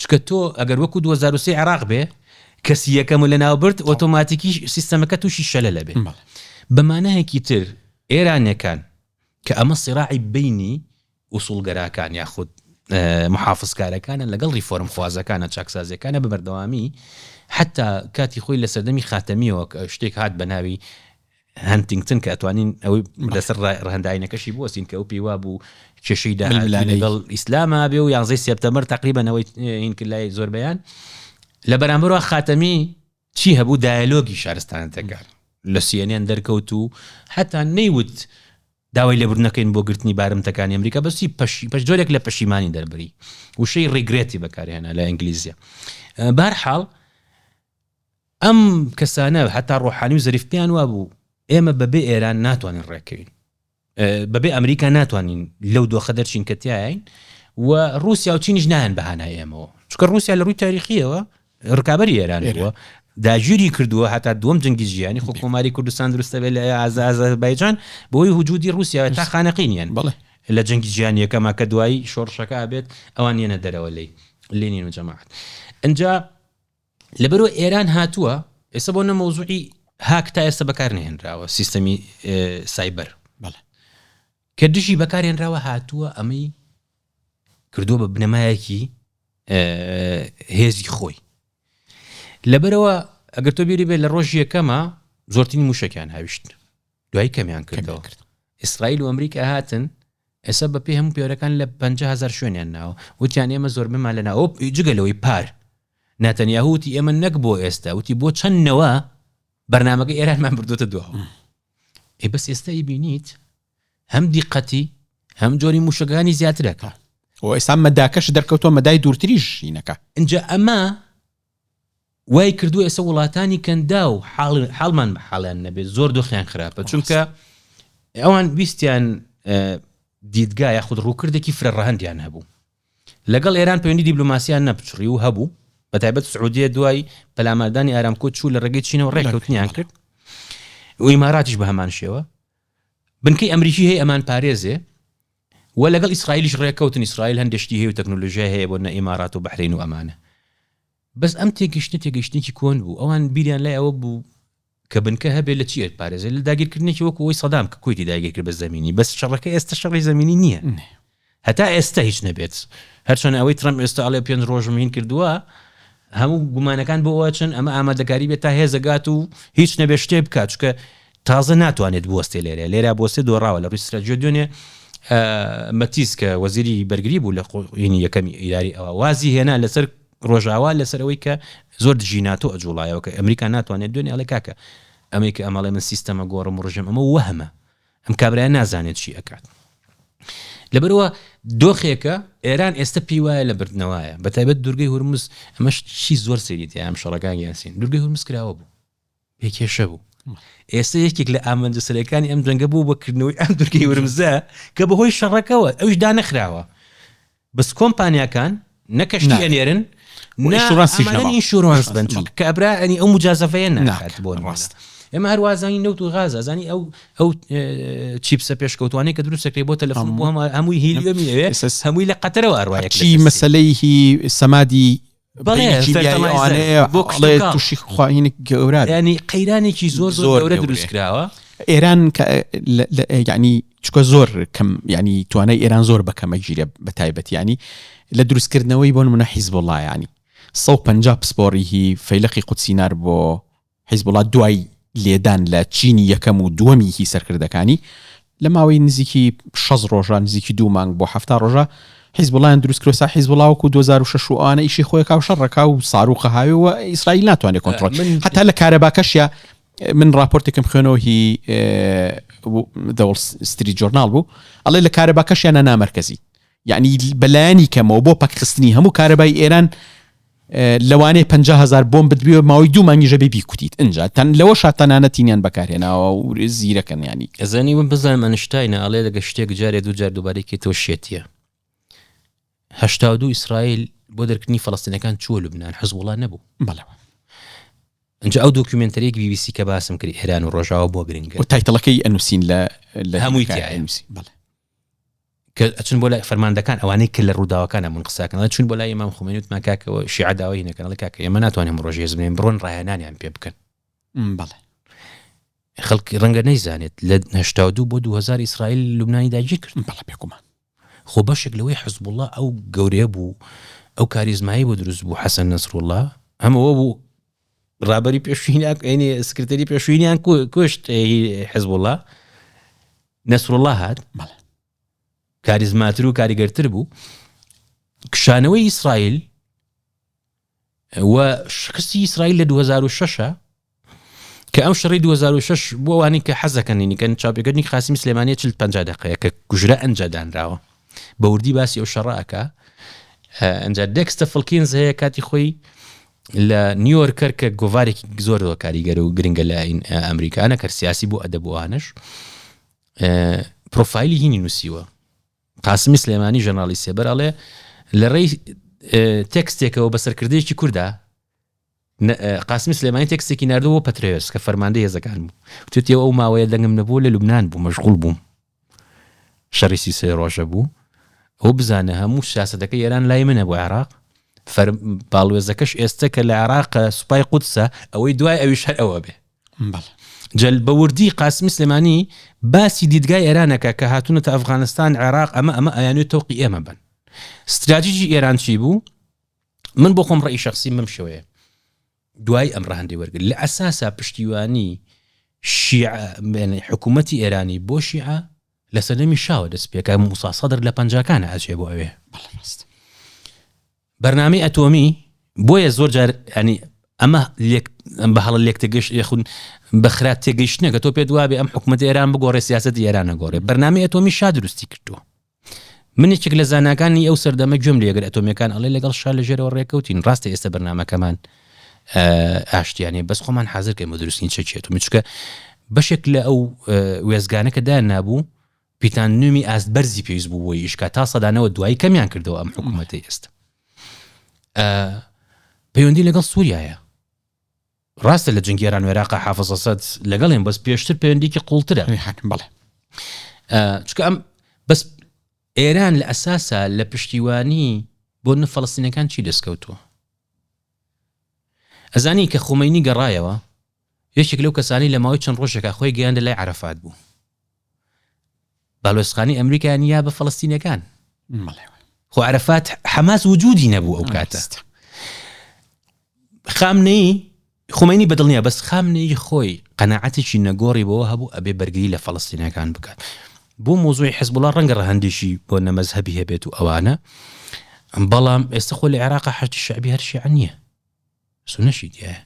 Speaker 2: چکە تۆ ئەگەر وەکو 2003 عێراق بێ کەسی یەکەم لە ناوبرد ئۆتۆماتیکی سیستەمەکە تووشی شەلە لەبێ بەمانایەکی تر ئێرانەکان کە ئەمە سیراعی بینی ئوسوڵگەراکان یاخود محافظکارەکانە لەگەڵ ریفۆرم خوازەکانە چاکسازیەکانە بەبەردەوامی حتا کاتی خۆی لە سەردەمی خاتەمیەوە شتێک هات بە ناوی هەنتینگتن کە ئەتوانین ئەوەی لەسەر ڕەهەنداینەکەشی بوەستین کە ئەو پێیوا بوو کێشەی لەگەڵ ئیسلامە بێ و 11 سێپتەمبەر تقریبەنەوەی هین کلای زۆر بەیان لە بەرامبەرەوە خاتەمی چی هەبوو دایلۆگی شارستانەتەکان لە CNN دەرکەوت و حتا نەیوت داوای لێبوردنەکەین بۆ گرتنی بارمتەکانی ئەمریکا بەسی پەشجۆرێک لە پەشیمانی دەربری وشەی ڕیگرێتی بەکارهێنا لە ئینگلیزیە بارحاڵ ئەم کەسانە حتا ڕۆحانی و زەریفتیان وابوو ئێمە بەبێ ئێران ناتوانین ڕێکەوین بەبێ ئەمریکا ناتوانین لەو دۆخە دەرچین کە تایین و رووسیا و چینیش نایەن بەهانای ئێمەوە چکە رووسیا لە ڕووی تاریخیەوە ڕکابەری ئێران بووە داگیری کردووە هەتا دووەم جەنگی ژیانی خۆ کۆماری کوردستان دروستە بێت لە ئازەربایجان بۆی وجودی رووسیا تا خانەقینیان
Speaker 1: بەڵێ
Speaker 2: لە جەنگی ژیانی یەکەما کە دوایی شۆڕشەکە بێت ئەوان یەنە دەرەوە لێنین و جەماعەت ئەنجا لەبەرەوە ئێران هاتووە ئێستا بۆ نەمەوزوعی هاک تا ئێستا بەکارنهێنراوە سیستەمی سایبەر
Speaker 1: بەڵێ
Speaker 2: کە دژی بەکارهێنراوە هاتووە ئەمەی کردووە بە بنەمایەکی هێزی خۆی لەبەرەوە ئەگەر تۆ بیری بێت لە ڕۆژ یەکەمە زۆرترین موشکیان هاویشت دوای کەمیان کردەوە ئیسرائیل و ئەمریکا هاتن ئێستا بە پێی هەموو پێوەرەکان لە 50,000 شوێنیان ناوە وتیان ئێمە زۆر بمان لە ناوە جگەلەوەی پار ناتەنیاهوتی ئێمە نەک بۆ ئێستا وتی بۆ چەندنەوە بەرنامەکە ئێرانمان بردوتە دووە بەس ئێستا بینیت هەم دیقەتی هەم جۆری موشەکانی زیاترەکە
Speaker 1: و ئێستا مەداکەش دەرکەوتۆ مەدای دوورتریش شینەکە
Speaker 2: اینجا ئەمە وای کردو ئێستا وڵاتانی کەندا و حاڵمان بە حاڵیان نەبێت زۆر دۆخیان خراپە چونکە ئەوان ویستیان دیدگا یاخود ڕووکردێکی فرە ڕەهەندیان هەبوو لەگەڵ ئێران پەیوەندی دیبلۆماسیان نەپچڕی و هەبوو بەتایبەت سعودیە دوای پەلاماردانی ئارامکۆ چوو لە ڕێگەی چینەوە ڕێککەوتنیان کرد و ئیماراتیش بە هەمان شێوە بنکەی ئەمریکی هەیە ئەمان پارێزێ و لەگەڵ ئیسرائیلیش ڕێککەوتن ئیسرائیل هەندێشتی هەیە و تەکنۆلۆژیای هەیە بۆ نە ئیمارات و بەحرین و ئەمانە بەس ئەم تێگەشتێکی کۆن بوو ئەوان بیریان لای ئەوە بوو کە بنکە هەبێت لە چیت پارێزێ لە داگیرکردنێکی وەکو ئەوی سەدام کە کۆیتی داگیر کرد بە زەمینی بەس شەڕەکە ئێستا شەڕی زەمینی نییە هەتا ئێستا هیچ نەبێت هەرچۆن ئەوەی ترەمپ ئێستا ئەڵێ 5 ڕۆژم هین کردووە هەموو گومانەکان بۆ ئەوچن ئەمە ئامادەکاری بێت تا هێزەگات و هیچ نەبێ شتێ بکات چکە تازە ناتوانێت بوەستێ لێرە بۆستێ دۆڕاوە لە ڕووی سرەجۆ دوێنێ مەتیس کە وەزیری بەرگری بوو لە قوینی یەکەمی ئیداری ئەوە وازی هێنا لەسەر ڕۆژاوا لەسەرەوەی کە زۆر دژی ناتۆ ئەجوڵایەوە کە ئەمریکا ناتوانێت دوێنێ ئەڵێ کاکە ئەمریکا ئەمەڵێ من سیستەمە گۆڕم و ڕژەم ئەمە وەهمە ئەم کابرایە نازانێت چی ئەکات لەبەرەوە دۆخێکە ئێران ئێستا پێی وایە لە بردنەوەیە بەتایبەت دوورگەی هورمز ئەمەش چی زۆر سەریت ئەم شەڕەکان یاسین دوورگەی هورمز کراوە بوو پێکێشە بوو ئێستا یەکێک لە ئامانجە سەرەکانی ئەم جەنگە بوو بەکردنەوەی ئەم دوورگەی هورمزە کە بەهۆی شەڕەکەەوە ئەوش دانەخراوە بەس کۆمپانیاکان نەکەشتی ئەنێرن ئینشورانس بن کە ئەبرا ئەنی ئەو مجازەفەیە ناکات بۆ ڕاست ئێمە هەروازانی نەوت و غاز ئەزانی ئەو چیپسە پێشکەوتوانەی کە دروستەکەی بۆ تەلەفۆن بۆ هەمووی هیلیۆمی هەمووی لە قەتەرەوە ئەڕواایە
Speaker 1: چی مەسەلەی سەمادی تووشی خواهینێک گەورە
Speaker 2: ینی قەیرانێکی زۆر گەورە دروستکراوە
Speaker 1: ئێران یعنی چکە زۆر کەم ینی توانای ئێران زۆر بەکەمە گیرە بە تایبەت ینی لە دروستکردنەوەی بۆ نمونە حیزبوڵڵا ینی 150 پسپۆڕی فەیلقی قودسینار بۆ حیزبوڵڵا دوای لێدان لە چینی یەکەم و دووەمی هی سەرکردەکانی لە ماوەی نزیکی 6 ڕۆژە نزیکی 2 مانگ بۆ 7 ڕۆژە حیزبوڵڵایان دروستکرۆسا حیزبوڵڵا وەکو 2006 ئەوانە ئیشی خۆیەکا و شەڕەکا و ساروخە هاویەوە ئیسرائیل ناتوانێت کۆنتڕۆل حتا لە کارەباکەشە من راپۆرتێکم خوێنەوە هی The Wall Street Journal بوو ئەڵێ لە کارەباکەشیانە نامەرکەزی یعنی بەلایانی کەمەوە بۆ پاکخستنی هەموو کارەبای ئێران لەوانەیە 50,000 بۆم بدبیوە ماوەی 2 مانگیژە بێبی کوتیت ئەنجا تەن لەوە شاتەنانەتینیان بەکارهێناوە و زیرەکەن ینی
Speaker 2: ئەزانی من بزانم ئەنشتاینە ئەڵێ لەگە شتێک جارێ دوو جار دووبارێکی تۆ شێتیە 82 ئیسرائیل بۆ دەرکردنی فەڵەستینەکان چووە لوبنان حزبوڵڵا نەبوو
Speaker 1: بەڵێ
Speaker 2: ئەنجا ئەو دۆکیومنتەرێک BBC کە باسم کرد ئێران و ڕۆژاوە بۆ گرنگە
Speaker 1: و تایتڵەکەی ئەنووسین لە
Speaker 2: هەمووی تیانووسی
Speaker 1: بەڵێ
Speaker 2: کە ئەچون بۆ لای فەرماندەکان ئەوانەی کە لە ڕووداوەکانە من قساکەن چون بۆ لای ئیمام خۆمێنی وتمان کاکەوە شیعە داوای نەکەن ئەڵێ کاکە ئێمە ناتوانین ڕۆژێ بنێن بڕۆن ڕاهێنانیان پێ بکەن
Speaker 1: بەڵێ
Speaker 2: خەڵکی ڕەنگە نەیزانێت لە 82 بۆ 2000 ئیسرائیل لوبنانی داگیر کرد
Speaker 1: بەڵێ پێکومان
Speaker 2: خۆ بەشێک لەوەی حزبوڵڵا ئەو گەورەیە بوو ئەو کاریزمایی بۆ دروست بوو حەسەن نەسڕوڵڵا ئەمەوە بوو ڕابەری پێشوینیان ینی سکرتەری پێشوینیان کوشت حزبوڵڵا نەسڕوڵڵا هات
Speaker 1: بەڵێ
Speaker 2: کاریزماتر و کاریگەرتر بوو کشانەوەی ئیسرائیل و شکستی ئیسرائیل لە 2006 کە ئەم شەڕی 2006 بۆ ئەوانەی کە حەزەکەن کەن چاپێکردنی قاسمی سلێمانیە 50 دقیقەیە کە کوژرە ئەنجادانراوە بە وردی باسی ئەو شەڕەکە ئەنجا دێکستە فڵکینز هەیە کاتی خۆی لە نیویۆرکەر کە گۆڤارێکی زۆر کاریگەر و گرنگە لە ئەمریکانە کە سیاسی بۆ ئەدەبوانش پرۆفایلی هینی نووسیوە قاسمی سلێمانی ژەرناڵی سێبەر ئەڵێ لە ڕێی تێکستێکەوە بەسەرکردەیەکی کووردا قاسمی سلێمانی تێکستێکی نردووە پەترێوس کە فەرماندەی هێزەکان بوو وتێتەوە ئەو ماوەیە دەنگم نەبوو لە لوبنان بوو مەشغوڵ بووم شەڕی 3 ڕۆژە بوو ئەو بزانە هەموو سیاسەتەکەی ئێران لای منە بۆ عێراق باڵوێزەکەش ئێستا کە لە عێراق سوپای قودسە ئەوەی دوای ئەویش هەر ئەوە بێ جل بەوردی قاسمی سلێمانی باسی دیدگای ئێرانەکە کە هاتوونەتە ئەفغانستان عێراق ئەمە ئەیانوێت تەوقی ئێمە بن استراتیژی ئێران چی بوو من بۆ خۆم ڕێی شەخسی مەم شوەیە دوای ئەم ڕەهەندەی وەرگرت لە ئەساسا پشتیوانی حکوومەتی ئێرانی بۆ شیعە لە سەردەمی شاوە دەست پێکە موسا سەدر لە 50کانە ئەچێ بۆ ئەوێ بەرنامەی ئەتۆمی بۆیە زۆر جار ینی ئەمە بە هەڵە لێک تێگەشت یخون بەخرات تێگەیشتنەکە تۆ پێ دوابێ ئەم حکوومەتی ئێران بگۆڕێ سیاسەتی ئێران نەگۆڕێ بەرنامەی ئەتۆمی شا دروستی کردووە منێکێک لە زاناکانی ئەو سەردەمە گوێم لێگەر ئەتۆمیەکان ئەڵێ لەگەڵ شا لە ژێرەوە ڕێکەوتین ڕاستە ئێستا بەرنامەکەمان ئاشتیانێ بەس خۆمان حاضر کە دروستین چێت و میچکە بەشێک لە ئەو وێزگانەکەدا نابوو پیتاننومی ئاستبەرزی پێویست بوو بۆی ئیشکا تا سەدانەوە دوایی کەمیان کردەوە ئەم حکوومەتی ئێستا پەیوەندی لەگەڵ سووریایە ڕاستە لە جنگی ئێران و عێراق حافظ ئەسەد لەگەڵێن بەس پێشتر پەیوەندیکی قوڵترە
Speaker 1: بەڵێ
Speaker 2: چکە ئەم بەس ئێران لە ئەساسە لە پشتیوانی بۆ فەڵەستینەکان چی دەستکەوتووە ئەزانی کە خومەینی گەڕایەوە یەکێک لەو کەسانی لە ماوەی چەند ڕۆژێکە خۆی گەیاندە لای عەرەفات بوو باڵۆزخانی ئەمریکایان یا بە فەڵەستینەکان خۆ عەرەفات حەماس وجودی نەبوو ئەو کاتە خامنەی خومەینی بەدڵنیە بەس خامنەی خۆی قەناعەتێکی نەگۆڕی بەوە هەبوو ئەبێ بەرگری لە فەڵەستینەکان بکات بۆ مۆزوعی حیزبوڵڵا ڕەنگە ڕەهەندێکی بۆ نەمەزهەبی هەبێت و ئەوانە بەڵام ئێستا خۆ لە عێراقا حەشتی شەعبی هەر شیعە نییە سونەشی دیایە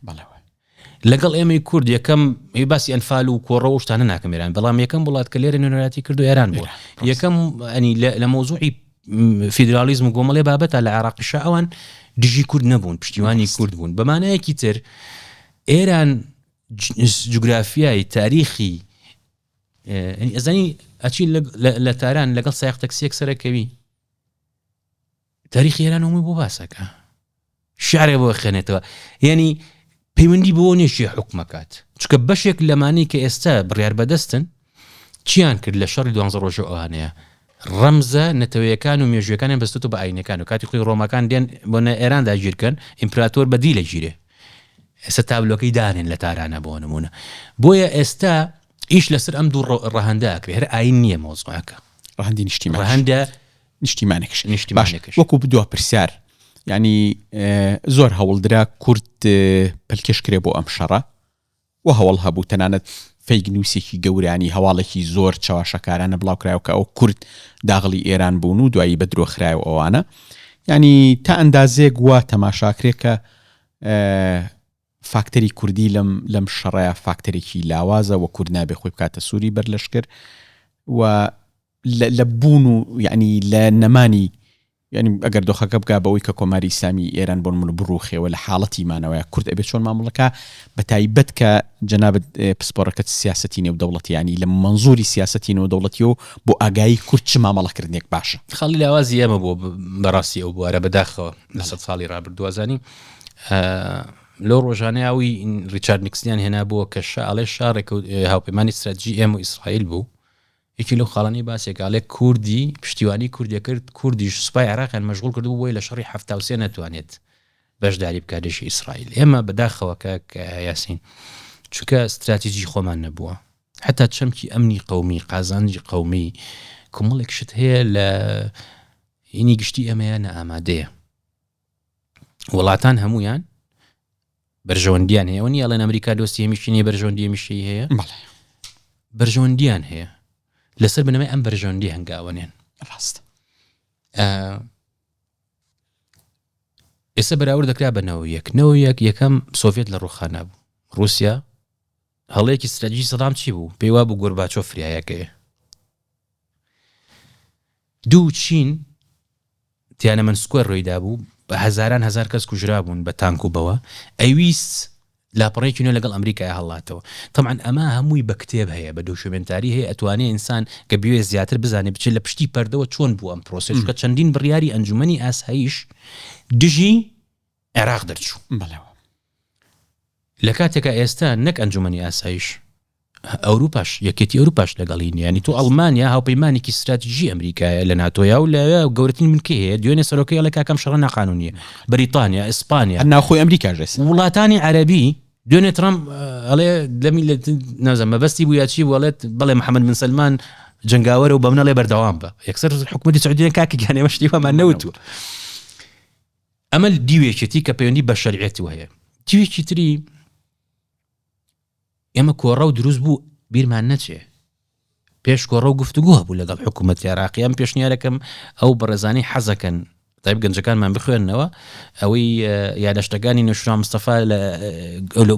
Speaker 2: لەگەڵ ئێمەی کورد یەکەم باسی ئەنفال و کۆڕە و شتانە ناکەم ئێران بەڵام یەکەم وڵات کە لێرە نوێنەراتی کرد و ئێران بووە یەکەم ئەنی لە مۆزوعی فیدرالیزم و گۆمەڵێ بابەتە لە عێراقیشە ئەوان دژی کورد نەبوون پشتیوانی کورد بوون بەمانایەکی تر ئێران جوگرافیای تاریخی ئەزانی ئەچی لە تاران لەگەڵ سایق تەکسیەک سەرەکەوی تاریخی ئێران هەمووی بۆ باسەکە شعرێ بۆ خوێنێتەوە یعنی پەیوەندی بۆ نێشی حکومەکات چکە بەشێک لەمانەی کە ئێستا بڕیار بەدەستن چیان کرد لە شەڕی 12 ڕۆژە ئەوانەیە ڕەمزە نەتەوەیەکان و مێژویەکانیان بەستوتە بە ئاینەکان و کاتی خۆی ڕۆمەکان دێن بۆ ئێراندا گیرکەن ئیمپراتۆر بەدی لە گیرێ ئێستا تابلۆکەی دانێن لە تارانە بۆ نمونە بۆیە ئێستا ئیش لەسەر ئەم دوو ڕەهەندەکرێ هەر ئاین نییە مۆزوعەکە
Speaker 1: ڕەهەندی نیشتیمان
Speaker 2: ڕەهەندە
Speaker 1: نیشتیمانێکش وەکو بدووە پرسیار ینی زۆر هەوڵدرا کورد پەلکەش کرێ بۆ ئەم شەڕە و هەوڵ هەبوو تەنانەت فەیک نووسێکی گەورانی هەواڵێکی زۆر چاواشەکارانە بڵاوکرایەوە کە ئەو کورد داغڵی ئێران بوون و دوایی بە درۆخرای و ئەوانە ینی تا ئەندازێک وە تەماشاکرێکە فاکتەری کوردی لەم شەڕەیە فاکتەرێکی لاوازە و کورد نابێ خۆی بکاتە سووری بەرلەشکر و لە بوون و یعنی لە نەمانی یعنی ئەگەر دۆخەکە بگا بەوەی کە کۆماری ئیسلامی ئێران بۆ من بڕوخێەوە لە حاڵەتی مانەوەیە کورد ئەبێت چۆن مامەڵەکە بە تایبەت کە جەنابەت پسپۆڕەکەت سیاسەتینە و دەوڵەتیانی لە منزوری سیاسەتینە و دەوڵەتی و بۆ ئاگایی کورد چ مامەڵەکردنێک باشە
Speaker 2: خەڵی لاوازی ئەمە بۆ بەڕاستی ئەو بوارە بەداخەوە لە 100 ساڵی ڕابردووازانی لەو ڕۆژانەیەوی ریچارد نیکسنیان هێنا بووە کە ئەڵێ شارێک هاوپەیمانی استراتیژی ئێمە و ئیسرائیل بوو یەکی لەو خاڵانی باسێکاڵێ کوردی پشتیوانی کوردی کرد کوردیش سوپای عێراقیان مەشغوڵ کردو بۆی لە شەڕی 73 نەتوانێت بەشداری بکاتێشی ئیسرائیل ئێمە بەداخەوە کە یاسین چونکە استراتیژی خۆمان نەبووە حتا چەمکی ئەمنی قەومی قازانجی قەومی کۆمەڵێک شت هەیە لە ئینی گشتی ئەمەیە نەئامادەیە وڵاتان هەمویان بەرژەوەندیان هەیە وەنی ئەڵێن ئەمریکا دۆستی هەمیشینی بەرژەوەندی هەمیشەی هەیە بەرژەوەندیان هەیە لەسەر بنەمای ئەم بەرژەوەندی هەنگاوەنێن
Speaker 1: ڕاست
Speaker 2: ئێستا بەراورد دەکرا بە نەوەیەک یەکەم سۆڤێت لە ڕووخانە بوو رووسیا هەڵەیەکی استراتیژی سەدام چی بوو پێی وا بوو گۆرباچۆف فریایەکەیە دوو چین تیانەمەن سکوێر ڕۆیدا بوو بە هەزار کەس کوژرا بوون بە تانک و بەوە ئەویست لاپەڕێکی نوێ لەگەڵ ئەمریکای هەڵاتەوە طبعا ئەمە هەمووی بە کتێب هەیە بە دۆکیومنتاری هەیە ئەتوانێ ئینسان کە بوێ زیاتر بزانێ بچێت لە پشتی پەردەوە چۆن بوو ئەم پرۆسێس کە چەندین بڕیاری ئەنجومەنی ئاسایش دژی عێراق دەرچوو لە کاتێکە ئێستا نەک ئەنجومەنی ئاسایش ئەوروپاش یەکێتی ئەوروپاش لەگەڵی نیانی تو ئەڵمانیا هاوپەیمانێکی استراتیژی ئەمریکایە لە ناتۆیا و لە گەورەترین منکە هەیە دوێنێ سەرۆکەی ئەڵێ کاکەم شەڕە ناقانونیە بەریتانیا ئیسپانیا
Speaker 1: ناوخۆی ئەمریکا
Speaker 2: وڵاتانی عەرەبی دوێنێ ترامپ ئەڵێ لەمی نازەم مەبەستی بوو یاچی وڵێت بەڵێ محەممەد بن سەلمان جنگاوەرە و بە منەڵێ بەردەوام بە یەکسەر حکومەتی سعودیە کاکێکیان ئێمە شتیوەمان نەوتووە ئەمە دیوێکێتی کە پەیوەندی بە شەریعەتی وهەیە دیوێکی تری ئێمە کۆڕە و دروست بوو بیرمان نەچێ پێش کۆڕە و گفتوگو هەبوو لەگەڵ حکوومەتی عێراقیان پێشنیارەکەم ئەو بەڕێزانەی حەزەکەن تایب گەنجەکانمان بخوێننەوە ئەوەی یادەشتەکانی نوشرا مستەفا لە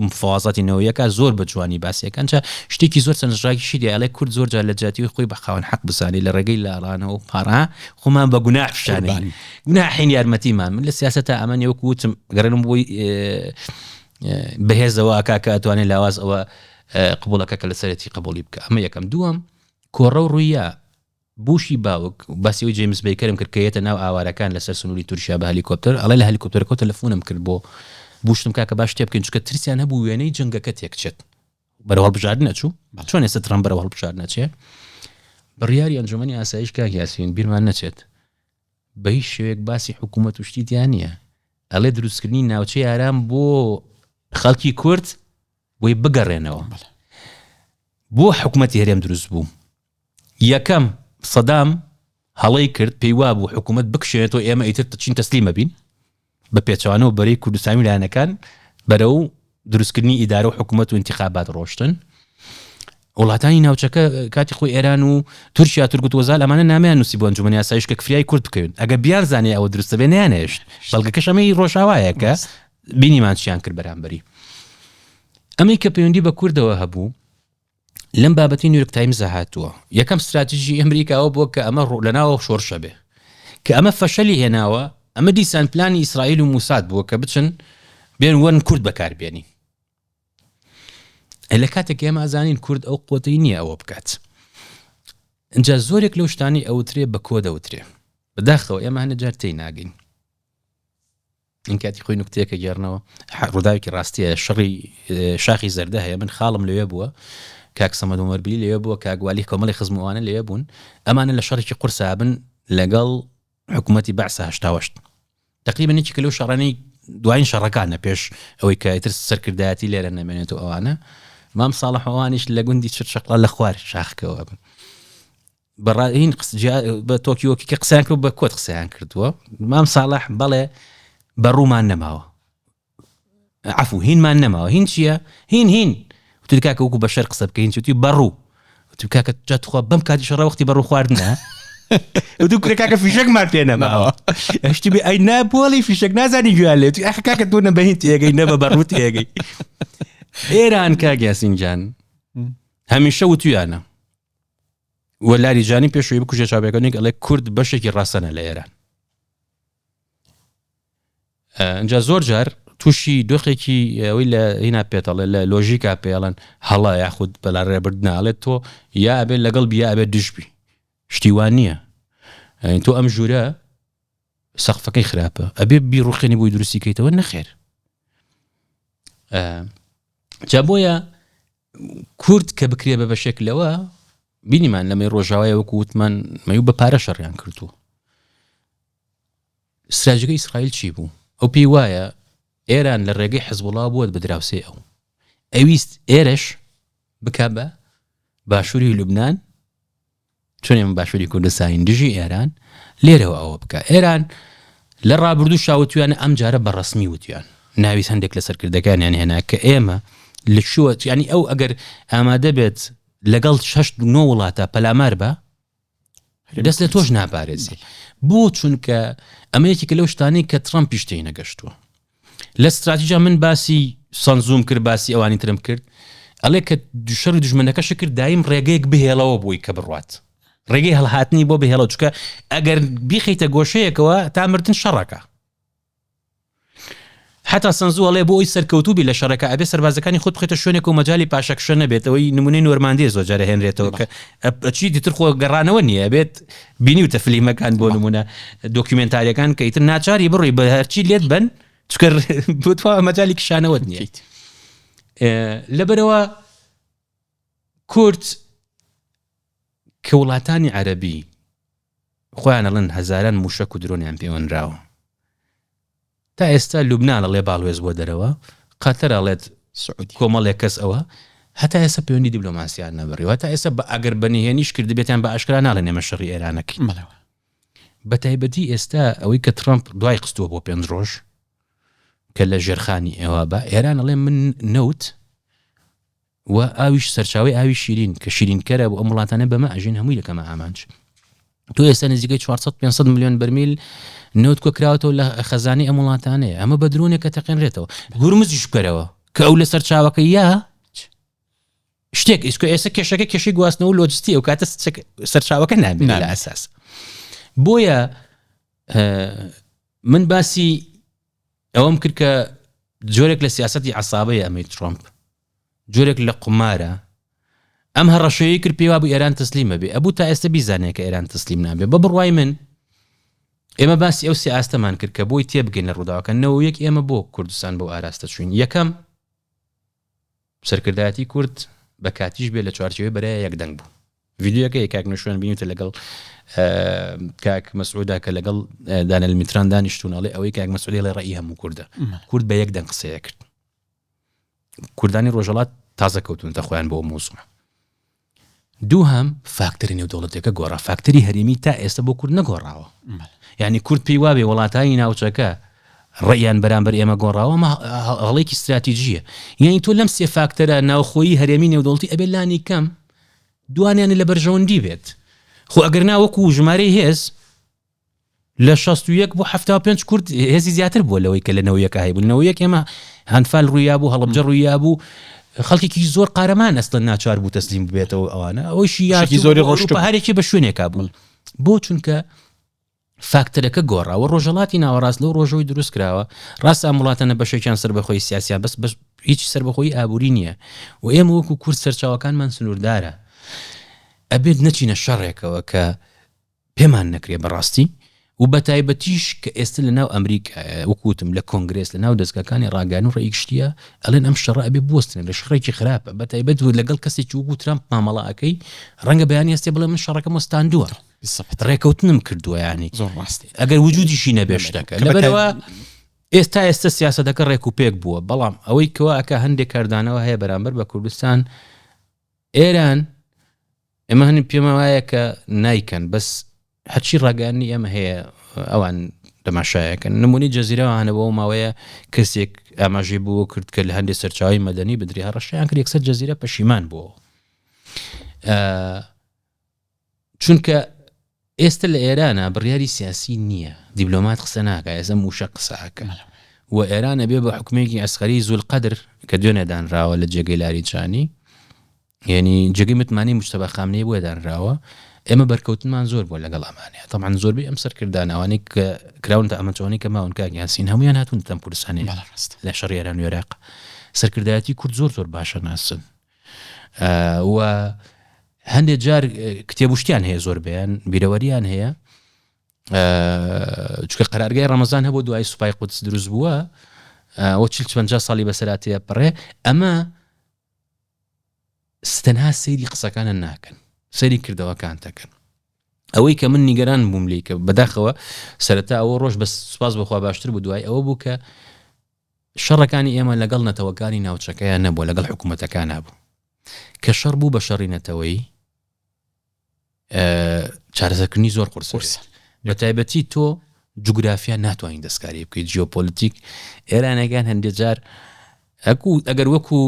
Speaker 2: مفاوازاتی نەوەیەکە زۆر بە جوانی باسیەکان چا شتێکی زۆر چەندڕاکیشی دیالێ کورد زۆر جار لە جاتیوی خۆی بە خاوەن حەق بزانێ لە ڕێگەی لاڕانەوە و پارا خۆمان بە گوناح شانێ گوناحین یارمەتیمان من لە سیاسەتە ئەمە وەکو وتم گەڕێنم بۆی بەهێزەوە کاکە ئەتوانێت لاواز ئەوە قبولەکە کە لەسەرەتی قبولی بکە. ئەمە یەکەم. دووەم کۆڕە و ڕوویە بوشی باوک باسیەوەی جیمز بیکەرم کردکەیەتە ناو ئاوارەکان لەسەر سنووری تورکیا بە هەلیکۆپتەر ئەڵێ لە هەلیکۆپتەرەکە تەلەفۆنم کرد بۆ بوشتم کاکە باش تێ بکەین چکە ترسیان هەبوو وێنەی جنگەکە تێکچێت بەرەو هەڵبژاردن نەچوو چۆن ئێستا ترامپ بەرەو هەڵبژاردن نەچێت بڕیاری ئەنجومەنی ئاسایش کاک یاسین بیرمان نەچێت بە هیچ شێوەیەک باسی حکوومەت و شتیان نییە ئەڵێ دروستکردنی ناوچەی ئارام بۆ خەڵکی کورد بۆی بگەڕێنەوە بۆ حکوومەتی هەرێم دروست بوو. یەکەم سەدام هەڵەی کرد پێی وا بوو حکوومەت بکشێنێتەوە ئێمە ئیتر چین تەسلیمە بین بە پێچوانەوە بەرەی کوردستانی لایەنەکان بەرەو دروستکردنی ئیدارە و حکوومەت و انتخابات ڕۆشتن. وڵاتانی ناوچەکە کاتی خۆی ئێران و تورکیا تورک و تۆزال ئەمانە نامیان نووسی بۆ ئەنجومەنی ئاسایش کە کفریای کورد بکەون ئەگە بیان زانێ ئەوە دروستە بێ نەیانێشت بەڵگەکەش ئەمەی ڕۆژاوایە کە بینیمان چیان کرد بەرامبەری ئەمەی کە پەیوەندی بە کوردەوە هەبوو لەم بابەتی نیویۆرک تایمز هاتووە. یەکەم استراتیژی ئەمریکاوە بۆ کە ئەمە لەناوە شۆڕشە بێ کە ئەمە فەشەلی هێناوە ئەمە دیسان پلانی ئیسرائیل و موساد بووە کە بچن بێن وەرن کورد بەکاربێنی لە کاتێک ئێمە ئازانین کورد ئەو قوتەی نییە ئەوە بکات. اینجا زۆرێک لەو شتانی ئەوترێ بە کۆ دەوترێ بەداخەوە ئێمە هەنە جار تێی ناگەین. این کاتی خۆی نوکتەیەکە گێڕنەوە ڕووداوێکی ڕاستیە شەڕی شاخی زەردە هەیە من خاڵم لەوێ بووە کاک سەمەد عومەربیلی لەوێ بووە کاگوالی کۆمەڵی خزمەوانە لەوێ بوون ئەمانە لە شەڕێکی قورسا بن لەگەڵ حکوومەتی بەعسە 88 تقریبا یەکی کە لەو شەڕانەی دوایین شەڕەکانە پێش ئەوەی کە ئیتر سەرکردایەتی لێرە نەمێنێتەوە ئەوانە مام ساڵح ئەوانیش لە گوندی شەقڵا لە خوار شاخکەوە بن بەڕاهین بە تۆکیۆکی کە قسەیان کرد بە کۆت قسەیان کردووە مام ساڵح بەڵێ بەڕوومان نەماوە عفو هینمان نەماوە هین چییە؟ هین وتی کاکە وەکو بەشەر قسە بکەین چوتی بەڕوو وتی کاکە جاتخوا بەم کاتی شەڕە وەختی بەڕوو خواردنە وتی کرێ کاکە فیشەکمان پێ نەماوە هەشتی بێ ئەی نابۆڵی فیشەک نازانی گویان لێ ئەخ کاکە تۆ نە بە هین تێگەی نە بە بەڕوو تێگەی ئێران کاک یاسین جان هەمیشە وتویانە وەلاری جانی پێشووی بکوژە چاوپێکەوەنێک ئەڵێ کورد بەشێکی ڕاستەنە لە ئێران. اینجا زۆر جار تووشی دۆخێکی ئەوەی لە هینا پێتەڵێ لە لۆژیکا پێڵەن هەڵا یاخود بەلا ڕێبردناڵێت تۆ یا ئەبێت لەگەڵ بیا ئەبێت دژبی شتیوان نییە تۆ ئەم ژوورە سەقفەکەی خراپە ئەبێ بیڕوخێنی بۆی دروستیکەیتەوە نەخێر. جا بۆیە کورد کە بکرێ بە بەشێک لەوە بینیمان لەمەی ڕۆژاوایە وەکو وتمان مەیوو بە پارە شەڕیان کردووە. استراتیژیەکەی ئیسرائیل چی بوو؟ ئەو پێی وایە ئێران لە ڕێگەی حزبوڵا بووە بە دراوسێ ئەویست ئێرەش بکە بە باشووری لوبنان چۆن ئێمە باشووری کوردستانی دژی ئێران لێرەوە ئەوە بکە. ئێران لە ڕابردوو شاوتویانە ئەم جارە بە ڕسمی وتیان ناویست هەندێک لە سەرکردەکانیان هێنا کە ئێمە لە شووە ینی ئەو ئەگەر ئامادە بێت لەگەڵ 6-9 وڵاتە پەلامار بە دەست لە تۆش ناپارێزی بۆ چونکە ئەمەیەکی کە لەو شتانی کە ترامپ پیشتەی نەگەشتووە. لە استراتیژیا من باسی سانزوم کرد باسی ئەوانی ترم کرد ئەڵێ کە شەڕ و دژمنەکەش کرد دایم ڕێگەیەک بهێڵەوە بووی کە بڕوات ڕێگەی هەڵهاتنی بۆ بهێڵەوە چکە ئەگەر بیخەیتە گۆشەیەکەوە تا مردن شەڕەکە حتا سنزوڵێ بۆ ئەوی سەرکەوتوبی لە شەڕەکە ئەبێ سەربازەکانی خۆت بخێتە شوێنێک و مەجای پاشەکشە نەبێت ئەوەی نمونەی نۆرماندیە زۆر جارە هێنرێتەوە کە چی دیتر خۆ گەڕانەوە نییە بێت بینیوتە فلیمەکان بۆ نمونە دۆکیومنتاریەکان کە ئیتر ناچاری بڕۆی بە هەرچی لێت بن چکە بتوە مەجای کشانەوەت نییە. لەبەرەوە کورد کە وڵاتانی عەرەبی خۆیان ئەڵێن هەزاران موشک و درۆنیان پەیوەندراوە تا ئێستا لوبنان ئەڵێ باڵوێز بۆ دەرەوە قەتەر ئەڵێت کۆمەڵێک کەس ئەوە هەتا ئێستا پەیوەندی دیبلۆماسیان نەبڕیەوە هەتا ئێستا بە ئەگەر بەنهێنیش کردبێتیان بە ئاشکرا ناڵێن ئێمە شەڕی ئێرانەکەین. بە تایبەتی ئێستا ئەوەی کە ترامپ دوای قستووە بۆ 5 ڕۆژ کە لە ژێرخانی ئێوە بە ئێران ئەڵێ من نەوت و ئاویش سەرچاوی ئاوی شیرین کە شیرینکەرە بۆ ئەم وڵاتانە بەمە ئەژین هەمووی لەکەمە ئامانج تۆ ئێستا نزیکەی 400-500 میلیۆن بەرمیل نەوت کۆکراوەتەوە لە خەزانی ئەم وڵاتانەیە ئەمە بە درۆنێکە تەقێنرێتەوە هورمزیش بکەرەوە کە ئەو لە سەرچاوەکە یا شتێک ئیسکە ئێستا کێشەکە کێشەی گواستنەوە لۆجستی ئەو کاتە سەرچاوەکە نابێت لە ئاساس. بۆیە من باسی ئەوەم کرد کە جۆرێک لە سیاسەتی عسابەیە ئەمەی ترۆمپ جۆرێک لە قمارە ئەم هەڕەشەیەی کرد پێوا بوو ئێران تەسلیمە بێ ئەبوو تا ئێستا بیزانێت کە ئێران تەسلیم نابێ بە بڕوای من ئێمە باسی ئەو سیاستەمان کرد کە بۆی تێبگەین لە ڕووداوەکەنەوە یەک ئێمە بۆ کوردستان بۆ ئاراستە چوین یەکەم سەرکردایەتی کورد بە کاتیش بێ لە چوارچێوەی بەرای یەکدەنگ بوو ڤیدیۆکە کاک نەشوێن بینیتە لەگەڵ کاک مەسعودا کە لەگەڵ دانیێل میتران دانیشتونەڵێ ئەوەی کاک مەسعودی لە ڕێی هەموو کووردە کورد بە یەکدەنگ قسەیە کرد کوردانی ڕۆژهەڵات تازە کەوتونتە خۆیان بۆ مووسڵ دووهەم فاکتەری نێودەوڵەتەکە گۆڕا فاکتەری هەرێمی تا ئێستا بۆ کورد نەگۆڕاوە یعنی کورد پێی وابێ وڵاتانی ناوچەکە ڕێیان بەرامبەر ئێمە گۆڕاوە هەڵێکی استراتیژیە یعنی تۆ لەم سێ فاکتەرە ناوخۆیی هەرێمی نێودەوڵەتی ئەبێ لانی کەم دوانیان لە بەرژەوەندی بێت خۆ ئەگەر ناوەکو ژمارەی هێز لە 61 بۆ 75 کورد هێزی زیاتر بووە لەوەی کە لەنەوە یەکە هەیە بوو لەنەوە یەک ئێمە هەنفال ڕوویا بوو هەڵەبجە ڕوویا بوو خەڵکێکی زۆر قارەمان ئەستن ناچار بوو تەسلیم بێتەوە ئەوانە ئەوەیشی یاکی زۆری ڕۆژتە هەرێکی بە شوێنێکا بوو بۆ چونکە فاکتەرەکە گۆڕاوە ڕۆژهەڵاتی ناوەڕاست لەو ڕۆژەوەی دروست کراوە ڕاست ئەم وڵاتانە بەشێکیان سەربەخۆی سیاسیان بەس هیچ سەربەخۆی ئابووری نییە و ئێمە وەکو کورد سەرچاوەکانمان سنووردارە ئەبێت نەچینە شەڕێکەوە کە پێمان نەکرێ بەڕاستی و بە تایبەتیش کە ئێستا لە ناو ئەمریکا وەکوتم لە کۆنگرێس لە ناو دەستگاکانی ڕاگەان و ڕێکشتیە ئەڵێن ئەم شەڕە ئەبێ بوەستن لە شەڕێکی خراپە بە تایبەت و لەگەڵ کەسێکی وەکو ترامپ مامەڵەکەی ڕەنگە بەیانی هەستێ بڵێ من شەڕەکەم وەستاندووە ڕێکەوتنم کردووە یانی ئەگەر وجودیشی نەبێ شتەکە لەبەرەوە ئێستا سیاسەتەکە ڕێک و پێک بووە بەڵام ئەوەی کەوە ئەکە هەندێک کاردانەوە هەیە بەرامبەر بە کوردستان ئێران ئێمە هەنی پێمە وایە کە نایکەن بەس هەرچی ڕاگەانی ئێمە هەیە ئەوان تەماشایەکەن نمونی جەزیرەوانەوە و ماوەیە کەسێک ئاماژەی بوو کرد کە لە هەندێک سەرچاوی مەدەنی بدرێ هەڕەشیان کرد یەکسەر جەزیرە پەشیمان بووە چونکە ئێستا لە ئێرانە بڕیاری سیاسی نییە دیبلۆمات قسە ناکە ئێستا موشە قسەکە و ئێرانە بێ بە حکومێکی ئەسخەری زولقەدر کە دوێنێ دانراوە لە جێگەی لاریجانی یعنی جێگەی متمانی مجتەبا خامنەی بۆ دانراوە ئێمە بەرکەوتنمان زۆر بۆ لەگەڵ ئەمانەیە طبعاً زۆربەی ئەم سەرکردانەوەی کە کراونتە ئەمەچۆنی کە ماون کاک یاسین هەمویان هاتوون تەم کوردستانی لە شەڕی ئێران و عێراق سەرکردایەتی کورد زۆر باشە ناسن و هەندێک جار کتێبوشتیان هەیە زۆر بیان بیرەوەریان هەیە چونکە قەرارگای ڕەمەزان هەبوو دوای سوپای قودس دروست بووە ئەو 40-50 ساڵی بەسەراتەیە بڕێ ئەمە تەنها سەیری قسەکانە ناکەن سەیری کردەوەکان دەکەن ئەوەی کە من نیگەران بووم لێ کە بەداخەوە سەرەتا ئەوە ڕۆژ بە سوپاس بەخوا باشتر بوو دوای ئەوە بوو کە شەڕەکانی ئێمە لەگەڵ نەتەوەکانی ناوچەکەیان نەبووە لەگەڵ حکوومەتەکان نبوو کە شەڕ بوو بە شەڕی نەتەوەی چارەسەرکردنی زۆر قورسە بە تایبەتی تۆ جوگرافیا ناتوانین دەستکاری بکەیت جیۆپۆلیتیک ئێرانەکان هەندێک جار ئەگەر وەکو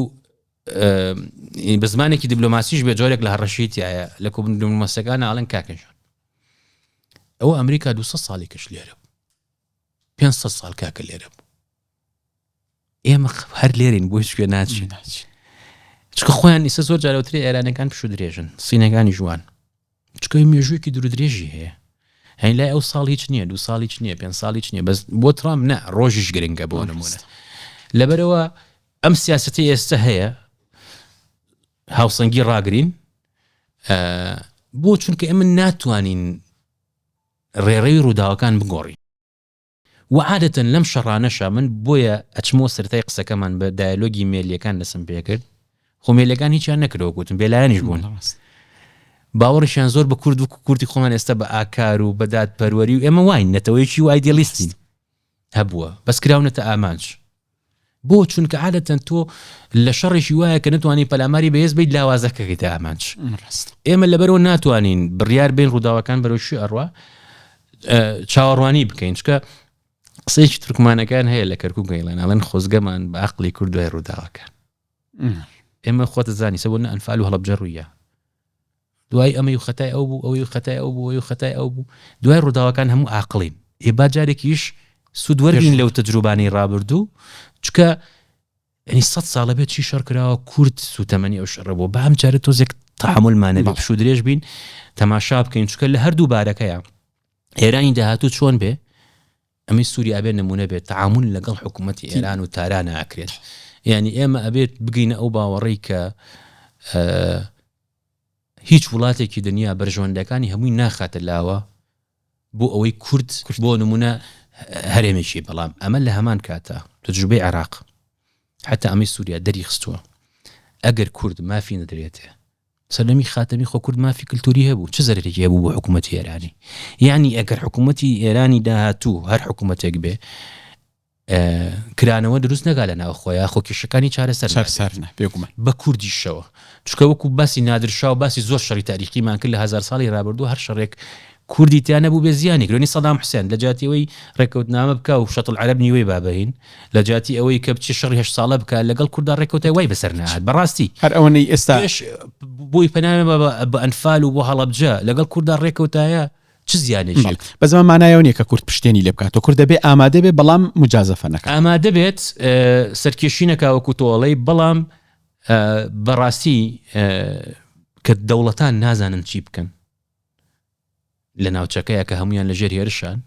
Speaker 2: بە زمانێکی دیبلۆماسیش بێ جۆرێک لە هەڕەشیتیایە لە کۆبوون دیبلۆماسیەکانە ئاڵێن کاکەژان ئەوە ئەمریکا 200 ساڵی کەش لێرە 500 ساڵ کاکە لێرە بوو ئێمە هەر لێرین بۆ هیچ کوێ ناچین چکە خۆیان ئیسە زۆر جارەوتری ئێرانەکان پشو درێژن سینەکانی جوان چکە مێژوویەکی دوور درێژی هەیە هەین لای ئەو ساڵ هیچ نییە 2 ساڵ هیچ نییە 5 ساڵ هیچ نییە بەس بۆ ترامپ نە ڕۆژیش گرنگە بۆ نمونە لەبەرەوە ئەم سیاسەتی ئێستا هەیە هاوسەنگی ڕاگرین بۆ چونکە ئێمە ناتوانین ڕێڕەوی ڕووداوەکان بگۆڕین و عادەتەن لەم شەڕانەشە من بۆیە ئەچمەوە سەرەتای قسەکەمان بە دایلۆگی مێلیەکان لەسم پێ کرد خۆ مێلیەکان هیچیان نەکردەوە گوتم بێلایەنیش بوون باوەڕیشیان زۆر بە کورد و کوردی خۆمان ئێستا بە ئاکار و بەداد پەروەری و ئێمە واین نەتەوەیەکی و ئایدێلیستین هەبووە بەس کراونەتە ئامانج بۆ چونکە عادەتەن تۆ لە شەڕێکی وایە کە نتوانین پەلاماری بەهێز بیت لاوازەکەیتە ئامانج ئێمە لەبەرەوە ناتوانین بڕیار بین ڕووداوەکان بەرەوشی ئەڕوا چاوەڕوانی بکەین چکە قسەیەکی تورکمانەکان هەیە لە کەرکووک گەیڵێن ئەڵێن خۆزگەمان بە عەقڵی کورد دوای ڕووداوەکان ئێمە خۆتە زانی سەبوو نە ئەنفال و هەڵەبجە ڕوویە دوای ئەمەی و خەتای ئەو بوو ئەوەی و خەتای ئەو بوو ئەوەی و خەتای ئەو بوو دوای ڕووداوەکان هەموو عاقڵین ئێبا جارێکیش سوود وەرگین لەو تەجروبانی ڕابردوو چکە ینی 100 ساڵە بێت چی شەڕ کراوە کورد سوتەمەنی ئەو شەڕە بوو بە ئەم جارە تۆزێک تەحموڵمانە بێ پشوو درێژ بین تەماشا بکەین چکە لە هەردوو بارەکەیە ئێرانی داهاتوو چۆن بێ ئەمەی سووریا بێت نمونە بێت تعامل لەگەڵ حکوومەتی ئێران و تارانە ئاکرێت یعنی ئێمە ئەبێت بگەینە ئەو باوەڕێی کە هیچ وڵاتێکی دنیا بەرژەوەندەکانی هەمووی ناخاتە لاوە بۆ ئەوەی کورد بۆ نمونە هەرێمێکی بەڵام ئەمە لە هەمان کاتە تجربەی عێراق حتا ئەمەی سووریا دەری خستووە ئەگەر کورد مافی نەدرێتێ سەردەمی خاتەمی خۆ کورد مافی کلتوری هەبوو چه زەرێکی هەبوو بۆ حکوومەتی ئێرانی یعنی ئەگەر حکوومەتی ئێرانی داهاتوو هەر حکوومەتێک بێ کرانەوە دروست نەگا لە ناو خۆیان خۆکێشەکانی چارەسەرنە
Speaker 1: بێگومان
Speaker 2: بە کوردیشەوە چکە وەکو باسی نادرشا و باسی زۆر شەڕی تاریخیمان کرد لە 1000 ساڵی ڕابردوو هەر شەڕێک کوردی تیان نەبوو بێ زیانی گرۆنی سەدام حوسێن لە جاتیەوەی ڕێکەوتنامە بکە و شەتڵ عەرەب نیوەی بابەهین لە جاتی ئەوەی کە بچی شەڕی 8 ساڵە بکە لەگەڵ کووردا ڕێکەوتای وای بەسەر نەهات بەڕاستی
Speaker 1: هەر ئەوەی ئێستا
Speaker 2: بۆی پەنامە بە ئەنفال و بۆ هەڵەبجە لەگەڵ کووردا ڕێکەوتایە چ زیانێکی
Speaker 1: بە زەمان مانایەوە نییە کە کورد پشتێنی لێ بکاتەوە کورد دەبێ ئامادە بێ بەڵام مجازەفە نەکات
Speaker 2: ئامادە بێت سەرکێشی نەکاوەکو تۆڵەی بەڵام بەڕاستی کە دەوڵەتان نازانن چی بکەن لە ناوچەکەیە کە هەمویان لە ژێر هێرشان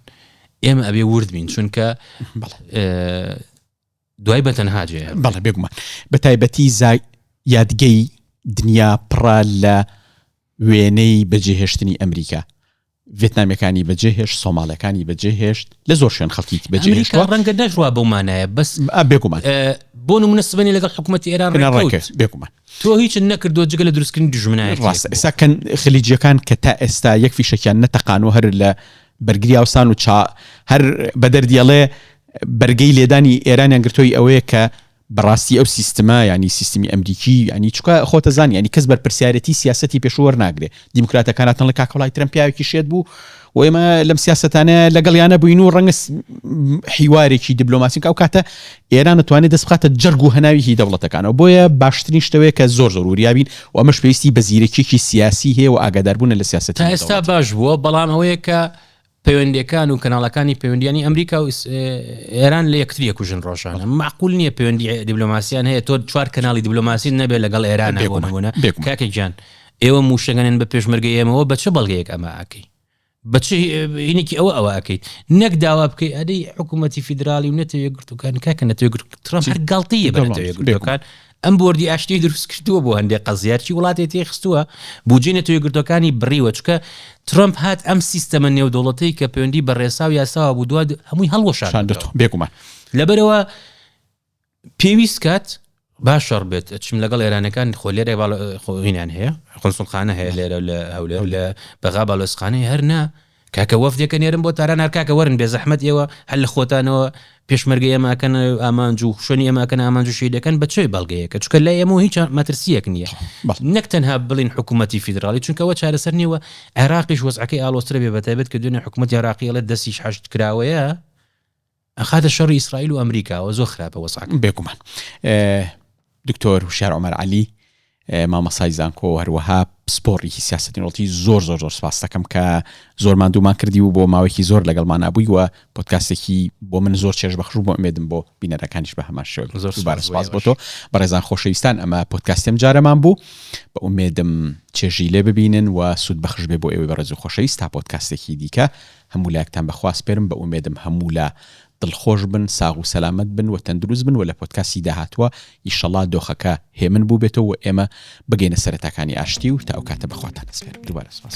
Speaker 2: ئێمە ئەبێ ورد بین چونکە دوای بەتەنها جێ
Speaker 1: بەڵێ بێگومان بە تایبەتی یادگەی دنیا پڕە لە وێنەی بەجێهێشتنی ئەمریکا ڤێتنامیەکانی بەجێهێشت سۆماڵەکانی بەجێهێشت لە زۆر شوێن خەڵکی بەجێهێشت
Speaker 2: ڕەنگە نەژوا بەمانایە بەس
Speaker 1: بێگومان
Speaker 2: بۆ نمونە سبەنی لەگەڵ حکوومەتی ئێران ڕێکەوت
Speaker 1: بێگومان
Speaker 2: تۆ هیچ نەکردو جگە لە دروستکردنی دژمنایەتی
Speaker 1: ڕاستە ئێستا کەن خلیجیەکان کە تا ئێستا یەک فیشەکیان نەتەقانەوە هەر لە بەرگری هاوسان و هەر بەدەردیەڵێ بەرگەی لێدانی ئێرانیان گرتۆی ئەوەیە کە بەڕاستی ئەو سیستما ینی سیستمی ئەمریکی ینی چکە خۆتە زانی ینی کەس بەرپرسیارەتی سیاسەتی پێشوەر ناگرێ دیموکراتەکاناتن لە کاکەڵای ترەمپیاوێکی شێت بوو و ئێمە لەم سیاسەتانە لەگەڵیانە بووین و ڕەنگە حیوارێکی دیبلۆماسیک ئەو کاتە ئێران دەتوانێت دەست بخاتە جەرگ و هەناوی دەوڵەتەکانەوە بۆیە باشترین شتەوەیە کە زۆر وریابین و ئەمەش پێویستی بە زیرەکێکی سیاسی هەیە و ئاگاداربوون لە سیاسەتی
Speaker 2: تا ئێستا باش بووە بەڵام ئەوەیە کە پەیوەندیەکان و کەناڵەکانی پەیوەندیانی ئەمریکا و ئێران لە یەکتری کوژن ڕۆژانە معقول نییە پەیوەندی دیبلۆماسیان هەیە تۆ 4 کەناڵی دیبلۆماسی نەبێت لەگەڵ ئێران بۆنمونە کاکە گیان ئێوە موشەگەنن بە پێشمەرگەی ئێمەوە بە چه بەڵگەیەک ئەمە ئاکەی بەچ هینێکی ئەوە ئاکەیت نەک داوا بکەی ئەدەی حکوومەتی فیدرالی و نەتەوێ گرتوەکان کاکە نەتەوێ ترامپ هەر گاڵتەیە بە نەتەوێ گرتوەکان ئەم بۆردی ئاشتی دروست کردووە بۆ هەندێک قەزیارکی وڵاتی تێخستووە بودجێ نەتەوێ گرتوەکانی بڕیوە چکە ترامپ هات ئەم سیستەمە نێودەوڵەتەی کە پەیوەندی بە ڕێسا و یاساوە بوو دووە هەمووی هەڵوەشاندێتەوە
Speaker 1: بێگومان
Speaker 2: لەبەرەوە پێویست کات باشەڕ بێت چم لەگەڵ ئێرانەکان خۆ لێرە خۆینیان هەیە قونسڵخانە هەیە لێرە لە هەولێر لە بەغا باڵۆسخانەی هەرنا کاکە وەفدێکە نێرم بۆ تاران هەر کاکە وەرن بێ زەحمەت ئێوە هەر لە خۆتانەوە پێشمەرگەی ئێماکەن ئامانج و شوێنی ئێماکەن ئامانج و شیدەکەن بە چۆی بەڵگەیەکە چکە لای ئێمە هیچ مەترسیەک نییە نەک تەنها بڵین حکوومەتی فیدرالی چونکەوە چارەسەر نیوە عێراقیش وەزعەکەی ئالۆسترە بێ بەتایبەت کە دوێنێ حکوومەتی عێراقیەڵێت دەستیش حەشت کراوەیە ئەخاتە شەڕی ئیسرائیل و ئەمریکاوە زۆر خراپە وەزعەکە
Speaker 1: بێگومان دکتۆر هوشیار عومەر عەلی مامەسای زانکۆ هەروەها سپۆڕێکی سیاسەتی وڵاتی زۆر سپاس دەکەم کە زۆر ماندوومان کردی و بۆ ماوەیەکی زۆر لەگەڵمان نبووی و پۆدکاستێکی بۆ من زۆر چێژ بەخش بۆ ئومێدم بۆ بینەرەکانیش بە هەمان شێوە زۆر سپاس بۆ تۆ بەڕێزان خۆشەویستان ئەمە پۆدکاستێم جارەمان بوو بە ئومێدم چێژی لێ ببینن و سوود بەخش بێ بۆ ئێوەی بەڕێز و خۆشەویست تا پۆدکاستێکی دیکە هەموو لایەکتان بەخواست پێرم بە ئومێدم هەموو لە دڵخۆش بن ساغ و سەلامەت بن و تەندروست بن و لە پۆدکاستی داهاتوە ئیشەڵا دۆخەکە هێمن بوو بێتەوە و ئێمە بگەینە سەرەتاکانی ئاشتی و تا ئەو کاتە بەخواتان ئەسپێرم دووبارە سپاس.